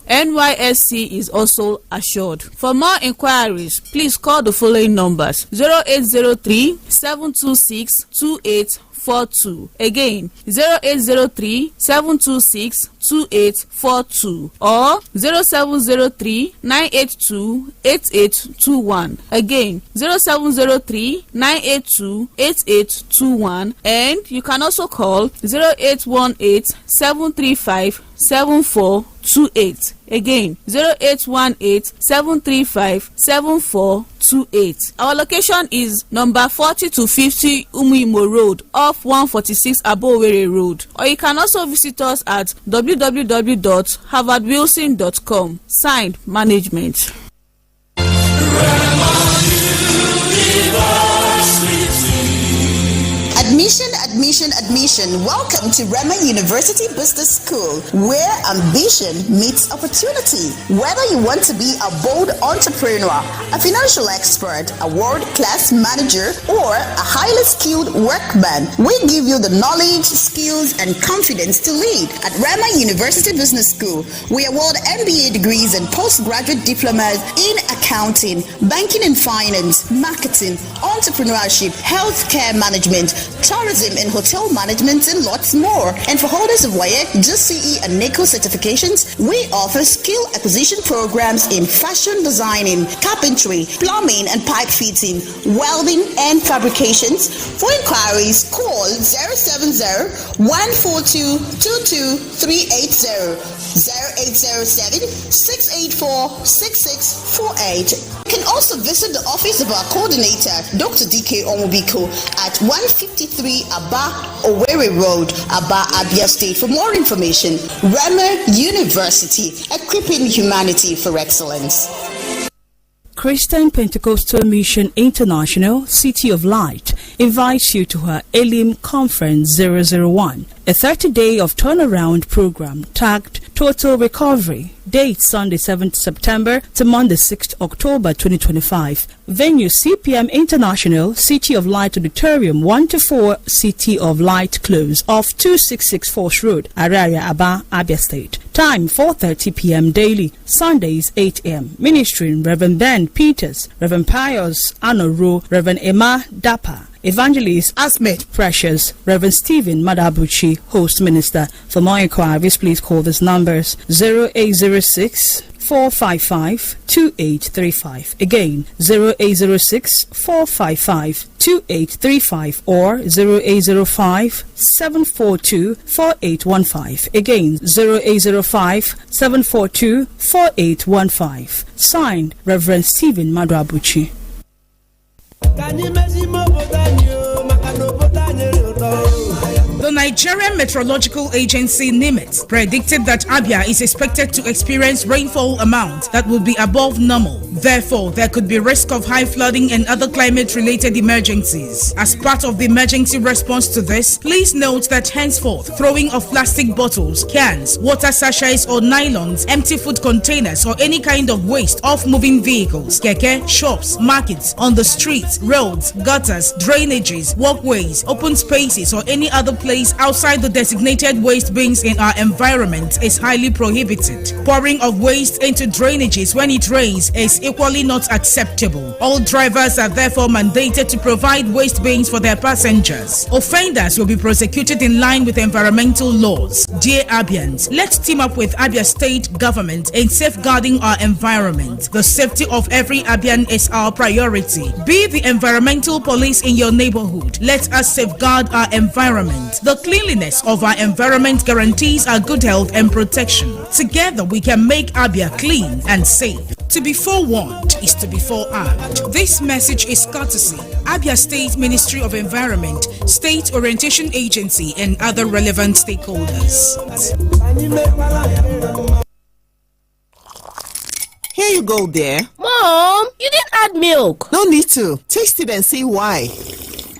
NYSC is also assured. For more inquiries, please call the following numbers: 0803-726-2842. Again, 0803-726-2842 or 0703-982-8821. Again, 0703-982-8821, and you can also call 0818-735-74 7428. Again, 0818-735-7428. Our location is number 40 to 50 Umuimo Road off 146 Abowere Road. Or you can also visit us at www.harvardwilson.com. Signed, Management. Admission. Welcome to Rema University Business School, where ambition meets opportunity. Whether you want to be a bold entrepreneur, a financial expert, a world-class manager, or a highly skilled workman, we give you the knowledge, skills, and confidence to lead. At Rema University Business School, we award MBA degrees and postgraduate diplomas in accounting, banking and finance, marketing, entrepreneurship, healthcare management, tourism and hotel management, and lots more. And for holders of WAEC, GCE and NACO certifications, we offer skill acquisition programs in fashion designing, carpentry, plumbing and pipe fitting, welding and fabrications. For inquiries, call 070-142-22380, 0807-684-6648. You can also visit the office of our coordinator, Dr. DK Onwubiko, at 153 Aba Owerri Road, Aba, Abia State. For more information, Rema University, equipping humanity for excellence. Christian Pentecostal Mission International, City of Light, invites you to her Elim Conference 001, a 30-day of turnaround program tagged Total Recovery. Date Sunday 7th September to Monday 6th October 2025. Venue CPM International, City of Light Auditorium 1-4 City of Light Close off 2664 Road, Araria, Aba, Abia State. Time 4:30 p.m. daily. Sundays 8 a.m. Ministering Reverend Ben Peters, Reverend Pius Anoro, Reverend Emma Dapa, Evangelist Asmet Precious, Reverend Stephen Madabuchi, host minister. For more inquiries, please call these numbers: 0806-455-2835. Again, 0806-455-2835 or 0805-742-4815. Again, 0805-742-4815. Signed, Reverend Stephen Madabuchi. The Nigerian Meteorological Agency NIMET predicted that Abia is expected to experience rainfall amount that will be above normal. Therefore, there could be risk of high flooding and other climate-related emergencies. As part of the emergency response to this, please note that henceforth, throwing of plastic bottles, cans, water sachets or nylons, empty food containers or any kind of waste off moving vehicles, keke, shops, markets, on the streets, roads, gutters, drainages, walkways, open spaces or any other place outside the designated waste bins in our environment is highly prohibited. Pouring of waste into drainages when it rains is equally not acceptable. All drivers are therefore mandated to provide waste bins for their passengers. Offenders will be prosecuted in line with environmental laws. Dear Abians, let's team up with Abia State government in safeguarding our environment. The safety of every Abian is our priority. Be the environmental police in your neighborhood. Let us safeguard our environment. The cleanliness of our environment guarantees our good health and protection. Together we can make Abia clean and safe. To be forewarned is to be forearmed. This message is courtesy Abia State Ministry of Environment, State Orientation Agency, and other relevant stakeholders. Here you go, dear. Mom, you didn't add milk. No need to. Taste it and see why.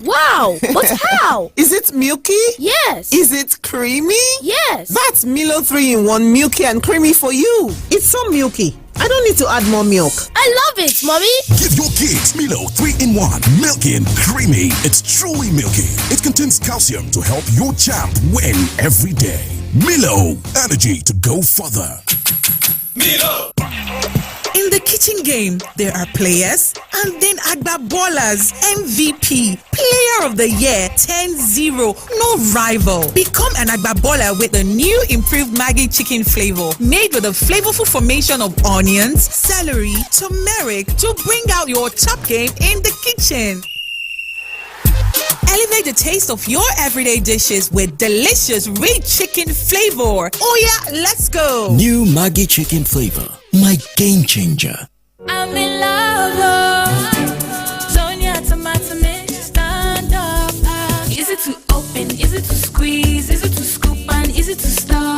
Wow, but how? Is it milky? Yes. Is it creamy? Yes. That's Milo 3-in-1 milky and creamy for you. It's so milky. I don't need to add more milk. I love it, Mommy. Give your kids Milo 3-in-1, milky and creamy. It's truly milky. It contains calcium to help your champ win every day. Milo, energy to go further. Milo. In the kitchen game, there are players and then Agba Ballers, MVP, Player of the Year, 10-0, no rival. Become an Agba Baller with the new improved Maggi chicken flavor, made with a flavorful formation of onions, celery, turmeric to bring out your top game in the kitchen. Elevate the taste of your everyday dishes with delicious rich chicken flavor. Oh yeah, let's go. New Maggi chicken flavor, my game changer. I'm in love. Sonia tomato mix, stand up. Easy to open, easy to squeeze, easy to scoop and easy to stir.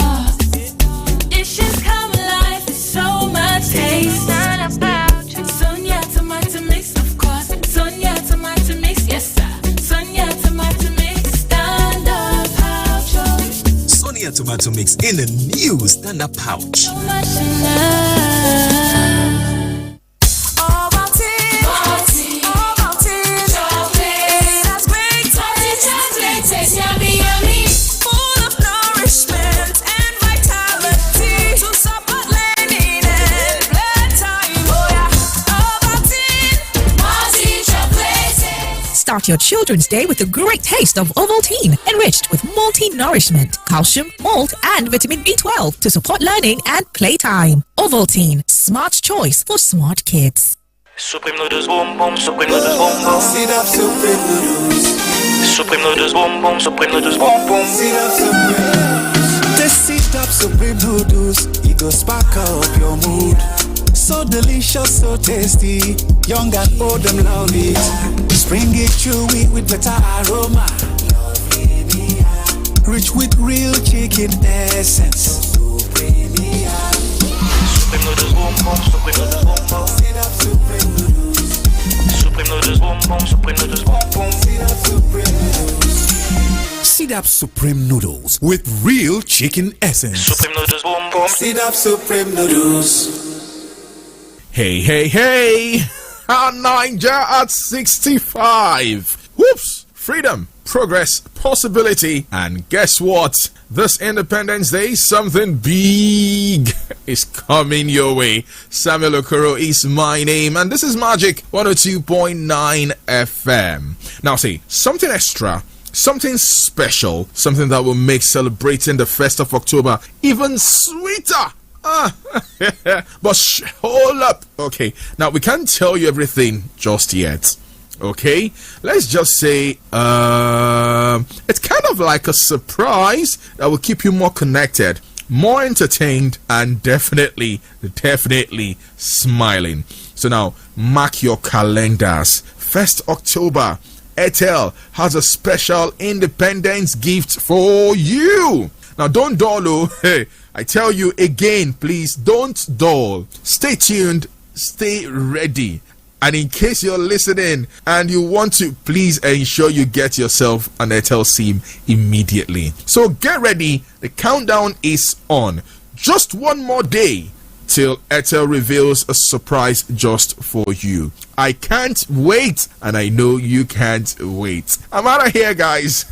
Dishes come alive with so much taste. Sonia tomato mix, of course. Sonia tomato mix, yes sir. Sonia tomato mix, stand up pouch. Sonia tomato mix in the new stand-up pouch. So much in love. Start your children's day with a great taste of Ovaltine, enriched with multi-nourishment, calcium, malt, and vitamin B12 to support learning and playtime. Ovaltine, smart choice for smart kids. Supreme noodles boom boom, supreme noodles boom boom. Sit up, supreme noodles. Supreme noodles boom boom, supreme noodles boom boom. Sit up, supreme noodles. The sit up, supreme noodles. It go spark up your mood. So delicious, so tasty. Young and old, them love it. Spring it chewy with better aroma. Rich with real chicken essence. Supreme noodles boom boom, supreme noodles boom boom. Sit up, supreme noodles. Supreme noodles boom boom, supreme noodles boom boom. Sit up, supreme noodles. Sit up Supreme Noodles with real chicken essence. Supreme noodles boom boom. Sit up, supreme noodles. Hey, hey, hey! Niger at 65. Whoops! Freedom, progress, possibility, and guess what? This Independence Day, something big is coming your way. Samuel Okoro is my name, and this is Magic 102.9 FM. Now, see, something extra, something special, something that will make celebrating the 1st of October even sweeter. But hold up. Okay, now we can't tell you everything just yet. Okay, let's just say it's kind of like a surprise that will keep you more connected, more entertained, and definitely smiling. So now mark your calendars. 1st October, Airtel has a special independence gift for you. Now don't dull. Hey, I tell you again, please don't dull. Stay tuned, stay ready. And in case you're listening and you want to, please ensure you get yourself an Airtel SIM immediately. So get ready, the countdown is on. Just one more day till Airtel reveals a surprise just for you. I can't wait, and I know you can't wait. I'm out of here, guys.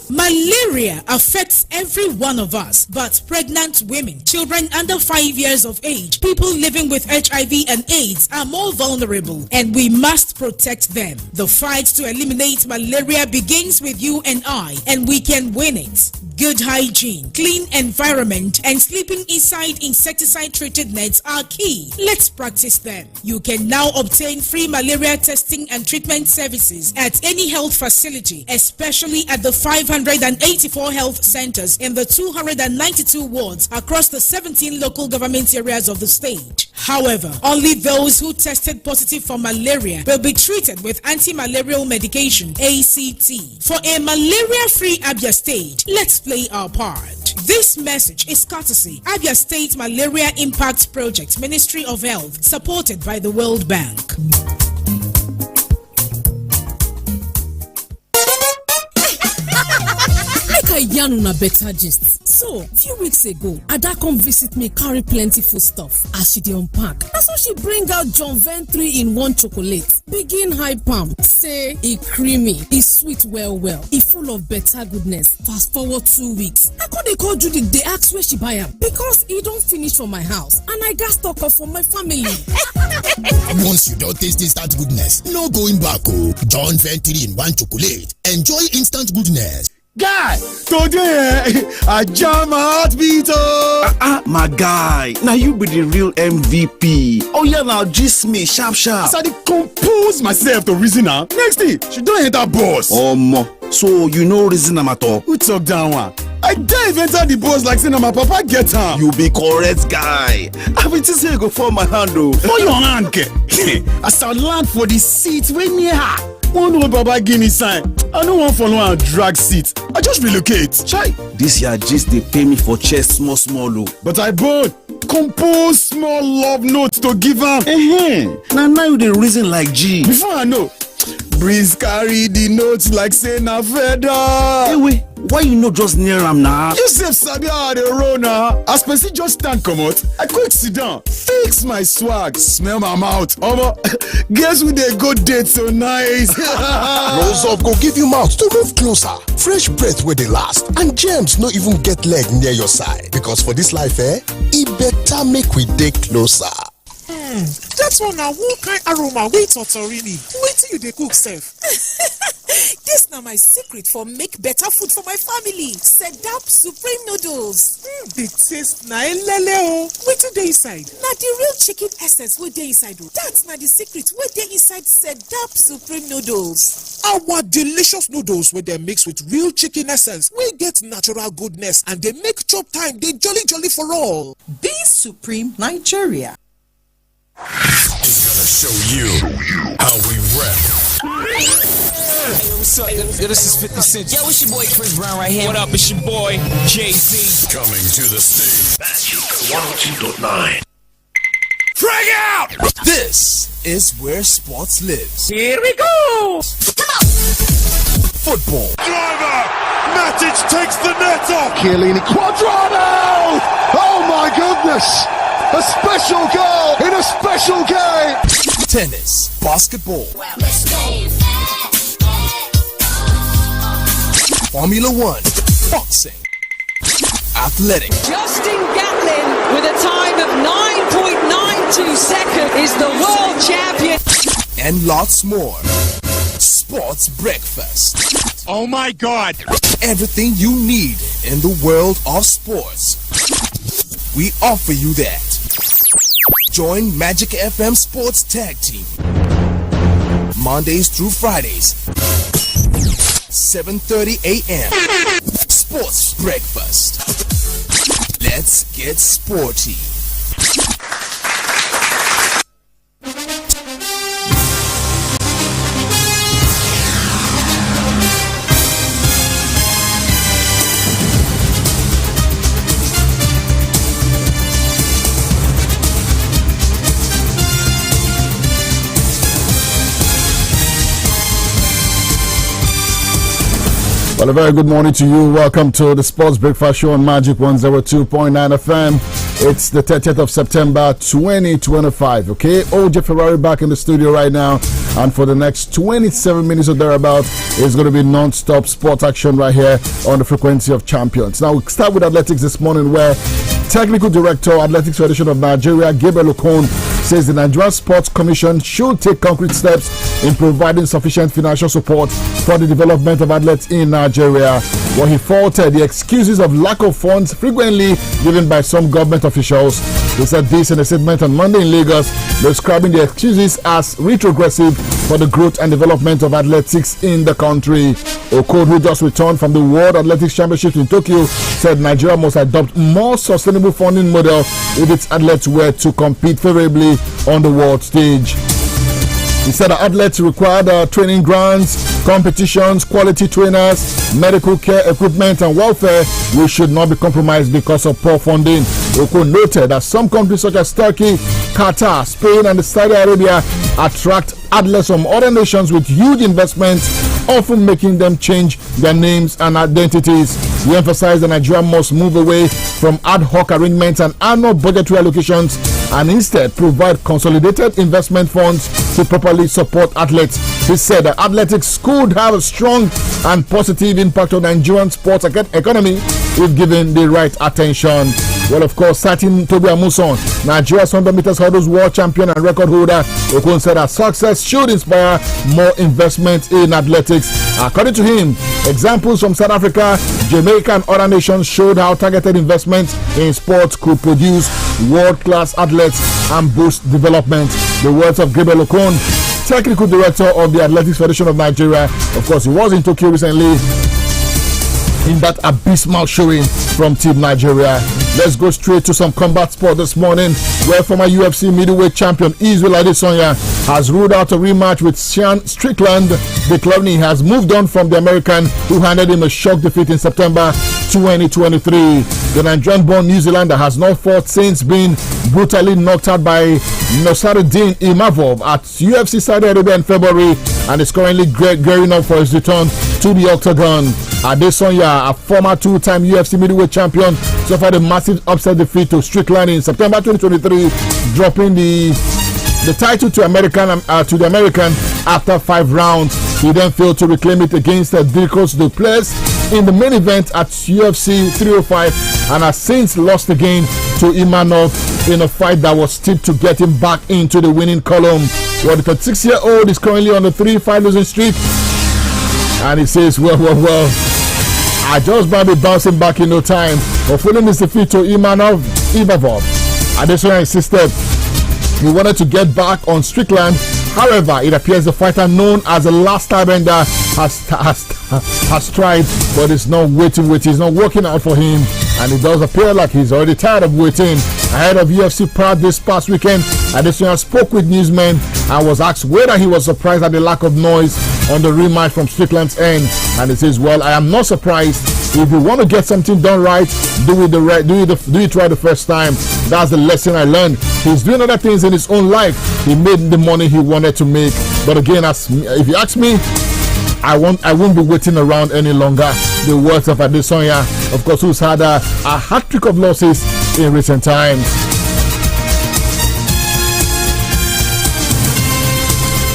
Malaria affects every one of us, but pregnant women, children under 5 years of age, people living with HIV and AIDS are more vulnerable, and we must protect them. The fight to eliminate malaria begins with you and I, and we can win it. Good hygiene, clean environment, and sleeping inside insecticide-treated nets are key. Let's practice them. You can now obtain free malaria testing and treatment services at any health facility, especially at the 584 health centers in the 292 wards across the 17 local government areas of the state. However, only those who tested positive for malaria will be treated with anti-malarial medication, ACT. For a malaria-free Abia State, let's play our part. This message is courtesy Abia State Malaria Impact Project, Ministry of Health, supported by the World Bank. I yarn on a better gist. So, few weeks ago, Ada come visit me, carry plenty food stuff. As she dey unpack, that's how she bring out John Vent 3-in-1 chocolate. Begin hype am, say e creamy, e sweet well, e full of better goodness. Fast forward 2 weeks, I come dey call Judith, dey ask where she buy am because e don finish for my house and I got stock up for my family. Once you don taste instant goodness, no going back. John Vent 3-in-1 chocolate. Enjoy instant goodness. Guy, today I jam my heartbeat. My guy, now you be the real MVP. Oh yeah, now gist me sharp. As I dey compose myself to reason am. Next thing, she don enter bus. So you know reason am at all? Who talk that one? I dive enter the bus like say na my papa get am. You be correct guy. I be think say you go fall my hand o. For your hand, ke. As I land for the seat wey near her. One old baba give me sign. I no wan follow am drag seat. I just relocate. Chai, this year gist dey pay me for chest small o. But I bone compose small love note to give am. Now you dey reason like G. Before I know, breeze carry the notes like say na feather. Hey wait, why you no just near am now? You sef sabi how I dey roll na. As person just stand comot, I quick sit down, fix my swag, smell my mouth. Guess who dey go date so nice? Rose up go give you mouth to move closer. Fresh breath wey dey last and germs no even get leg near your side. Because for this life, e better make we dey closer. That's one now. What kind aroma? Wait, Otorini. Wait till you dey cook, sef. This na my secret for make better food for my family. Sedap Supreme Noodles. The taste na elele o. Wetin dey inside? Na the real chicken essence wey dey inside o. That's na the secret wey dey inside Sedap Supreme Noodles. Our delicious noodles wey dem mix with real chicken essence wey get natural goodness and dey make chop time dey jolly for all. Be Supreme Nigeria. It's gonna show you how we rap. Hey, what's up? Yo, this is 50 Cent. Yo, it's your boy Chris Brown right here. What up? It's your boy Jay-Z. Coming to the stage. Magic 102.9. Frag out! This is where sports lives. Here we go! Come on! Football. Driver! Matic takes the net off! Chiellini Quadrado! Oh my goodness! A special goal in a special game! Tennis. Basketball. Formula One. Boxing. Athletics. Justin Gatlin with a time of 9.92 seconds is the world champion. And lots more. Sports Breakfast. Oh my God! Everything you need in the world of sports. We offer you that. Join Magic FM Sports Tag Team. Mondays through Fridays. 7:30 a.m. Sports Breakfast. Let's get sporty. Well, a very good morning to you. Welcome to the Sports Breakfast Show on Magic 102.9 FM. It's the 30th of September 2025, okay? OJ Ferrari back in the studio right now. And for the next 27 minutes or thereabout, it's going to be non-stop sports action right here on the frequency of champions. Now, we'll start with athletics this morning where Technical Director, Athletics Federation of Nigeria, Gabriel Okon, says the Nigerian Sports Commission should take concrete steps in providing sufficient financial support for the development of athletes in Nigeria. Well, he faulted the excuses of lack of funds frequently given by some government officials. They said this in a statement on Monday in Lagos, describing the excuses as retrogressive for the growth and development of athletics in the country. Okon, who just returned from the World Athletics Championships in Tokyo, said Nigeria must adopt more sustainable funding model if its athletes were to compete favorably on the world stage. He said that athletes require training grants, competitions, quality trainers, medical care equipment, and welfare, which should not be compromised because of poor funding. Okon noted that some countries such as Turkey, Qatar, Spain, and Saudi Arabia attract athletes from other nations with huge investments, often making them change their names and identities. He emphasized that Nigeria must move away from ad hoc arrangements and annual budgetary allocations and instead provide consolidated investment funds to properly support athletes. He said that athletics could have a strong and positive impact on Nigerian sports economy if given the right attention. Well, of course, citing Toby Amuson, Nigeria's 100 meters hurdles world champion and record holder, Okon said that success should inspire more investment in athletics. According to him, examples from South Africa, Jamaica, and other nations showed how targeted investment in sports could produce world-class athletes and boost development. The words of Gabriel Okon, technical director of the Athletics Federation of Nigeria. Of course, he was in Tokyo recently in that abysmal showing from Team Nigeria. Let's go straight to some combat sport this morning, where former UFC middleweight champion Israel Adesanya has ruled out a rematch with Sean Strickland. Declaring he has moved on from the American who handed him a shock defeat in September 2023. The Nigerian-born New Zealander has not fought since being brutally knocked out by Nasruddin Imavov at UFC Saudi Arabia in February, and is currently gearing up for his return to the octagon. Adesanya, a former two-time UFC middleweight champion, suffered a massive upset defeat to Strickland in September 2023, dropping the title to the American after 5 rounds. He then failed to reclaim it against Dricus Du Plessis in the main event at UFC 305, and has since lost again to Imanov in a fight that was tipped to get him back into the winning column. Well, the 36-year-old is currently on a 3-fight losing streak, and he says, well, I just might be bouncing back in no time. But following his defeat to Imavov, Adesanya insisted he wanted to get back on Strickland. However, it appears the fighter known as the last airbender has tried, but it's not it's not working out for him, and it does appear like he's already tired of waiting. Ahead of UFC Pride this past weekend, Adesanya spoke with newsmen and was asked whether he was surprised at the lack of noise on the rematch from Strickland's end, and he says, well, I am not surprised. If you want to get something done right, do it right the first time. That's the lesson I learned. He's doing other things in his own life. He made the money he wanted to make. But again, if you ask me, I won't be waiting around any longer. The words of Adesanya, of course, who's had a hat-trick of losses in recent times.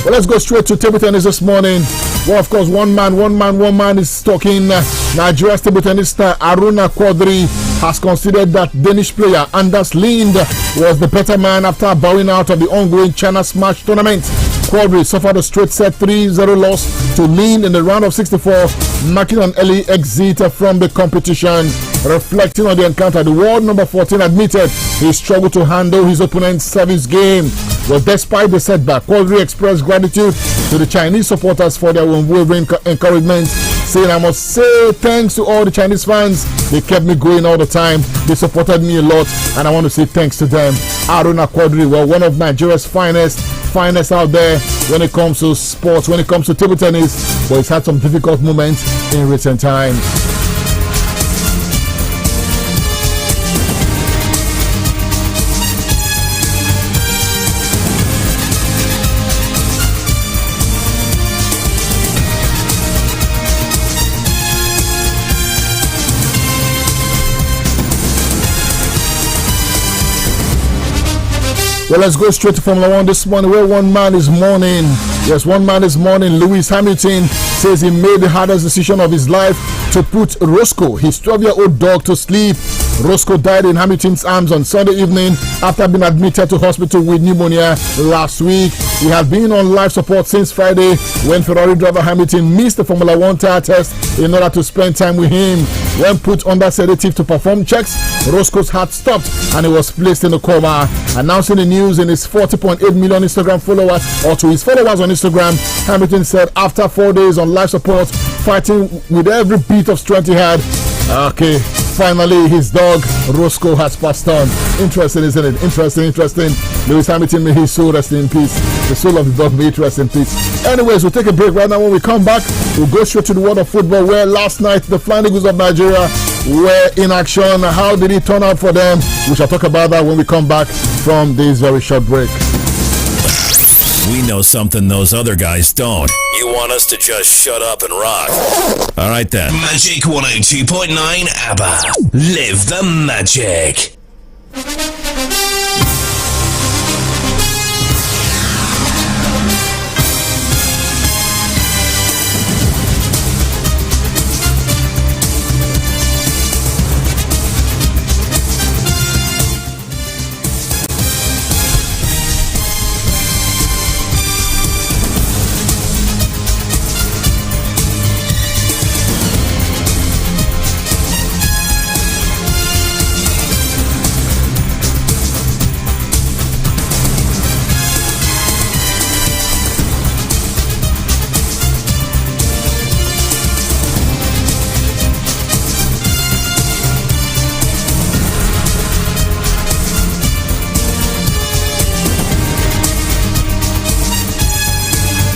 Well, let's go straight to table tennis this morning. Well, of course, one man is talking. Nigeria's table tennis star Aruna Quadri has considered that Danish player Anders Lind was the better man after bowing out of the ongoing China Smash tournament. Quadri suffered a straight set 3-0 loss to Lind in the round of 64, marking an early exit from the competition. Reflecting on the encounter, the world number 14 admitted he struggled to handle his opponent's service game. Well, despite the setback, Quadri expressed gratitude to the Chinese supporters for their unwavering encouragement, saying, I must say thanks to all the Chinese fans. They kept me going all the time. They supported me a lot, and I want to say thanks to them. Aruna Quadri, well, one of Nigeria's finest out there when it comes to sports, when it comes to table tennis, but he's had some difficult moments in recent times. Well, let's go straight to Formula One this morning, where one man is mourning. Yes, one man is mourning. Lewis Hamilton says he made the hardest decision of his life to put Roscoe, his 12-year-old dog, to sleep. Roscoe died in Hamilton's arms on Sunday evening after being admitted to hospital with pneumonia last week. He had been on life support since Friday when Ferrari driver Hamilton missed the Formula One tire test in order to spend time with him. When put under sedative to perform checks, Roscoe's heart stopped and he was placed in a coma. Announcing the news in his 40.8 million Instagram followers, or to his followers on Instagram, Hamilton said after 4 days on life support, fighting with every bit of strength he had, finally his dog Roscoe has passed on. Interesting, isn't it? Interesting. Lewis Hamilton, may his soul rest in peace. The soul of the dog, may it rest in peace. Anyways, we'll take a break right now. When we come back, we'll go straight to the world of football, where last night the Flying Eagles of Nigeria were in action. How did it turn out for them? We shall talk about that when we come back from this very short break. We know something those other guys don't. You want us to just shut up and rock. All right then. Magic 102.9 ABBA. Live the magic.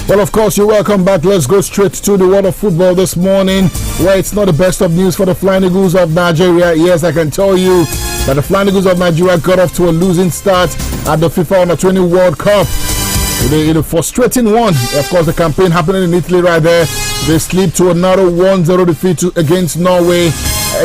Well, of course, you're welcome back. Let's go straight to the world of football this morning, where it's not the best of news for the Flying Eagles of Nigeria. Yes, I can tell you that the Flying Eagles of Nigeria got off to a losing start at the FIFA Under-20 World Cup. In a frustrating one. Of course, the campaign happening in Italy right there. They slipped to another 1-0 defeat against Norway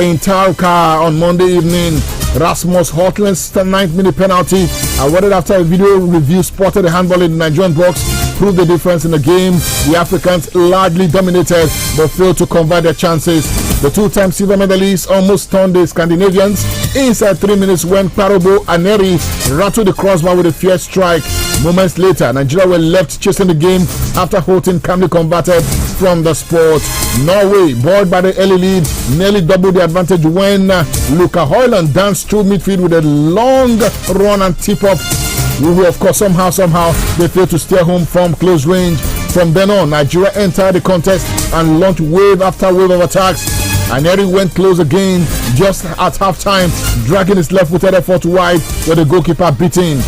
in Tarka on Monday evening. Rasmus Højlund's 9th-minute penalty, awarded after a video review spotted a handball in the Nigerian box, proved the difference in the game. The Africans largely dominated but failed to convert their chances. The two-time silver medalists almost stunned the Scandinavians inside 3 minutes when Parobo Aneri rattled the crossbar with a fierce strike. Moments later, Nigeria were left chasing the game after Houghton calmly converted from the spot. Norway, buoyed by the early lead, nearly doubled the advantage when Luca Højlund danced through midfield with a long run and tip-up. Who, of course, somehow, they failed to steer home from close range. From then on, Nigeria entered the contest and launched wave after wave of attacks. Aneri went close again just at halftime, dragging his left-footed effort wide with the goalkeeper beating.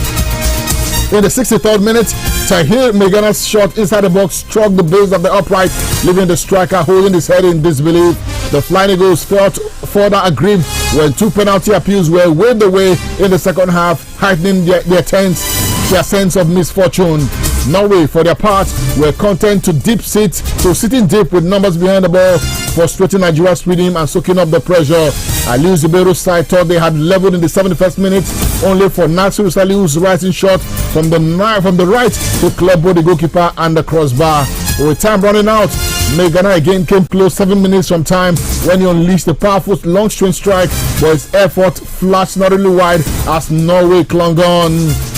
In the 63rd minute, Tahir Megana's shot inside the box struck the base of the upright, leaving the striker holding his head in disbelief. The Flying Eagles felt further aggrieved when two penalty appeals were waved away in the second half, heightening their sense of misfortune. Norway, for their part, were content to sitting deep with numbers behind the ball, frustrating Nigeria's rhythm and soaking up the pressure. Aliou Zubairu's side thought they had leveled in the 71st minute, only for Nasir Saliu's rising shot from the right to club both the goalkeeper and the crossbar. With time running out, Megana again came close 7 minutes from time when he unleashed a powerful long string strike, but his effort flashed not only wide as Norway clung on.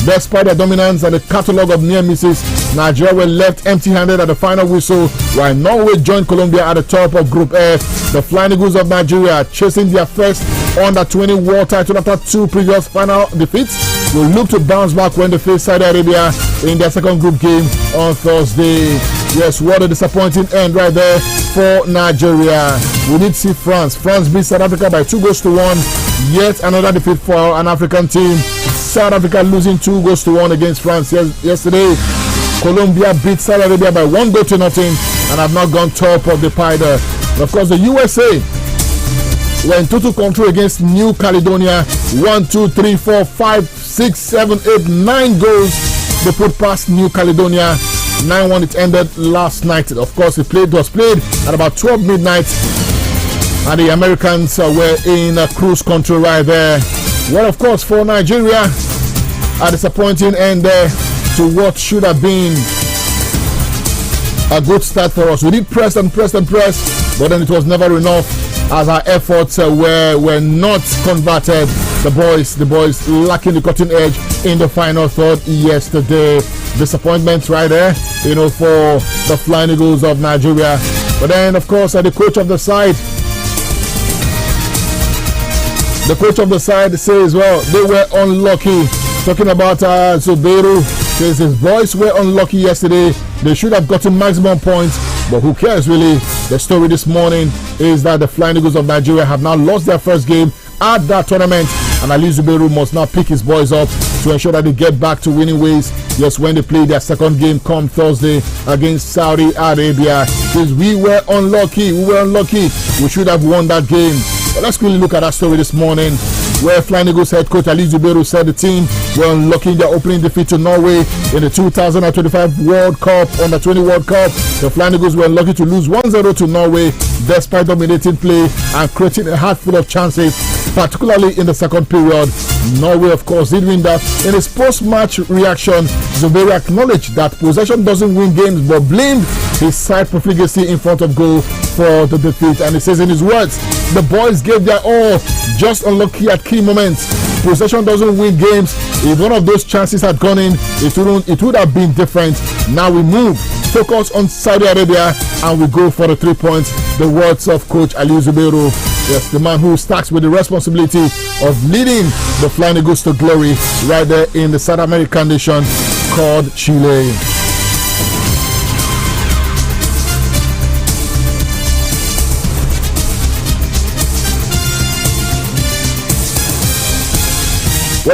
Despite their dominance and a catalogue of near misses, Nigeria were left empty-handed at the final whistle, while Norway joined Colombia at the top of Group F. The Flying Eagles of Nigeria, chasing their first Under-20 world title after two previous final defeats, will look to bounce back when they face Saudi Arabia in their second group game on Thursday. Yes, what a disappointing end right there for Nigeria. We did see France. France beat South Africa by 2-1. Yet another defeat for an African team. South Africa losing 2-1 against France yesterday. Colombia beat Saudi Arabia by 1-0 and have not gone top of the pile there. Of course, the USA were in total control against New Caledonia. 1, 2, 3, 4, 5, 6, 7, 8, 9 goals they put past New Caledonia. 9-1 it ended last night. Of course, it was played at about 12 midnight, and the Americans were in cruise control right there. Well, of course, for Nigeria, a disappointing end there to what should have been a good start for us. We did press, but then it was never enough as our efforts were not converted. The boys lacking the cutting edge in the final third yesterday. Disappointment right there, for the Flying Eagles of Nigeria. But then, of course, the coach of the side says, well, they were unlucky. Talking about Zubairu, says his boys were unlucky yesterday. They should have gotten maximum points, but who cares really? The story this morning is that the Flying Eagles of Nigeria have now lost their first game at that tournament, and Aliou Zubairu must now pick his boys up to ensure that they get back to winning ways. Yes, when they play their second game come Thursday against Saudi Arabia. Because we were unlucky. We should have won that game. But let's quickly look at that story this morning, where Flying Eagles head coach Aliou Zubairu said the team were unlucky in their opening defeat to Norway in the 2025 World Cup, Under-20 World Cup. The Flying Eagles were unlucky to lose 1-0 to Norway despite dominating play and creating a handful of chances, particularly in the second period. Norway, of course, did win that. In his post-match reaction, Zubairu acknowledged that possession doesn't win games, but blamed his side profligacy in front of goal for the defeat. And he says in his words, the boys gave their all, just unlucky at key moments. Possession doesn't win games. If one of those chances had gone in, it would have been different. Now we move, focus on Saudi Arabia, and we go for the 3 points. The words of coach Aliou Zubairu. Yes, the man who starts with the responsibility of leading the Flying Eagles to glory right there in the South American nation called Chile.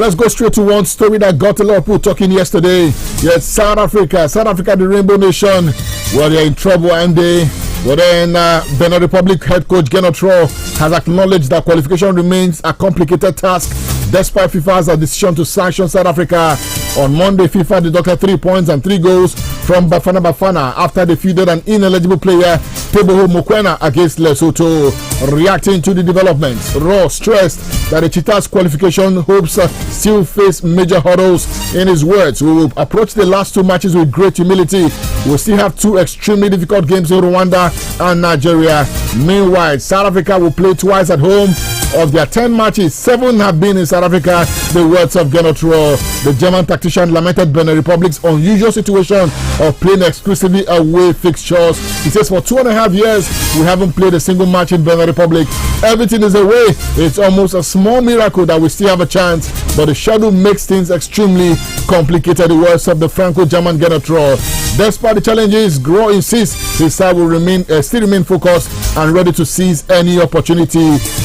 Well, let's go straight to one story that got a lot of people talking yesterday. Yes, South Africa, the Rainbow Nation. Well, they're in trouble, and But then Benin Republic head coach Gernot Rohr has acknowledged that qualification remains a complicated task despite FIFA's decision to sanction South Africa. On Monday, FIFA deducted 3 points and 3 goals from Bafana Bafana after they fielded an ineligible player, Teboho Mokoena, against Lesotho. Reacting to the developments, Rohr stressed that the Cheetahs' qualification hopes still face major hurdles. In his words, we will approach the last 2 matches with great humility. We'll still have 2 extremely difficult games in Rwanda and Nigeria. Meanwhile, South Africa will play twice at home. Of their 10 matches, 7 have been in South Africa. The words of Gernot Rohr. The German tactician lamented Benin Republic's unusual situation of playing exclusively away fixtures. He says, for 2.5 years, we haven't played a single match in Benin Republic. Everything is away. It's almost a small miracle that we still have a chance, but the schedule makes things extremely complicated. The words of the Franco-German Gernot Rohr. Despite the challenges, Rohr insists his side will still remain focused and ready to seize any opportunity.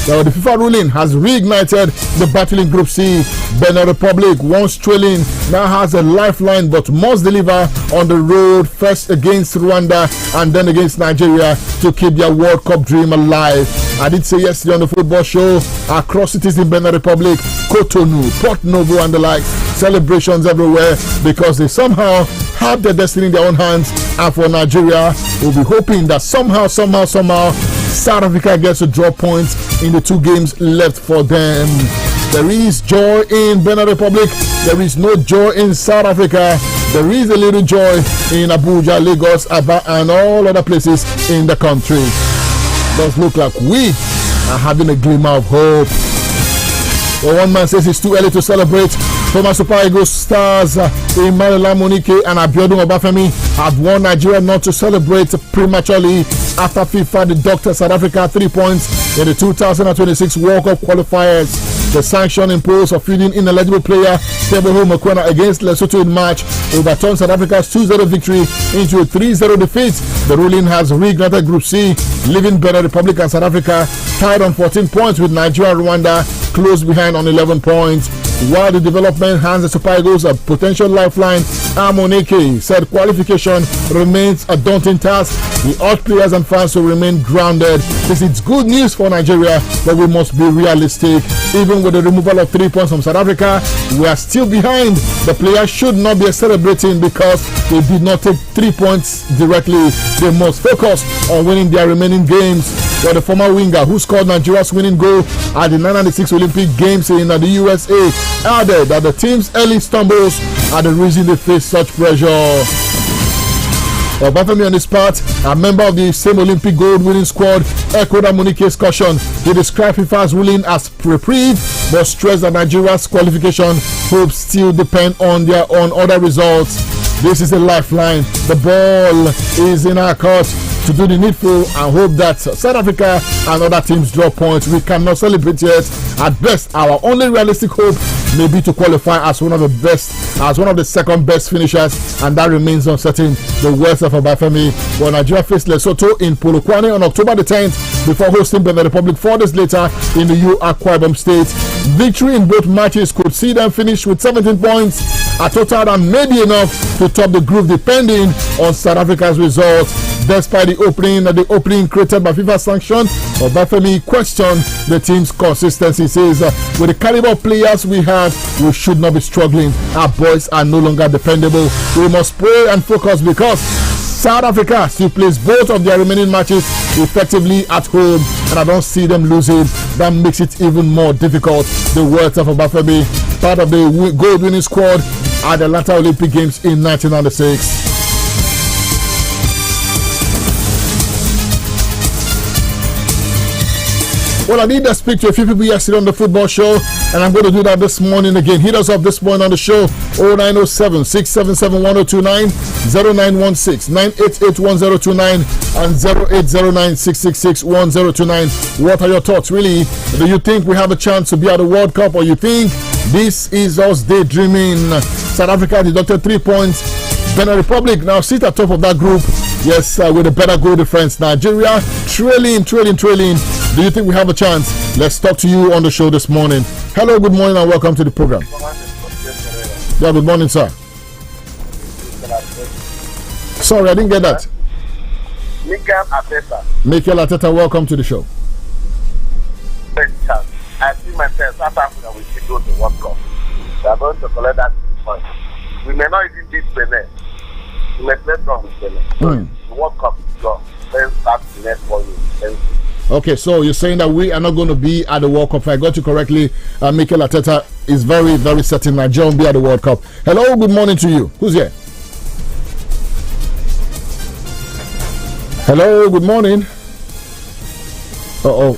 Now, the FIFA ruling has reignited the battle in Group C. Benin Republic, once trailing, now has a lifeline but must deliver on the road, first against Rwanda and then against Nigeria, to keep their World Cup dream alive. I did say yesterday on the football show, across cities in Benin Republic, Cotonou, Port Novo and the like, celebrations everywhere because they somehow have their destiny in their own hands. And for Nigeria, we'll be hoping that somehow South Africa gets to draw points in the 2 games left for them. There is joy in Benin Republic. There is no joy in South Africa. There is a little joy in Abuja, Lagos, Aba, and all other places in the country. It does look like we are having a glimmer of hope. But one man says it's too early to celebrate. Former Super Eagles stars Emmanuel Amunike and Abiodun Obafemi have warned Nigeria not to celebrate prematurely after FIFA deducted South Africa 3 points in the 2026 World Cup qualifiers. The sanction imposed for feeding ineligible player Teboho Mokoena against Lesotho in March overturned South Africa's 2-0 victory into a 3-0 defeat. The ruling has reignited Group C, leaving Benin Republic and South Africa tied on 14 points with Nigeria and Rwanda close behind on 11 points. While the development hands the Super Eagles a potential lifeline, Amunike said qualification remains a daunting task. The odd players and fans will remain grounded. This is good news for Nigeria, but we must be realistic. Even with the removal of 3 points from South Africa, we are still behind. The players should not be celebrating because they did not take 3 points directly. They must focus on winning their remaining games. But the former winger who scored Nigeria's winning goal at the 1996 Olympic Games in the USA added that the team's early stumbles are the reason they face such pressure. Obafemi on his part, a member of the same Olympic gold winning squad, echoed Amunike's caution. He described FIFA's ruling as reprieve, but stressed that Nigeria's qualification hopes still depend on their own other results. This is a lifeline. The ball is in our court to do the needful and hope that South Africa and other teams draw points. We cannot celebrate yet. At best, our only realistic hope may be to qualify as one of the second best finishers, and that remains uncertain. The words of Obafemi. Well, Nigeria faced Lesotho in Polokwane on October the 10th before hosting Benin Republic 4 days later in the Akwa Ibom State. Victory in both matches could see them finish with 17 points, a total that may be enough to top the group depending on South Africa's results. Despite the opening created by FIFA sanction, Obafemi questioned the team's consistency. He says, with the caliber of players we have, we should not be struggling. Our boys are no longer dependable. We must pray and focus because South Africa still plays both of their remaining matches effectively at home, and I don't see them losing. That makes it even more difficult. The words of Obafemi, part of the gold winning squad at the Atlanta Olympic Games in 1996. Well, I need to speak to a few people yesterday on the football show, and I'm going to do that this morning again. Hit us up this morning on the show, 0907 677 1029, 0916 988 1029, and 0809 666 1029. What are your thoughts, really? Do you think we have a chance to be at the World Cup, or you think this is us daydreaming? South Africa deducted 3 points. Benin Republic now sit at top of that group. Yes, with a better goal difference. Nigeria trailing. Do you think we have a chance? Let's talk to you on the show this morning. Hello, good morning and welcome to the program. Yeah, good morning, sir. Sorry, I didn't get that. Mikel Arteta. Mikel Arteta, welcome to the show. I see myself, South Africa will still go to the World Cup. We are going to collect that point. We may not even beat Benin. We may play wrong with Benin. So the World Cup is gone. Then start the next 4 years. Thank you. Okay, so you're saying that we are not going to be at the World Cup. If I got you correctly, Mikel Arteta is very, very certain Nigeria will be at the World Cup. Hello, good morning to you. Who's here? Hello, good morning.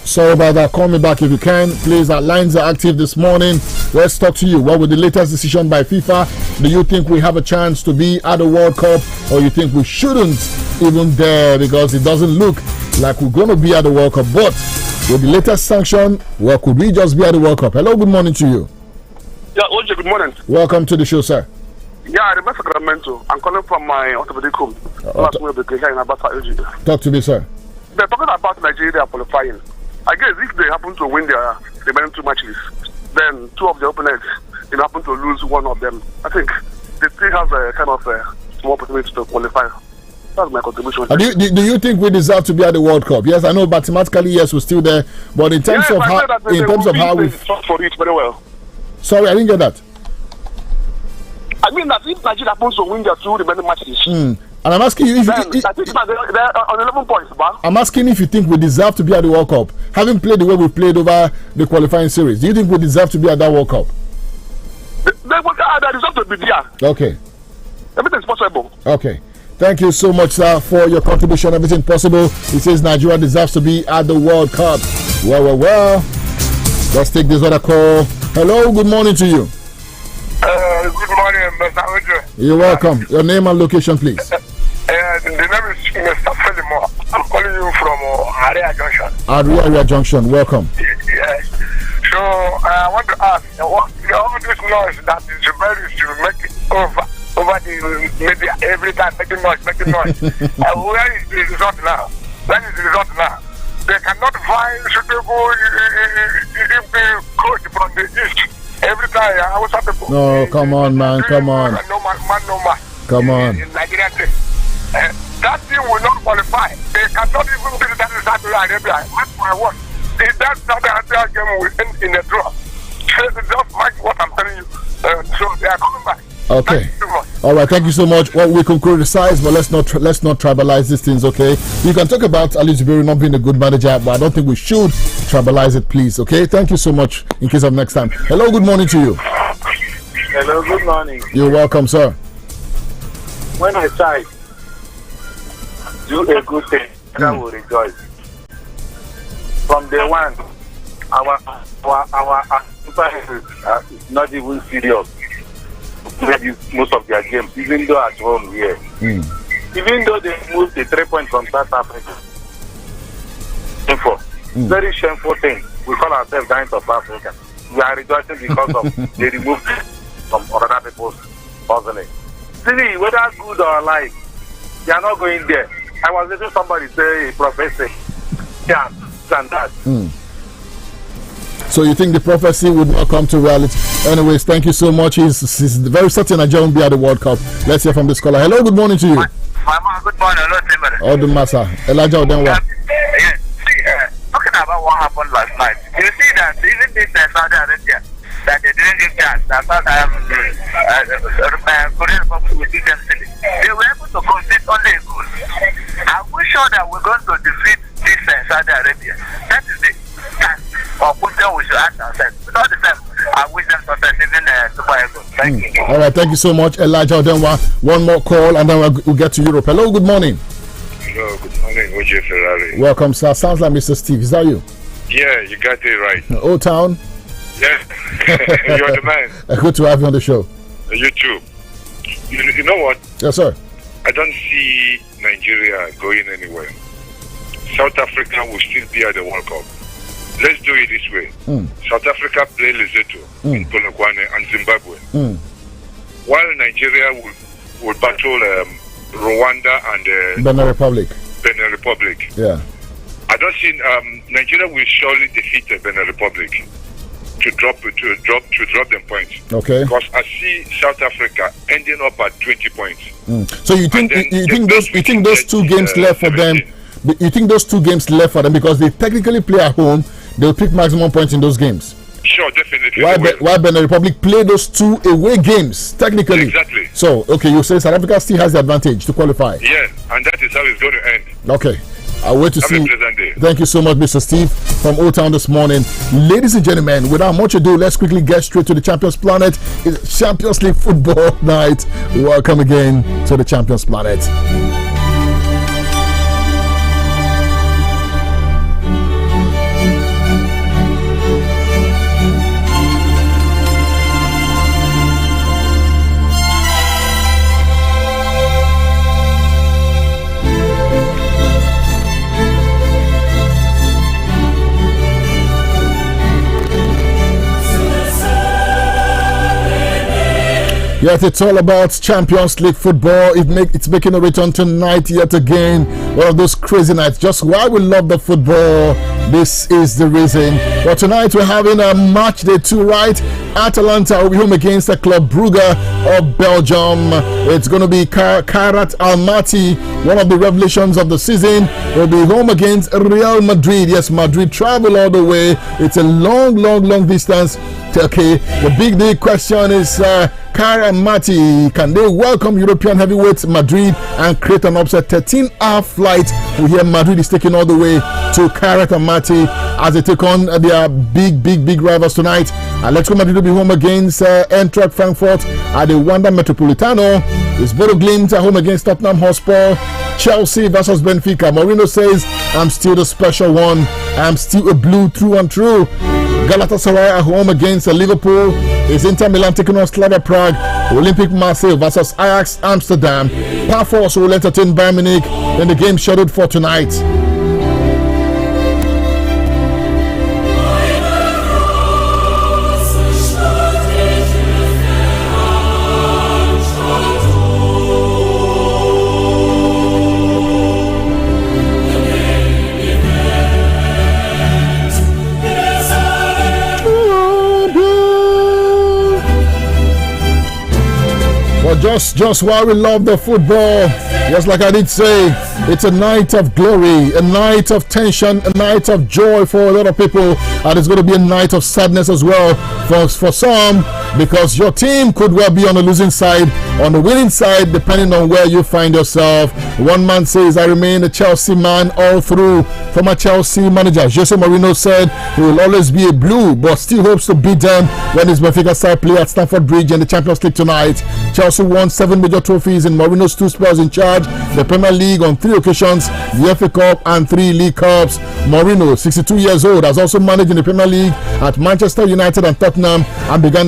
Sorry about that. Call me back if you can. Please, our lines are active this morning. Let's talk to you. What was the latest decision by FIFA? Do you think we have a chance to be at the World Cup, or you think we shouldn't even dare because it doesn't look like we're going to be at the World Cup? But with the latest sanction, well, could we just be at the World Cup? Hello, good morning to you. Yeah, Oje, good morning. Welcome to the show, sir. Yeah, I remember Sacramento. I'm calling from my orthopedic home. Talk to me, sir. They're talking about Nigeria qualifying. I guess if they happen to win their remaining 2 matches, then 2 of the opponents, they happen to lose 1 of them. I think they still have a kind of small opportunity to qualify. That's my contribution. Do you think we deserve to be at the World Cup? Yes, I know mathematically, yes, we're still there. But in terms of how we fought for it very well. Sorry, I didn't get that. I mean that if Nigeria happens to win their 2 remaining matches, and I'm asking you if I think they're on 11 points, but I'm asking if you think we deserve to be at the World Cup, having played the way we played over the qualifying series. Do you think we deserve to be at that World Cup? They deserve to be there. Okay. Everything's possible. Okay. Thank you so much, sir, for your contribution. Everything possible. He says Nigeria deserves to be at the World Cup. Well. Let's take this other call. Hello, good morning to you. Good morning, Mr. Ojo. You're welcome. Your name and location, please. The name is Mr. Felimo. I'm calling you from Area Junction. Area Junction, welcome. Yes. So I want to ask, all this noise that is very to make it over the media every time, making noise. Where is the result now? They cannot find suitable if they coach from the east. Every time I was at the No, come on, man, come on. No man. Come on. In Nigeria, that team will not qualify. They cannot even beat that Saudi Arabia. That's my word. If that Saudi Arabia game will end in a draw, just like what I'm telling you. So they are coming back. Okay. All right. Thank you so much. Well, we can criticize, but let's not tribalize these things. Okay. You can talk about Ali Zuberi not being a good manager, but I don't think we should tribalize it, please. Okay. Thank you so much. In case of next time. Hello. Good morning to you. Hello. Good morning. You're welcome, sir. When I try do a good thing, I will rejoice. From day one, our is not even serious. Play most of their games, even though at home here. Even though they moved the 3 points from South Africa. Very shameful thing. We call ourselves Giants of Africa. We are rejoicing because of they removed from other people's puzzling. See, whether good or like, they are not going there. I was listening to somebody say, Professor, yeah, and that. So you think the prophecy would not come to reality? Anyways, thank you so much. He's very certain Nigeria will be at the World Cup. Let's hear from this caller. Hello, good morning to you. Good morning. Hello, the Massa. Elijah Odenwa. Talking about what happened last night, you see that even this Saudi Arabia, that they didn't give chance, that Korean Republic will beat them silly. They were able to concede only a goal. Are we sure that we're going to defeat this Saudi Arabia? That is the chance or question we should ask ourselves. Not the same. I wish them success even Super Eagles. Thank you. All right, thank you so much, Elijah Odenwa. One more call and then we'll get to Europe. Hello, good morning. Hello, good morning, OJ Ferrari. Welcome, sir. Sounds like Mr. Steve. Is that you? Yeah, you got it right. Old Town? Yeah, you're the man. Good to have you on the show. You too. You know what? Yes, sir. I don't see Nigeria going anywhere. South Africa will still be at the World Cup. Let's do it this way. South Africa play Lesotho in Polokwane and Zimbabwe. While Nigeria will battle Rwanda and Benin Republic. Yeah. I don't see Nigeria will surely defeat the Benin Republic to drop them points. Okay. Because I see South Africa ending up at 20 points. So you think those two games left for them? You think those 2 games left for them because they technically play at home? They'll pick maximum points in those games. Sure, definitely. Why Benin Republic play those 2 away games technically? Exactly. So okay, you say South Africa still has the advantage to qualify. Yeah, and that is how it's going to end. Okay. I'll wait to Have see. a pleasant day. Thank you so much, Mr. Steve from Old Town this morning. Ladies and gentlemen, without much ado, let's quickly get straight to the Champions Planet. It's Champions League football night. Welcome again to the Champions Planet. Yes, it's all about Champions League football. It's making a return tonight yet again. One of those crazy nights. Just why we love the football. This is the reason. But tonight we're having a match day 2, right? Atalanta will be home against the Club Brugge of Belgium. It's going to be Kairat Almaty, one of the revelations of the season. Will be home against Real Madrid. Yes, Madrid travel all the way. It's a long distance. Okay, the big question is Kairat Almaty, can they welcome European heavyweights Madrid and create an upset? 13-hour flight. We hear Madrid is taking all the way to Kairat Almaty as they take on their big rivals tonight. Atletico Madrid will be home against Eintracht Frankfurt at the Wanda Metropolitano. It's Bodo Glimt at home against Tottenham Hotspur. Chelsea versus Benfica. Mourinho says, I'm still the special one. I'm still a blue through and through. Galatasaray at home against Liverpool. Is Inter Milan taking on Slavia Prague. Olympic Marseille versus Ajax Amsterdam. Pafos will entertain Bayern Munich in the game scheduled for tonight. But just while we love the football, just like I did say, it's a night of glory, a night of tension, a night of joy for a lot of people, and it's going to be a night of sadness as well for some, because your team could well be on the losing side, on the winning side, depending on where you find yourself. One man says, I remain a Chelsea man all through. Former Chelsea manager Jose Mourinho said he will always be a blue, but still hopes to beat them when his Benfica side play at Stamford Bridge in the Champions League tonight. Chelsea won 7 major trophies in Mourinho's 2 spells in charge, the Premier League on 3 occasions, the FA Cup and 3 League Cups. Mourinho, 62 years old, has also managed in the Premier League at Manchester United and Tottenham, and began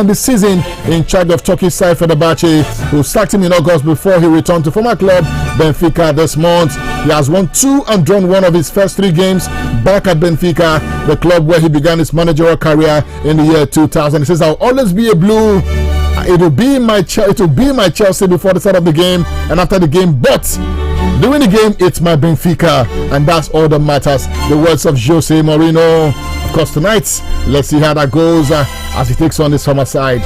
the season in charge of Turkish side Fenerbahce, who sacked him in August before he returned to former club Benfica this month. He has won 2 and drawn 1 of his first 3 games back at Benfica, the club where he began his managerial career in the year 2000. He says, I'll always be a blue. It will be my Chelsea before the start of the game and after the game, but during the game it's my Benfica, and that's all that matters. The words of Jose Mourinho. Of course, tonight, let's see how that goes as he takes on the summer side.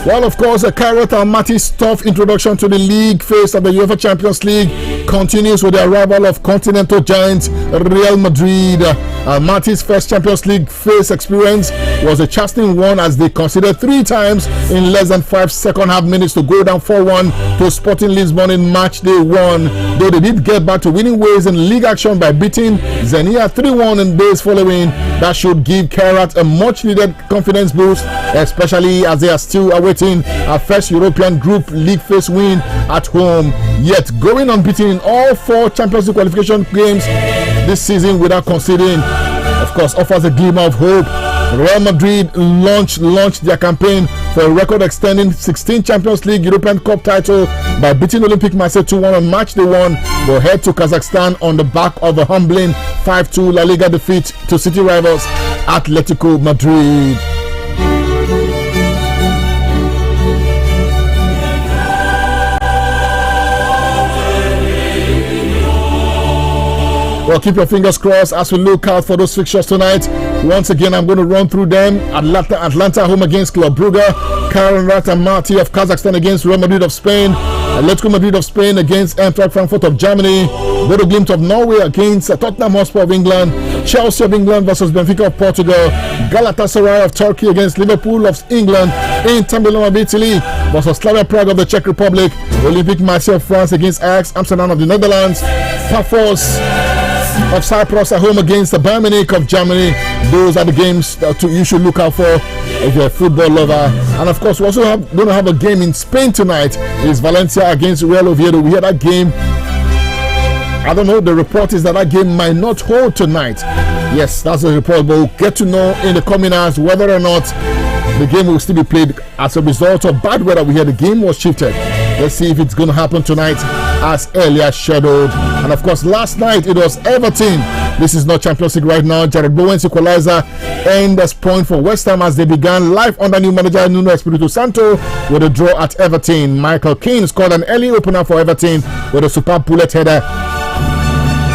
Well, of course, Kairat Almaty's tough introduction to the league phase of the UEFA Champions League continues with the arrival of continental giants Real Madrid. Almaty's first Champions League phase experience was a chastening one as they conceded 3 times in less than 5 second-half minutes to go down 4-1 to Sporting Lisbon in match day 1. Though they did get back to winning ways in league action by beating Xenia 3-1 in days following, that should give Kairat a much-needed confidence boost, especially as they are still awaiting a first European Group League phase win at home. Yet going unbeaten in all 4 Champions League qualification games this season without conceding, of course, offers a glimmer of hope. Real Madrid launched their campaign for a record-extending 16 Champions League European Cup title by beating Olympic Marseille 2-1 on match day 1, but head to Kazakhstan on the back of a humbling 5-2 La Liga defeat to city rivals Atletico Madrid. Well, keep your fingers crossed as we look out for those fixtures tonight. Once again, I'm going to run through them. Atlanta home against Club Brugge. Kairat Almaty of Kazakhstan against Real Madrid of Spain. Atletico Madrid of Spain against Eintracht Frankfurt of Germany. Bodo Glimt of Norway against Tottenham Hotspur of England. Chelsea of England versus Benfica of Portugal. Galatasaray of Turkey against Liverpool of England. Inter Milan of Italy versus Slavia Prague of the Czech Republic. Olympique Marseille of France against Ajax Amsterdam of the Netherlands. Pafos of Cyprus at home against the Bayern Munich of Germany. Those are the games that you should look out for if you're a football lover. And of course, we're also going to have a game in Spain tonight. It's Valencia against Real Oviedo. We had that game. I don't know, the report is that game might not hold tonight. Yes, that's the report, but we'll get to know in the coming hours whether or not the game will still be played as a result of bad weather. We hear the game was shifted. Let's see if it's going to happen tonight as earlier scheduled. And of course, last night it was Everton. This is not Champions League right now. Jared Bowen's equalizer and this point for West Ham as they began life under new manager Nuno Espirito Santo with a draw at Everton. Michael Keane scored an early opener for Everton with a superb bullet header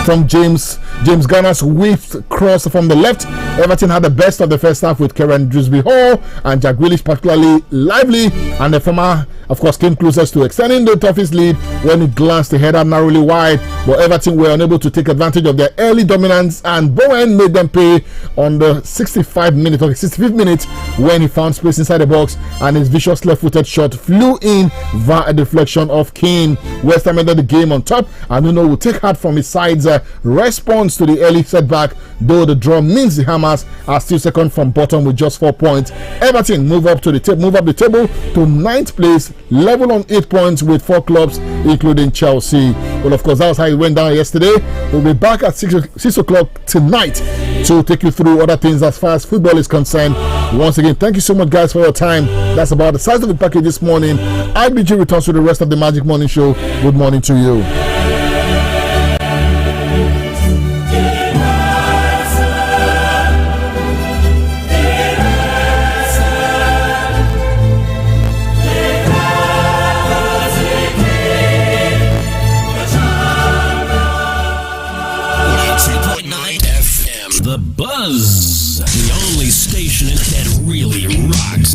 from James Garner's whipped cross from the left. Everton had the best of the first half with Kieran Dewsbury-Hall and Jack Grealish particularly lively, and the former, of course, came closest to extending the toughest lead when he glanced the header narrowly wide, but Everton were unable to take advantage of their early dominance, and Bowen made them pay on the 65th minute when he found space inside the box and his vicious left-footed shot flew in via a deflection of Keane. West Ham ended the game on top, and Nuno will take heart from his side's response to the early setback, though the draw means the Hammers are still second from bottom with just 4 points. Everton move up the table to 9th place, level on 8 points with 4 clubs including Chelsea. Well, of course, that was how it went down yesterday. We'll be back at 6 o'clock tonight to take you through other things as far as football is concerned. Once again, thank you so much, guys, for your time. That's about the size of the package this morning. IBG returns to the rest of the Magic Morning Show. Good morning to you. The Buzz, the only station that really rocks.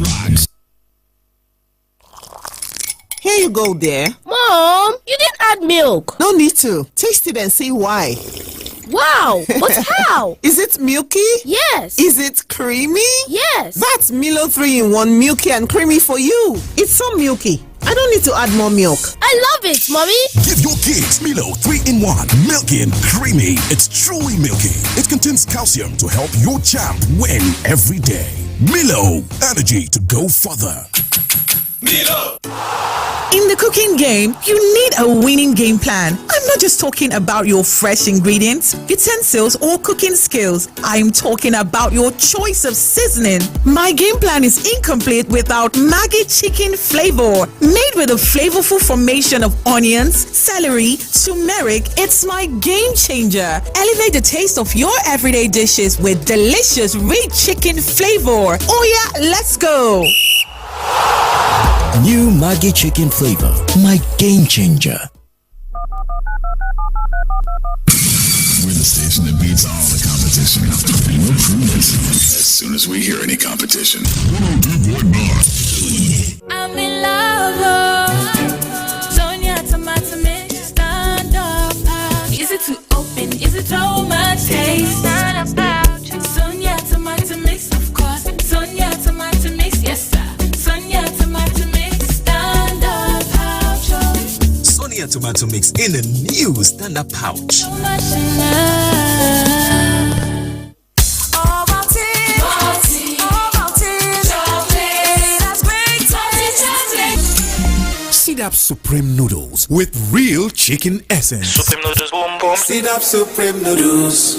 Here you go, dear. Mom, you didn't add milk. No need to. Taste it and see why. Wow, but how? Is it milky? Yes. Is it creamy? Yes. That's Milo 3-in-1 milky and creamy for you. It's so milky. I don't need to add more milk. I love it, Mommy. Give your kids Milo 3-in-1, milky and creamy. It's truly milky. It contains calcium to help your champ win every day. Milo, energy to go further. Milo. In the cooking game, you need a winning game plan. I'm not just talking about your fresh ingredients, utensils, or cooking skills. I'm talking about your choice of seasoning. My game plan is incomplete without Maggi chicken flavor. Made with a flavorful formation of onions, celery, turmeric, it's my game changer. Elevate the taste of your everyday dishes with delicious rich chicken flavor. Oh yeah, let's go. New Maggi chicken flavor, my game changer. We're the station that beats all the competition. And we'll prove it as soon as we hear any competition. 102.9. I'm in love. Sonia tomato mix, stand up. Is it too open? Is it too much taste? Not about you. Sonia tomato mix, of course. Sonia tomato mix, yes sir. Sonia tomato mix, stand up pouch. Sonia tomato mix in a new stand-up pouch. So much in love. Sidap Supreme Noodles with real chicken essence. Supreme Noodles, boom boom. Sidap Supreme Noodles.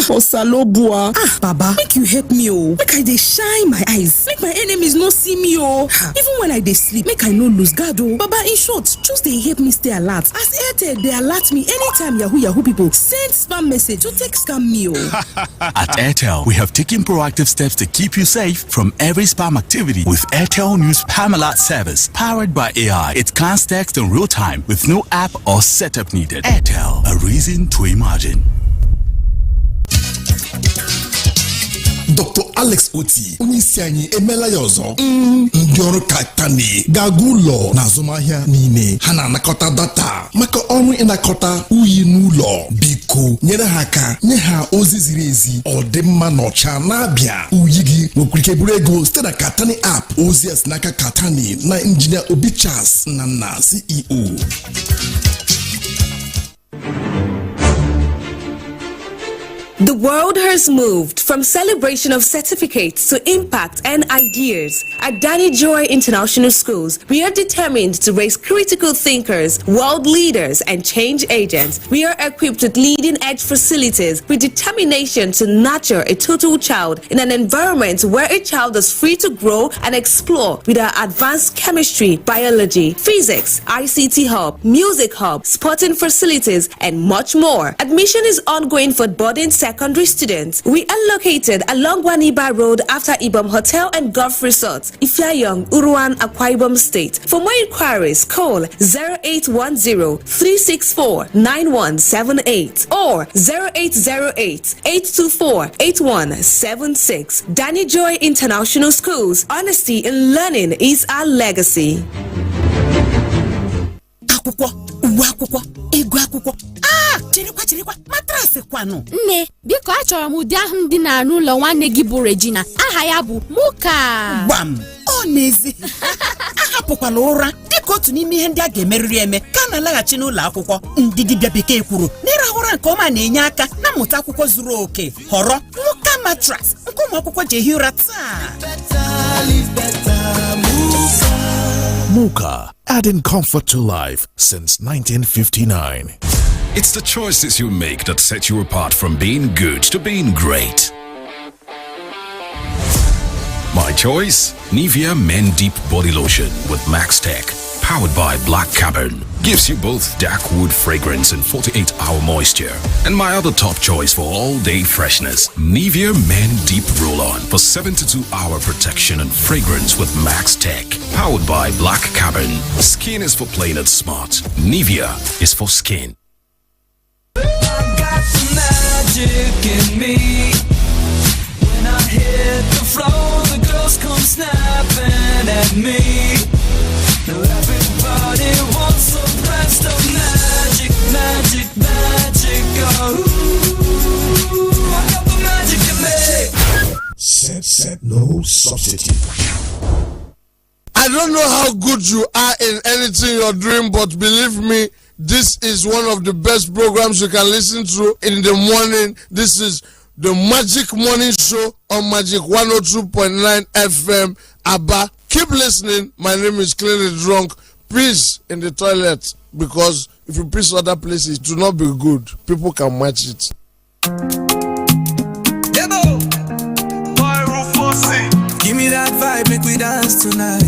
Osalobua. Baba, make you help me, oh. Make I dey shine my eyes. Make my enemies no see me, oh. Even when I dey sleep, make I no lose guard, oh. Baba, in short, just dey help me stay alert. As Airtel, they alert me anytime Yahoo people send spam message to take scam me, oh. At Airtel, we have taken proactive steps to keep you safe from every spam activity with Airtel News Spam Alert service. Powered by AI, it scans text in real time with no app or setup needed. Airtel, a reason to imagine. Dr. Alex Oti, onyeisi anyị emela ya ọzọ. Ndị ọrụ Katani ga-aga ụlọ na azụmahịa niile. Ha na-anakọta data maka ọrụ ịnakọta uyi n'ụlọ. Biko, nyere ha aka, nye ha ozi ziri ezi, ọdịmma na ọcha na-abịa. Uyi gị nwekwara ike buru ego site na Katani app. Ozi a si n'aka Katani na injinia Obi Charles na CEO. The world has moved from celebration of certificates to impact and ideas. At Danny Joy International Schools, we are determined to raise critical thinkers, world leaders, and change agents. We are equipped with leading-edge facilities with determination to nurture a total child in an environment where a child is free to grow and explore with our advanced chemistry, biology, physics, ICT hub, music hub, sporting facilities, and much more. Admission is ongoing for boarding secondary students. We are located along Waniba Road after Ibom Hotel and Golf Resort, Ifyayong, Uruan, Akwa Ibom State. For more inquiries, call 0810-364-9178 or 0808-824-8176. Danny Joy International Schools. Honesty in learning is our legacy. Chirikwa matrasị kwanu. Nne, biko achọrọ m ụdị ahụ dị na n'ụlọ nwanne gị bụ Regina. Aha ya bụ Muka. Gbam, ọ n'ezi. Ahapụkwala ụra dịka otu n'ime ihe ndị a ga-emerịrị eme ka na-alaghachi n'ụlọ akwụkwọ. Ndị dibịa bekee kwuru na ịrahụ ụra nke ọma na-enye aka na mmụta akwụkwọ zuru oke. Họrọ Muka mattress nke ụmụ akwụkwọ ji ehi ụra taa. Muka, adding comfort to life since 1959. It's the choices you make that set you apart from being good to being great. My choice? Nivea Men Deep Body Lotion with Max Tech, powered by Black Carbon. Gives you both dark wood fragrance and 48-hour moisture. And my other top choice for all-day freshness, Nivea Men Deep Roll-On for 72-hour protection and fragrance with Max Tech, powered by Black Carbon. Skin is for plain and smart. Nivea is for skin. Magic in me. When I hit the floor, the girls come snapping at me. Now everybody wants some blast of magic, magic, magic. Oh, I got the magic in me. Set, no substitute. I don't know how good you are in anything you're doing, but believe me, this is one of the best programs you can listen to in the morning. This is the Magic Morning Show on Magic 102.9 FM. Abba, keep listening. My name is Clearly Drunk. Peace in the toilet, because if you piss other places, it will not be good. People can match it. Give me that vibe, make we dance tonight.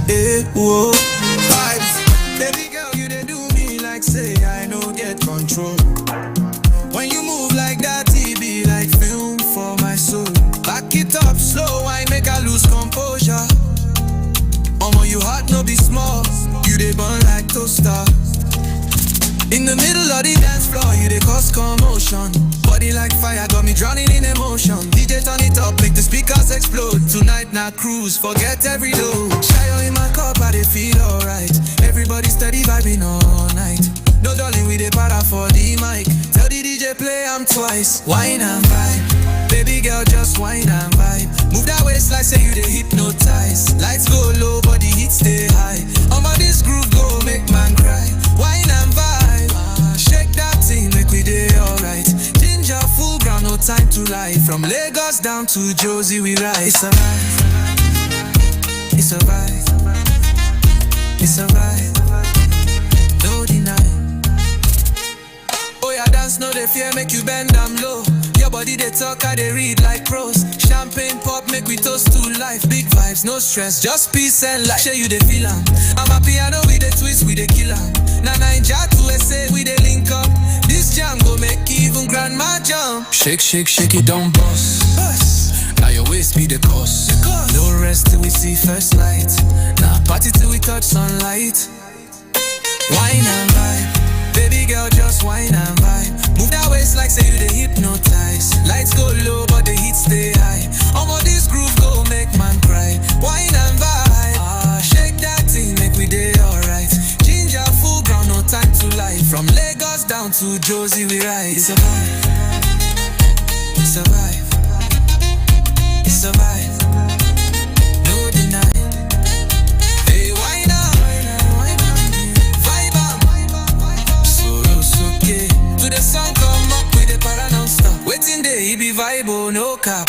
Hey, whoa, vibes. Baby girl, you they do me like say I no get control. When you move like that, it be like film for my soul. Back it up slow, I make I lose composure. Mama, you hot, no be small. You they burn like toaster. In the middle of the dance floor, you they cause commotion. Body like fire, got me drowning in emotion. DJ turn it up, make the speakers explode. Tonight now cruise, forget every load. Shy in my cup, I they feel alright. Everybody steady vibing all night. No darling, we they para for the mic. Tell the DJ play I'm twice. Wine and vibe, baby girl just wine and vibe. Move that waist like say you they hypnotize. Lights go low, body heat stay high. I'ma this groove go make man cry. Wine and vibe, shake that thing, make we day alright. Ginger full ground, no time to lie. From Lagos down to Josie we ride. It's a vibe, it's a vibe, it's a vibe, no deny. Oh yeah, dance no they fear, make you bend down low. Your body they talk, I they read like pros. Champagne pop, make we toast to life. Big vibes, no stress, just peace and light. Share you the feel am. I'm a piano with the twist, with the killer. Na Naija to SA, we the link up. This jam go make even grandma jump. Shake, shake, shake it, don't bust. Now your waist be the cost. No rest till we see first light. Now party till we touch sunlight. Wine and vibe, baby girl, just wine and vibe. Move that waist like say you dey hypnotize. Lights go low, but the heat stay high. Omo, this groove go make man cry. Wine and vibe, shake that thing, make we day alright. Ginger full ground, no time to lie. From Lagos down to Josie, we ride. It's a vibe, it's a vibe, it's a vibe. No deny. Hey, wine up. To the sun come up with the para non-stop. Waiting there, he be vibe, no cap.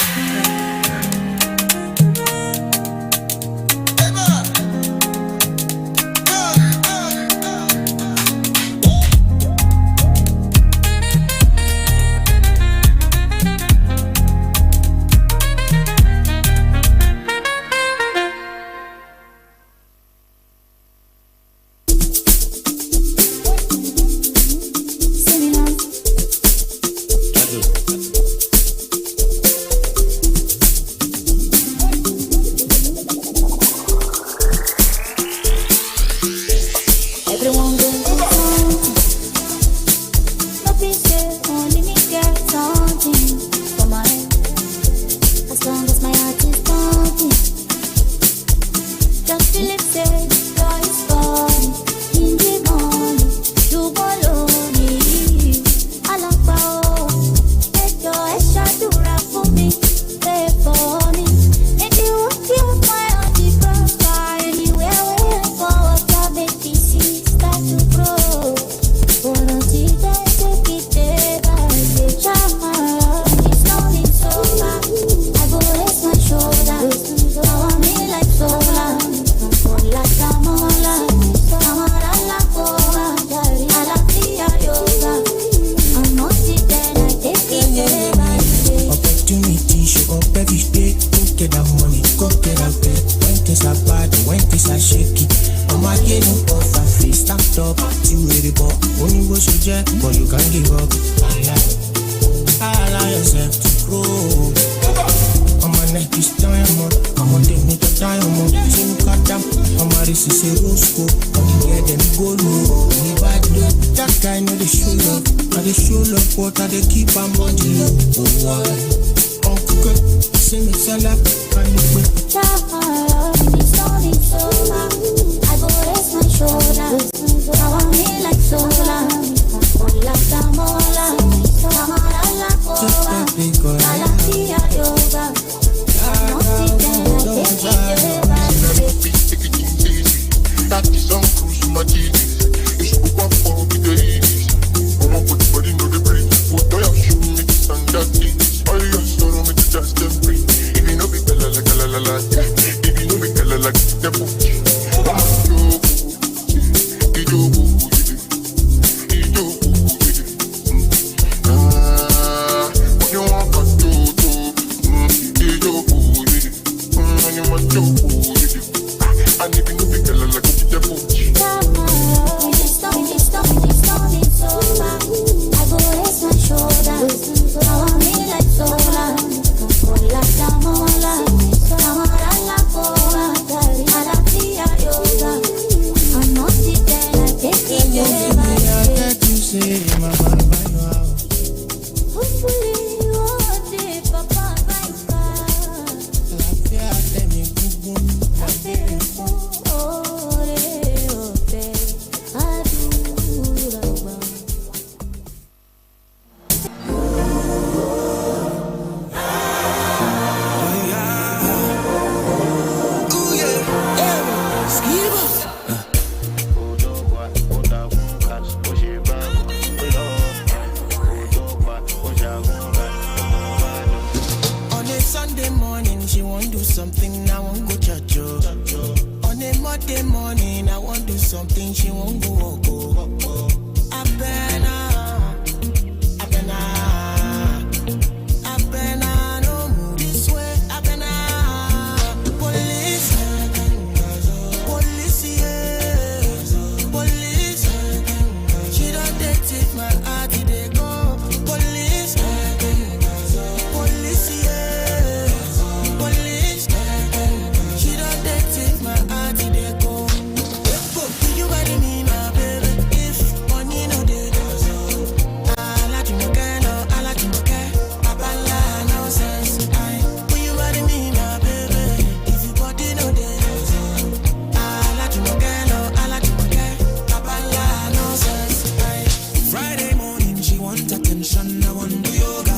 want attention, I want to yoga.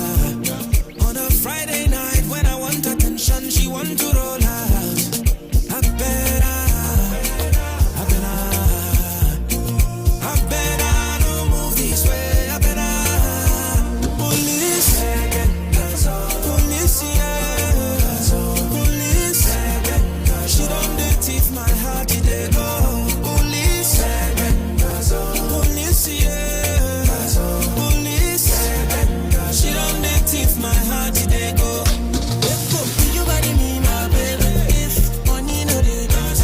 On a Friday night when I want attention, she want to roll out. I better no move this way. I better police, police, yeah, police. She don't dey thief my heart, they go. Police, police, yeah, police. She don't dey thief my heart, they go. You body me, my baby. If money no dey dance,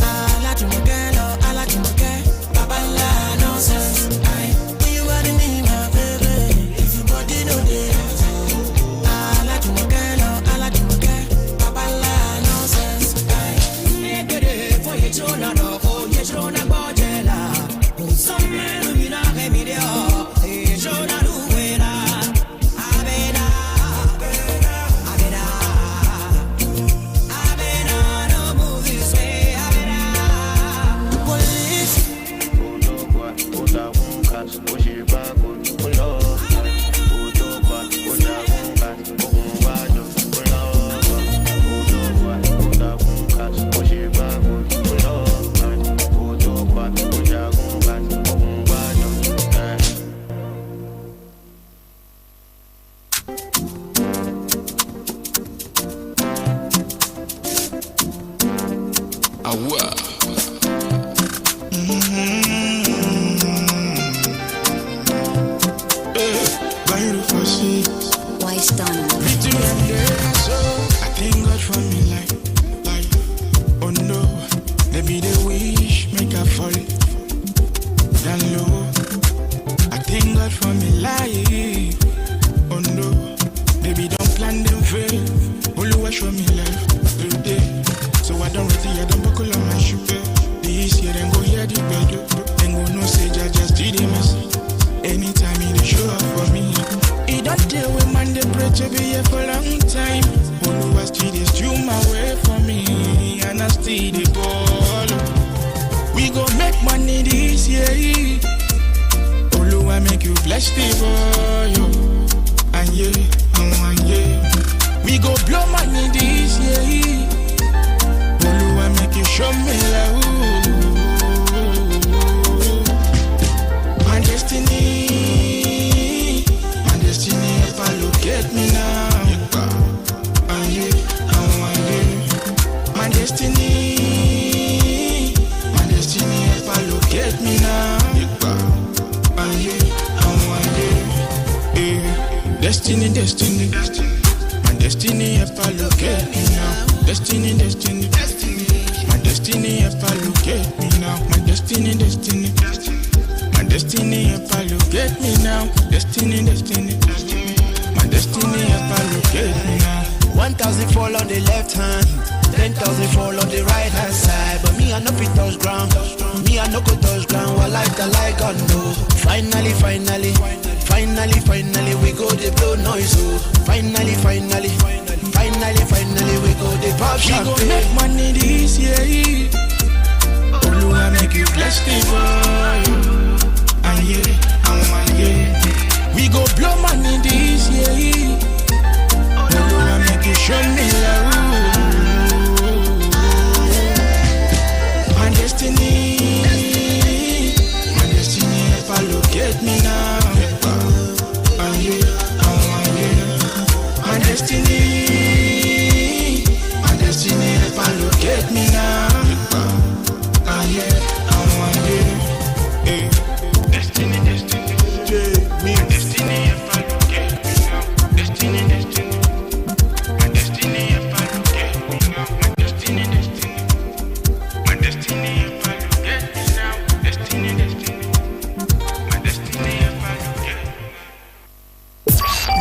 I like you again, I like you again. Papa la nonsense. You body me, my baby. If your body no dey dance, I like you again, I like you again. Papa la nonsense. For you to not know, oh, you should not go jail. Some men who not get me there, they should not do it.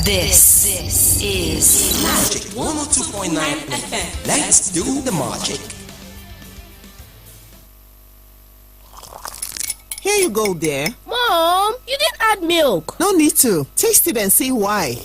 This is Magic 102.9 FM. Let's do the magic. Here you go, dear. Mom, you didn't add milk. No need to. Taste it and see why.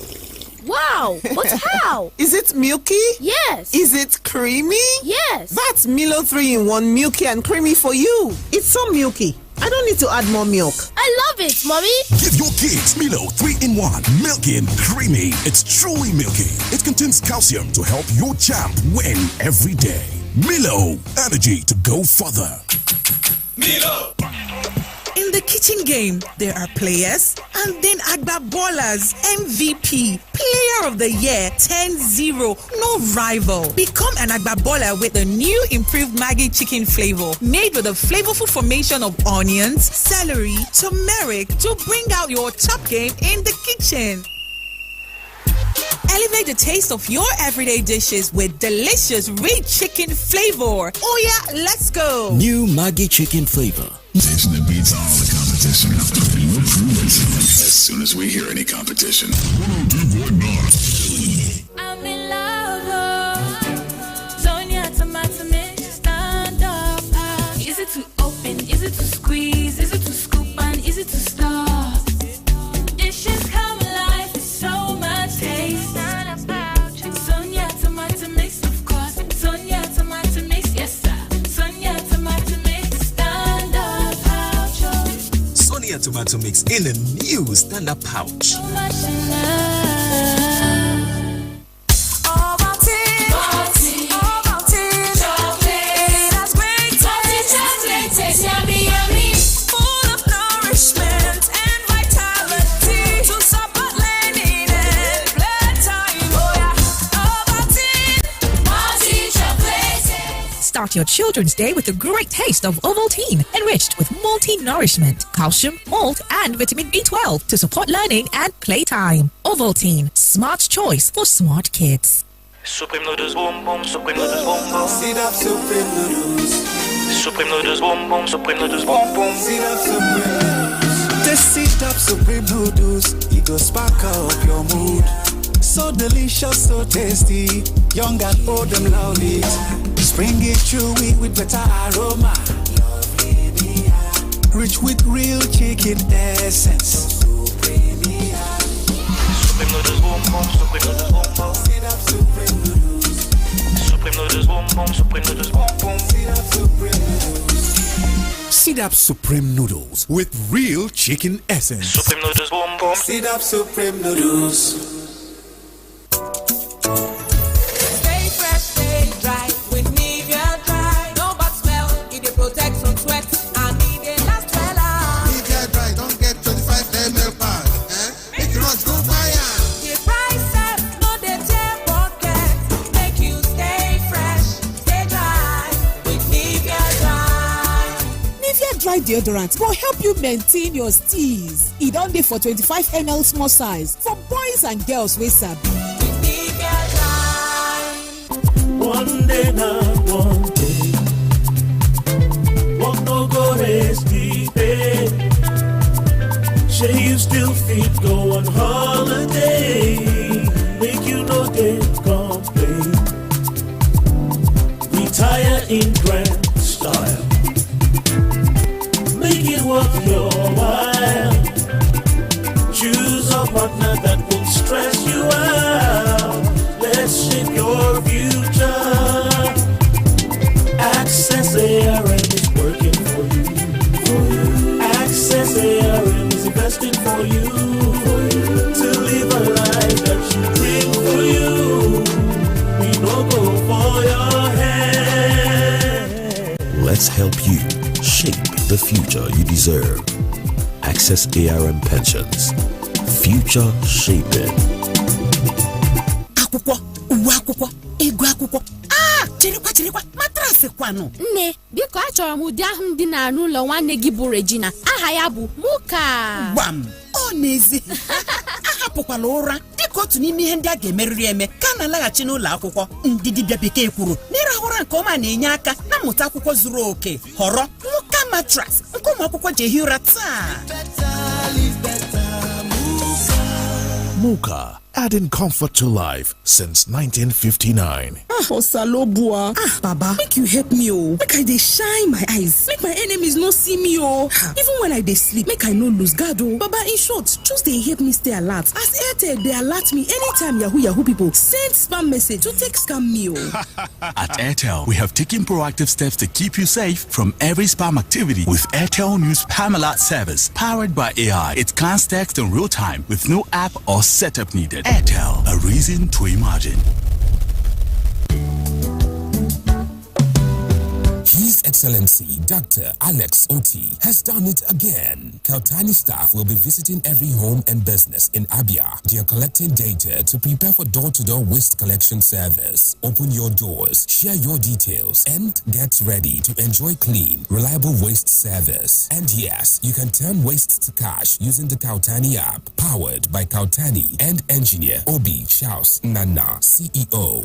Wow, but how? Is it milky? Yes. Is it creamy? Yes. That's Milo 3-in-1 milky and creamy for you. It's so milky. I don't need to add more milk. I love it, Mommy. Give your kids Milo 3-in-1, milky and creamy. It's truly milky. It contains calcium to help your champ win every day. Milo, energy to go further. Milo. In the kitchen game, there are players and then Agba Ballers, MVP, Player of the Year, 10-0, no rival. Become an Agba Baller with the new improved Maggi chicken flavor, made with a flavorful formation of onions, celery, turmeric to bring out your top game in the kitchen. Elevate the taste of your everyday dishes with delicious rich chicken flavor. Oh yeah, let's go. New Maggi chicken flavor. Station that beats all the competition. And we'll prove it as soon as we hear any competition. 102.9. I'm in love. Sonia tomato mix, stand up. Is it to open? Is it to squeeze? Is it to scoop? And is it to stop? Dishes come alive with so much taste. Sonia tomato mix, of course. Sonia tomato mix, yes sir. Sonia tomato mix, stand up pouch. Sonia tomato mix in a new stand-up pouch. So much enough. Start your children's day with a great taste of Ovaltine, enriched with multi-nourishment, calcium, malt, and vitamin B12 to support learning and playtime. Ovaltine, smart choice for smart kids. Supreme noodles boom boom, supreme noodles boom boom. Sit up, supreme noodles. Supreme noodles boom boom, supreme noodles boom boom. Sit up, supreme noodles. The sit up, supreme noodles. It go sparkle up your mood. So delicious, so tasty. Young and old, them love it. Spring it chewy with better aroma. Rich with real chicken essence. Supreme noodles boom boom, supreme noodles boom boom. Sit up, supreme noodles. Supreme noodles boom boom, supreme noodles boom boom. Sit up, supreme noodles. Sit up Supreme Noodles with real chicken essence. Supreme noodles boom boom. Sit up, supreme noodles. Stay fresh, stay dry with Nivea Dry. No bad smell, it protects from sweat and it lasts well. Nivea Dry don't get 25 ml pack. It runs go fire. The price no they tear pocket. Make you stay fresh, stay dry with Nivea Dry. Nivea Dry deodorant will help you maintain your steeze. It don't dey for 25 ml small size for boys and girls wey sabi. One day now, one day. Walk no go rest day. Say you still fit go on holiday. Make you no get complain. Retire in grand style. Make it worth your while. Choose a partner that won't stress you out. Let's shape your future. Access ARM is working for you. Access ARM is investing for you. To live a life that you dream for you. We no go for your head. Let's help you shape the future you deserve. Access ARM Pensions. Future shaping. Ego akwụkwọ. Chirikwa, matrasị kwanụ. Nne, biko achọrọ m ụdị ahụ dị na n'ụlọ nwanne gị bụ Regina. Aha ya bụ Muka. Gbam, ọ n'ezi. Ahapụkwala ụra dịka otu n'ime ihe ndị a ga-emerịrị eme ka a na-alaghachi n'ụlọ akwụkwọ. Ndị dibịa bekee kwuru n'ịrahụ ụra nke ọma na-enye aka na mmụta akwụkwọ zuru oke. Họrọ Muka matras nke ụmụ akwụkwọ ji ehi ụra taa. Muka, adding comfort to life since 1959. Osalobua. Baba, make you help me, oh. Make I dey shine my eyes. Make my enemies no see me, oh. Even when I dey sleep, make I no lose guard, oh. Baba, in short, just dey help me stay alert. As Airtel, they alert me anytime Yahoo people send spam message to take scam me, oh. At Airtel, we have taken proactive steps to keep you safe from every spam activity with Airtel News Spam Alert service. Powered by AI, it scans text in real time with no app or setup needed. Airtel, a reason to imagine. His Excellency Dr. Alex Oti has done it again. Kautani staff will be visiting every home and business in Abia. They are collecting data to prepare for door-to-door waste collection service. Open your doors, share your details, and get ready to enjoy clean, reliable waste service. And yes, you can turn waste to cash using the Kautani app, powered by Kautani and engineer Obi Charles Nana, CEO.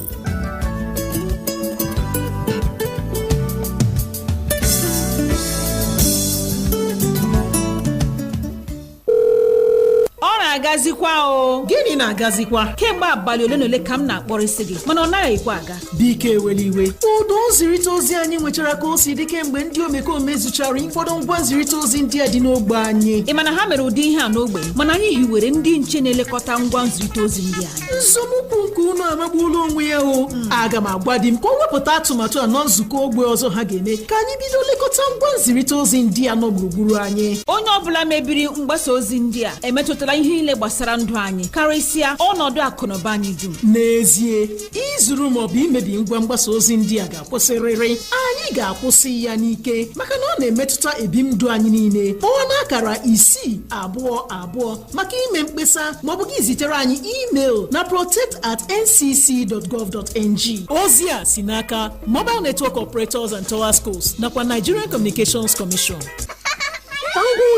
na-agazikwa o. Gịnị na-agazikwa? Kemgbe abalị ole na ole ka m na-akpọrịsị gị mana ọ naghị ekwe aga. Biko eweli iwe. Ụdọ nzirịta ozi anyị nwechara ka o si dị kemgbe ndị omekome zuchara ịfọdụ ngwa nzirịta ozi ndị a dị n'ogbe anyị. Ị mana ha mere ụdị ihe a n'ogbe mana anyị hiwere ndị nche na-elekọta ngwa nzirịta ozi ndị anyị. Nsogbu nke unu amagbuola onwe ya o. Aga m agwa di m ka o wepụta atụmatụ a na nzukọ ogbe ọzọ ha ga-eme ka anyị bido lekọta ngwa nzirịta ozi ndị a nọ gburugburu anyị. Onye ọbụla mebiri mgbasa ozi ndị a emetụtala ihe niile gbasara ndụ anyị karịsịa ọnọdụ akụnụba anyị dum. N'ezie, izuru maọbụ imebi ngwa mgbasa ozi ndị a ga-akwụsịrịrị. Anyị ga-akwụsị ya n'ike maka na ọ na-emetụta ebimndụ anyị niile. Kpọọ n'akara 622 maka ime mkpesa maọbụ gị zitere anyị email na protect@ncc.gov.ng. Ozi a si n'aka Mobile Network Operators and Tower Schools nakwa Nigerian Communications Commission.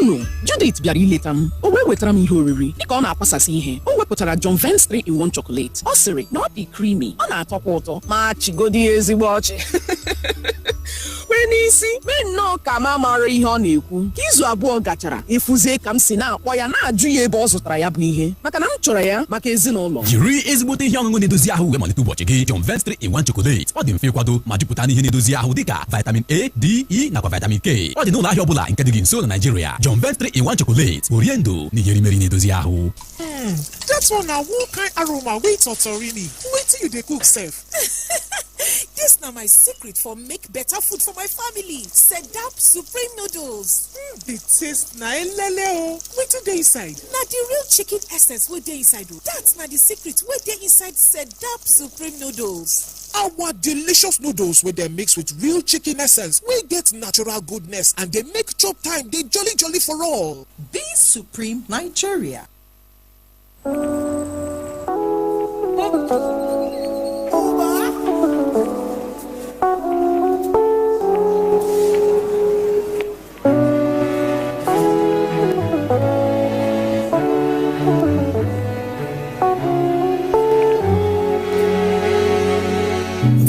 Unu Judith bịara ileta m o wee wetara m ihe oriri dịka ọ na-akwasasị ihe o wepụtara John Vance 3-in-1 chocolate ọ sịrị na ọ dị creamy ọ na-atọkwa ụtọ ma chigodi ezigbo ọchị wee n'isi mee nnọọ ka m mara ihe ọ na-ekwu ka izu abụọ gachara ịfụzie ka m si na-akpọ ya na-ajụ ya ebe ọ zụtara ya bụ ihe maka na m chọrọ ya maka ezinụlọ. Jiri ezigbote ihe ọṅụṅụ na-edozi ahụ wee malite ụbọchị gị. John Vance 3-in-1 chocolate ọ dị mfe ịkwado ma jupụta n'ihe na-edozi ahụ dịka vitamin A, D, E nakwa vitamin K. Ọ dị n'ụlọ ahịa ọbụla nke dị gị nso na Nigeria. John Vance 3-in-1 chocolate orie ndụ na ihe erimeri na-edozi ahụ. That's one now one kind aroma wey totorini. Wetin you dey cook sef? This na my secret for make better food for my family. Sedap Supreme Noodles. The taste na elele o. Wetin dey inside? Na the real chicken essence wey dey inside o. That na the secret wey dey inside Sedap Supreme Noodles. Our delicious noodles wey dem mix with real chicken essence wey get natural goodness and dey make chop time dey jolly jolly for all. Be Supreme Nigeria.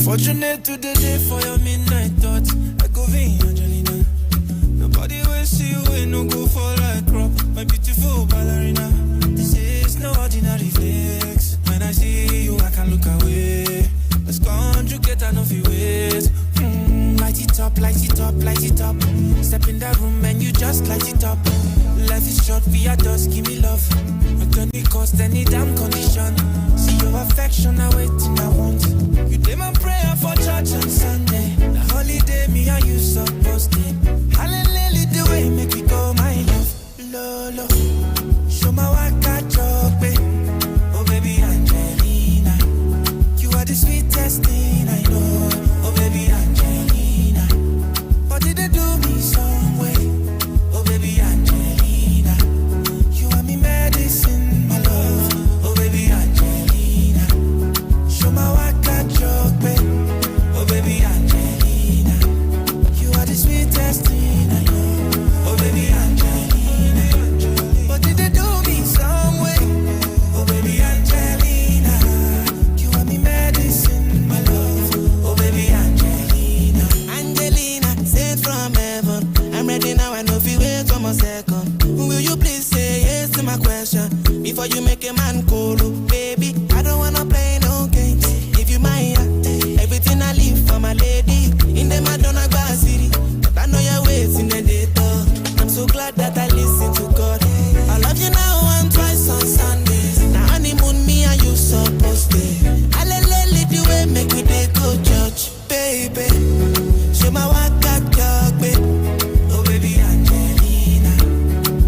Fortunate to the day for your midnight thought. I go be Angelina. Nobody will see you when no go for like crop. My beautiful ballerina. This is no ordinary flex. When I see you, I can't look away. Let's conjugate and off you ways. Light it up, light it up, light it up. Step in that room and you just light it up. Life is short, we are dust, give me love. At any cost, any damn condition. See your affection, I wait till I want. You did my prayer for church on Sunday. The holiday, me and you supposed to. Hallelujah, the way make me go, my love. Lolo, show my waka choke. Oh, baby Angelina. You are the sweetest thing I know. Oh, baby Angelina. What did they do me some way? Oh, baby Angelina. You are me medicine, my love. Oh, baby Angelina. Show my waka. you make a man cool, baby. I don't wanna play no games. If you my everything I leave for my lady. In the Madonna Bar City, but I know your ways in the data. I'm so glad that I listen to God. I love you now and twice on Sundays. Now honeymoon me and you supposed to. I let the way make we dey go church, baby. Show my waka dog, baby. Oh baby Angelina,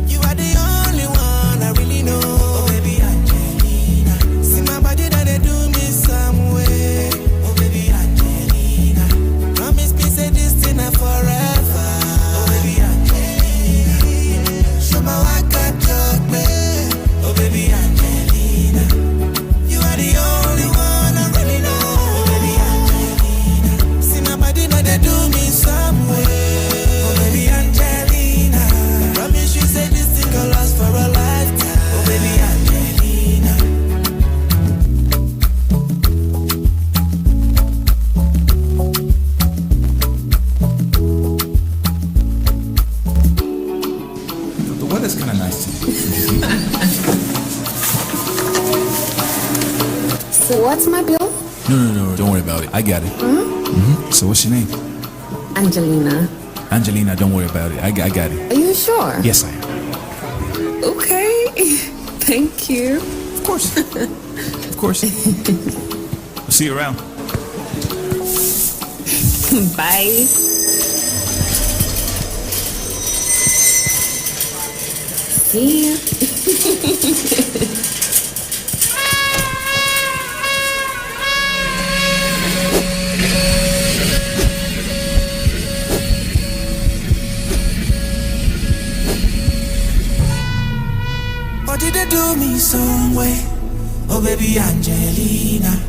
you are the only one I really know. Oh baby Angelina, see my body that they do me some way. Oh baby Angelina, promise me say this thing forever. Oh baby Angelina, show my waka dog, baby. Oh baby Angelina, you are the only one I really know. Oh baby Angelina, see my body that they do me some way. Oh baby Angelina, promise you say this thing gon' last for a lifetime. Oh baby Angelina. The weather's kind of nice today. So what's my bill? No, don't worry about it. I got it. So what's your name? Angelina. Angelina, don't worry about it. I got it. Are you sure? Yes, I am. Okay. Thank you. Of course. Of course. I'll see you around. Bye. See you. Or did they do me some way? Oh baby Angelina.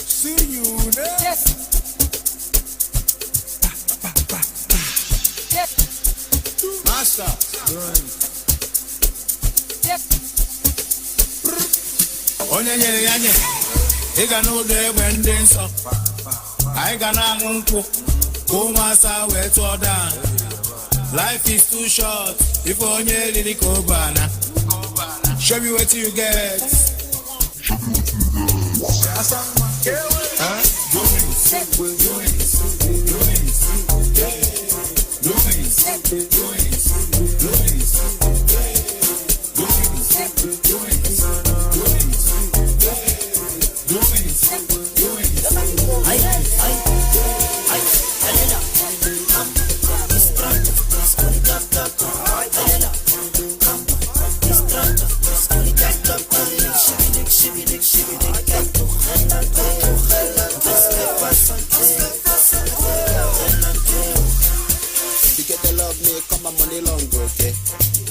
See you there. Master. Onye nyere ya nye, ị ga n'ụlọ egbe ndị nsọ. Anyị ga na-aṅụ nkwụ, ka ụmụasa wee tụọ down. Life is too short, ife onye riri ka ụgbọala. Show me what you get.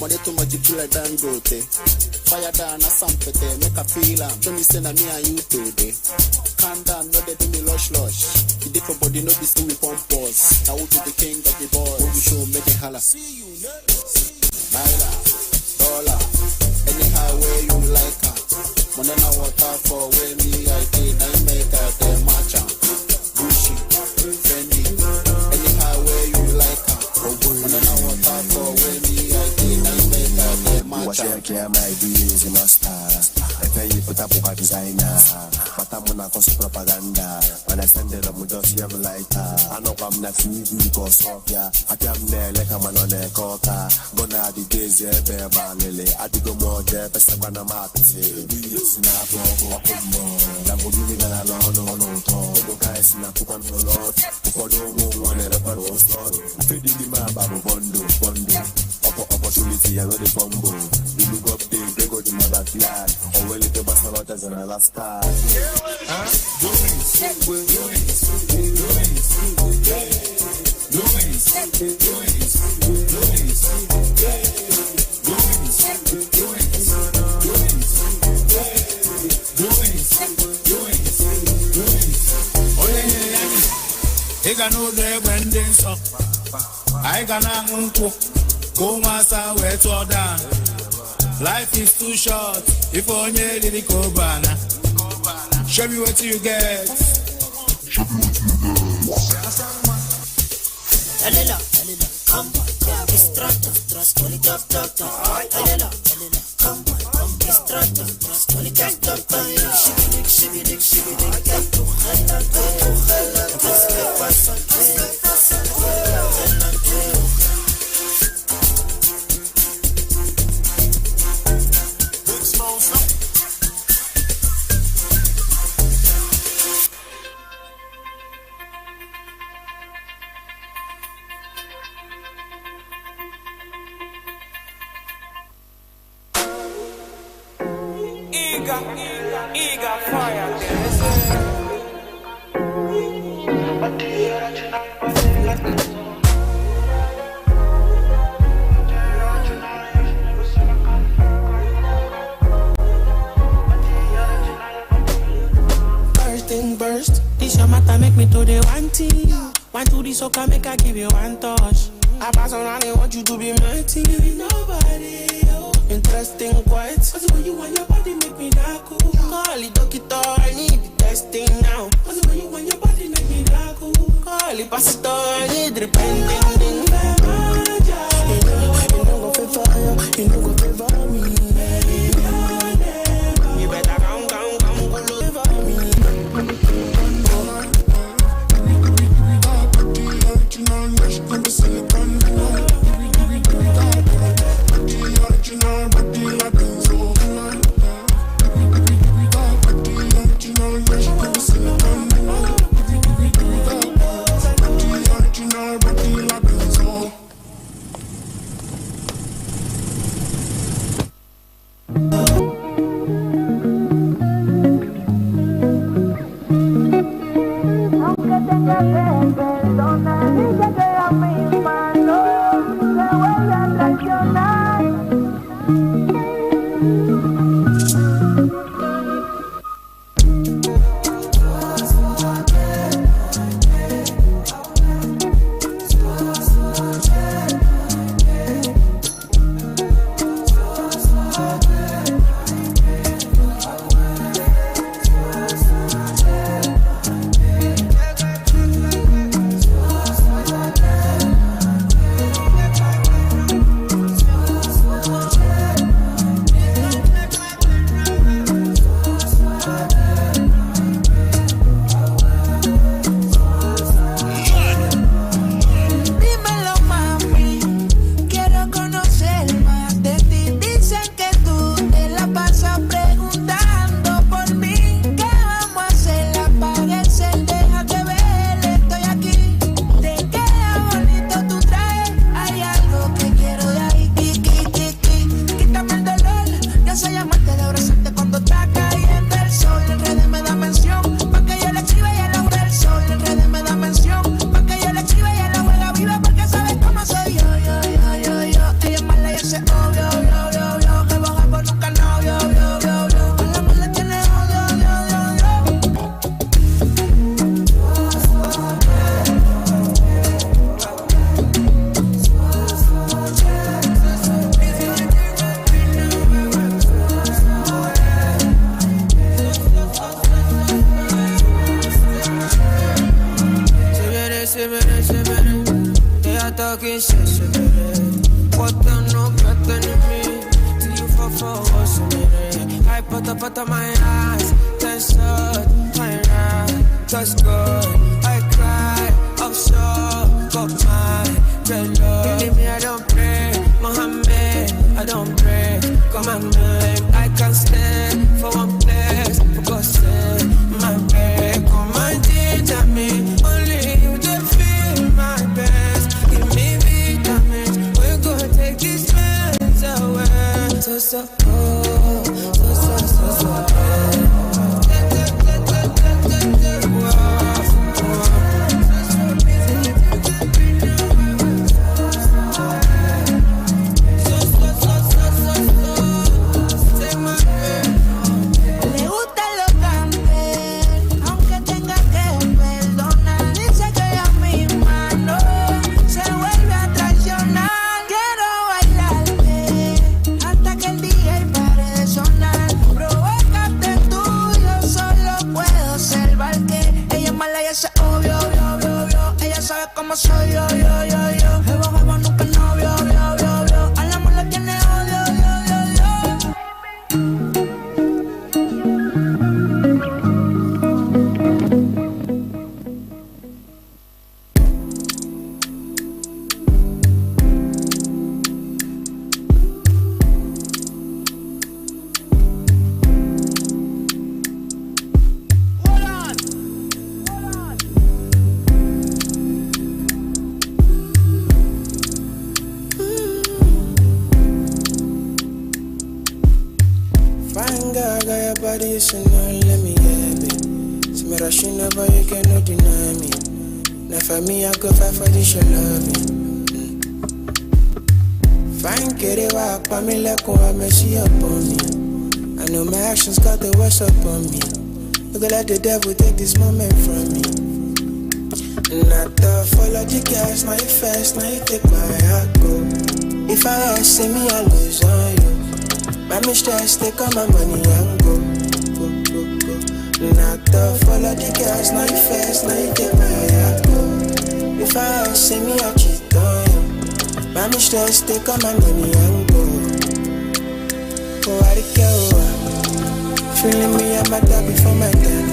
Money too much, you feel like Dangote. Fire down a sampete, make a feel am. Show me say na me and you today. Calm down, no they do me lush. The different body, no be say we pump balls. Now we be the king of the boys. When we show, make it holla. Naira, dollar, anyhow where you like her. Money na water for where me I did. Now you make her the match am. Gucci, Fendi, anyhow where you like her. Money na water for where me I did. Now you make her the match am. Care my deals in a star. I pay you put up a designer. But I'm gonna cost propaganda. When I send it up, we just have lighter. I know I'm not easy because of ya. I come there like I'm on a coca. Gonna the days, yeah, bear bangly. I do more there, but I'm gonna market it. It's not a more. I'm going to no. The guys in a coupon for lot. Before the one at a barrel store. Feeding the man, Babu Bondo. Opportunity, I know the bumbo. You look up there, they go to my backyard. Or well, it's a Barcelona and a last star. Ị ga n'ụlọ egbe ndị nsọ. Anyị ga na-aṅụ nkwụ, ka ụmụasa wee tụọ down. Life is too short, ife onye riri ka ụgbọala. Show me what you get. Elena, come boy, distrato, trascoli top top top. Elena, come boy, distrato, trascoli top top top. Shibidik, Eager fire. First thing first, this your matter make me to the one thing. One to the soca make I give you one touch. I pass around and want you to be my team. Nobody interesting quite. Cause when you want your body make me that cool. Call it Dokito, I need the testing now. Cause when you want your body make me that cool. Call it Pasito, I need the pending. You know go favor me. You better come, go favor me. vamos yo. Jevo, jevo, nunca novio. Al amor le tiene odio. Body is let me have it. See me rushing over, you cannot deny me. Now for me, I go fight for this your loving. Fine, get it walk, but me like I mercy upon me. I know my actions got the worst upon me. You go let the devil take this moment from me. Not the follow the gas, now you fast, now you take my heart go. If I ask, see me, I lose on you. My mistress, take all my money and go. Not the follow the gas, now you fast, now you take my heart go. If I see me, I cheat on you. My mistress, take all my money and go. Oh, I go. Feeling me, I'm at that before my time.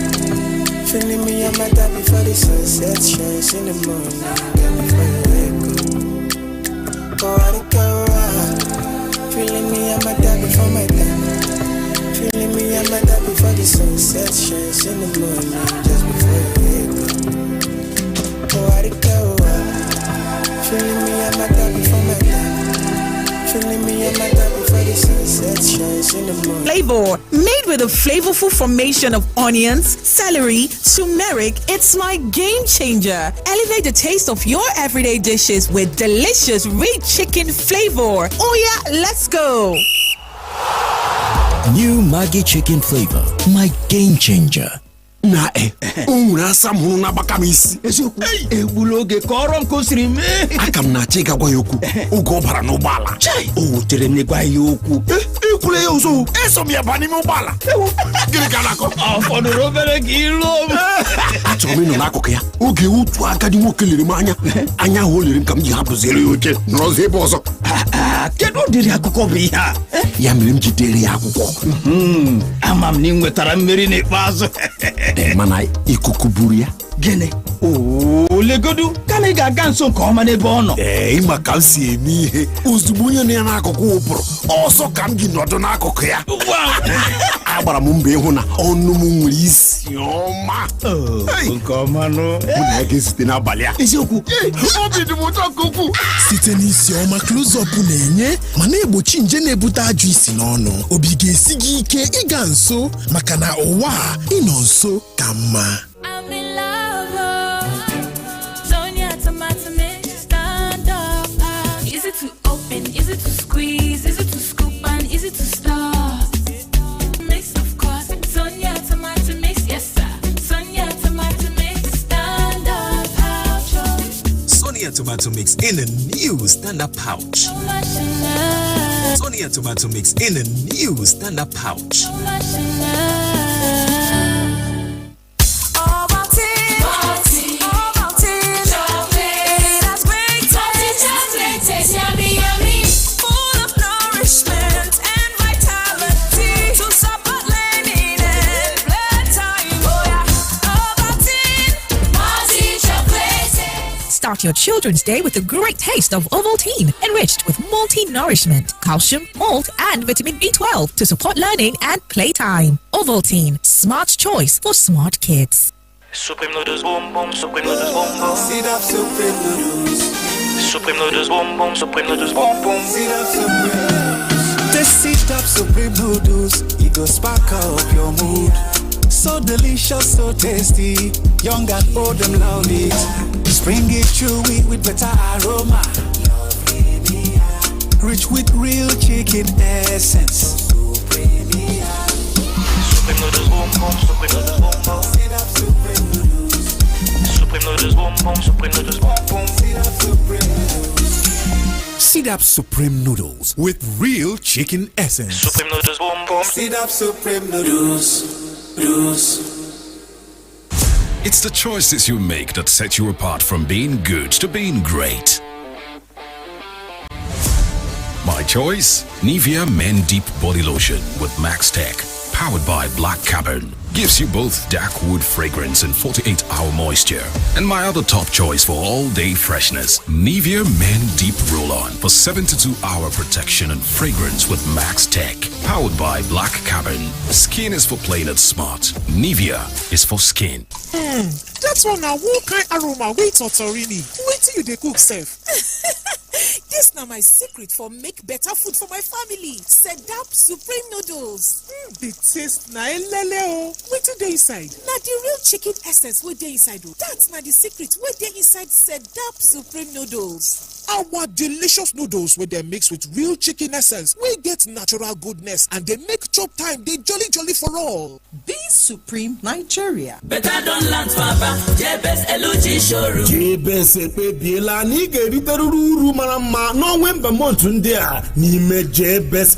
Feeling me, I'm at that before the sunset shines in the morning. Get me for the echo. Oh, I go. Feeling me, I'm at that before my time. Feeling me, I'm at that before the sunset shines in the morning. Just before you wake up. Oh, I go. Feeling me, I'm at that before my time. Feeling me, I'm at that before the sunset shines in the morning. Flavor, made with a flavorful formation of onions, celery, turmeric, it's my game changer. Elevate the taste of your everyday dishes with delicious rich chicken flavor. Oh yeah, let's go. New Maggi chicken flavor, my game changer. Na unwere asa m hụrụ n'agbaka m isi eziokwu egbula oge ka ọrụ m kosiri mee aka m na-achị ịgagwa ya okwu oge ọ bara n'ụgbọala o wutere m n'ịgwa ya okwu ikwule ya ọzọ eso m ya ba n'ime ụgbọala gịnị ka na-akọ ọ fọdụrụ obere ka iruo m achọrọ m ịnọ n'akụkụ ya oge otu agadi nwoke lere m anya ahụ o lere m ka m ji hapụziere ya oche nọrọzi ebe ọzọ kedu ụdịrị akụkọ bụ ihe a ya mere m ji dere ya akwụkwọ ama m na ị nwetara mmeri n'ikpeazụ mana ikuku buru ya gịnị legodu ka na ị ga-aga nso nke ọma n'ebe ọ nọ ịma ka m si eme ihe ozugbo onye na ya n'akụkụ ụbụrụ ọsọ ka m gị nọdụ n'akụkụ ya agbara m mbọ ịhụ na ọnụ m nwere isi ọma nke ọma nụ mụ na ya ga-esite n'abalị a eziokwu obi dị m ụtọ nke ukwuu site n'isi ọma close-up na-enye ma na-egbochi nje na-ebute ajọ isi n'ọnụ obi ga-esi gị ike ịga nso maka na ụwa a ịnọ nso ka mma. I'm in love, Sonia tomato mix, stand up. Easy to open, easy to squeeze, easy to scoop and easy to stop. Mix of course, Sonia tomato mix, yes sir. Sonia tomato mix, stand up pouch. Sonia tomato mix in a new stand-up pouch. So much in love. Sonia tomato mix in a new stand-up pouch. So much in love. Start your children's day with a great taste of Ovaltine, enriched with multi-nourishment, calcium, malt, and vitamin B12 to support learning and playtime. Ovaltine, smart choice for smart kids. Supreme noodles boom boom, supreme noodles boom boom. Sit up, supreme noodles. Supreme noodles boom boom, supreme noodles boom boom. Sit up, supreme noodles. The sit up, supreme noodles. It go sparkle up your mood. So delicious, so tasty. Young and old, them love it. Spring it chewy with better aroma. Rich with real chicken essence. Supreme noodles boom boom, supreme noodles boom boom. Sit up, supreme noodles. Supreme noodles boom boom, supreme noodles boom boom. Sit up, supreme noodles. Sit up Supreme Noodles with real chicken essence. Supreme noodles boom boom. Sit up, supreme noodles. Noodles. It's the choices you make that set you apart from being good to being great. My choice? Nivea Men Deep Body Lotion with Max Tech, powered by Black Carbon. Gives you both dark wood fragrance and 48-hour moisture. And my other top choice for all-day freshness, Nivea Men Deep Roll-On for 72-hour protection and fragrance with Max Tech, powered by Black Carbon. Skin is for playing it smart. Nivea is for skin. That's one now. What kind aroma? Wait, Torini. Wait till you dey cook, Seth. This now my secret for make better food for my family. Sedap Supreme Noodles. The taste na elele. Wait till they inside. Now the real chicken essence wey dey inside. That's now the secret wey dey inside Sedap Supreme Noodles. Our delicious noodles wey dem mix with real chicken essence wey get natural goodness and they make chop time dey jolly for all. Be Supreme Nigeria. Better don't land papa. Jebes LOG showroom. Jebes ekpebiela na ị ga-erite ruru mara mma n'ọnwa Mbamont ndị a n'ime Jebes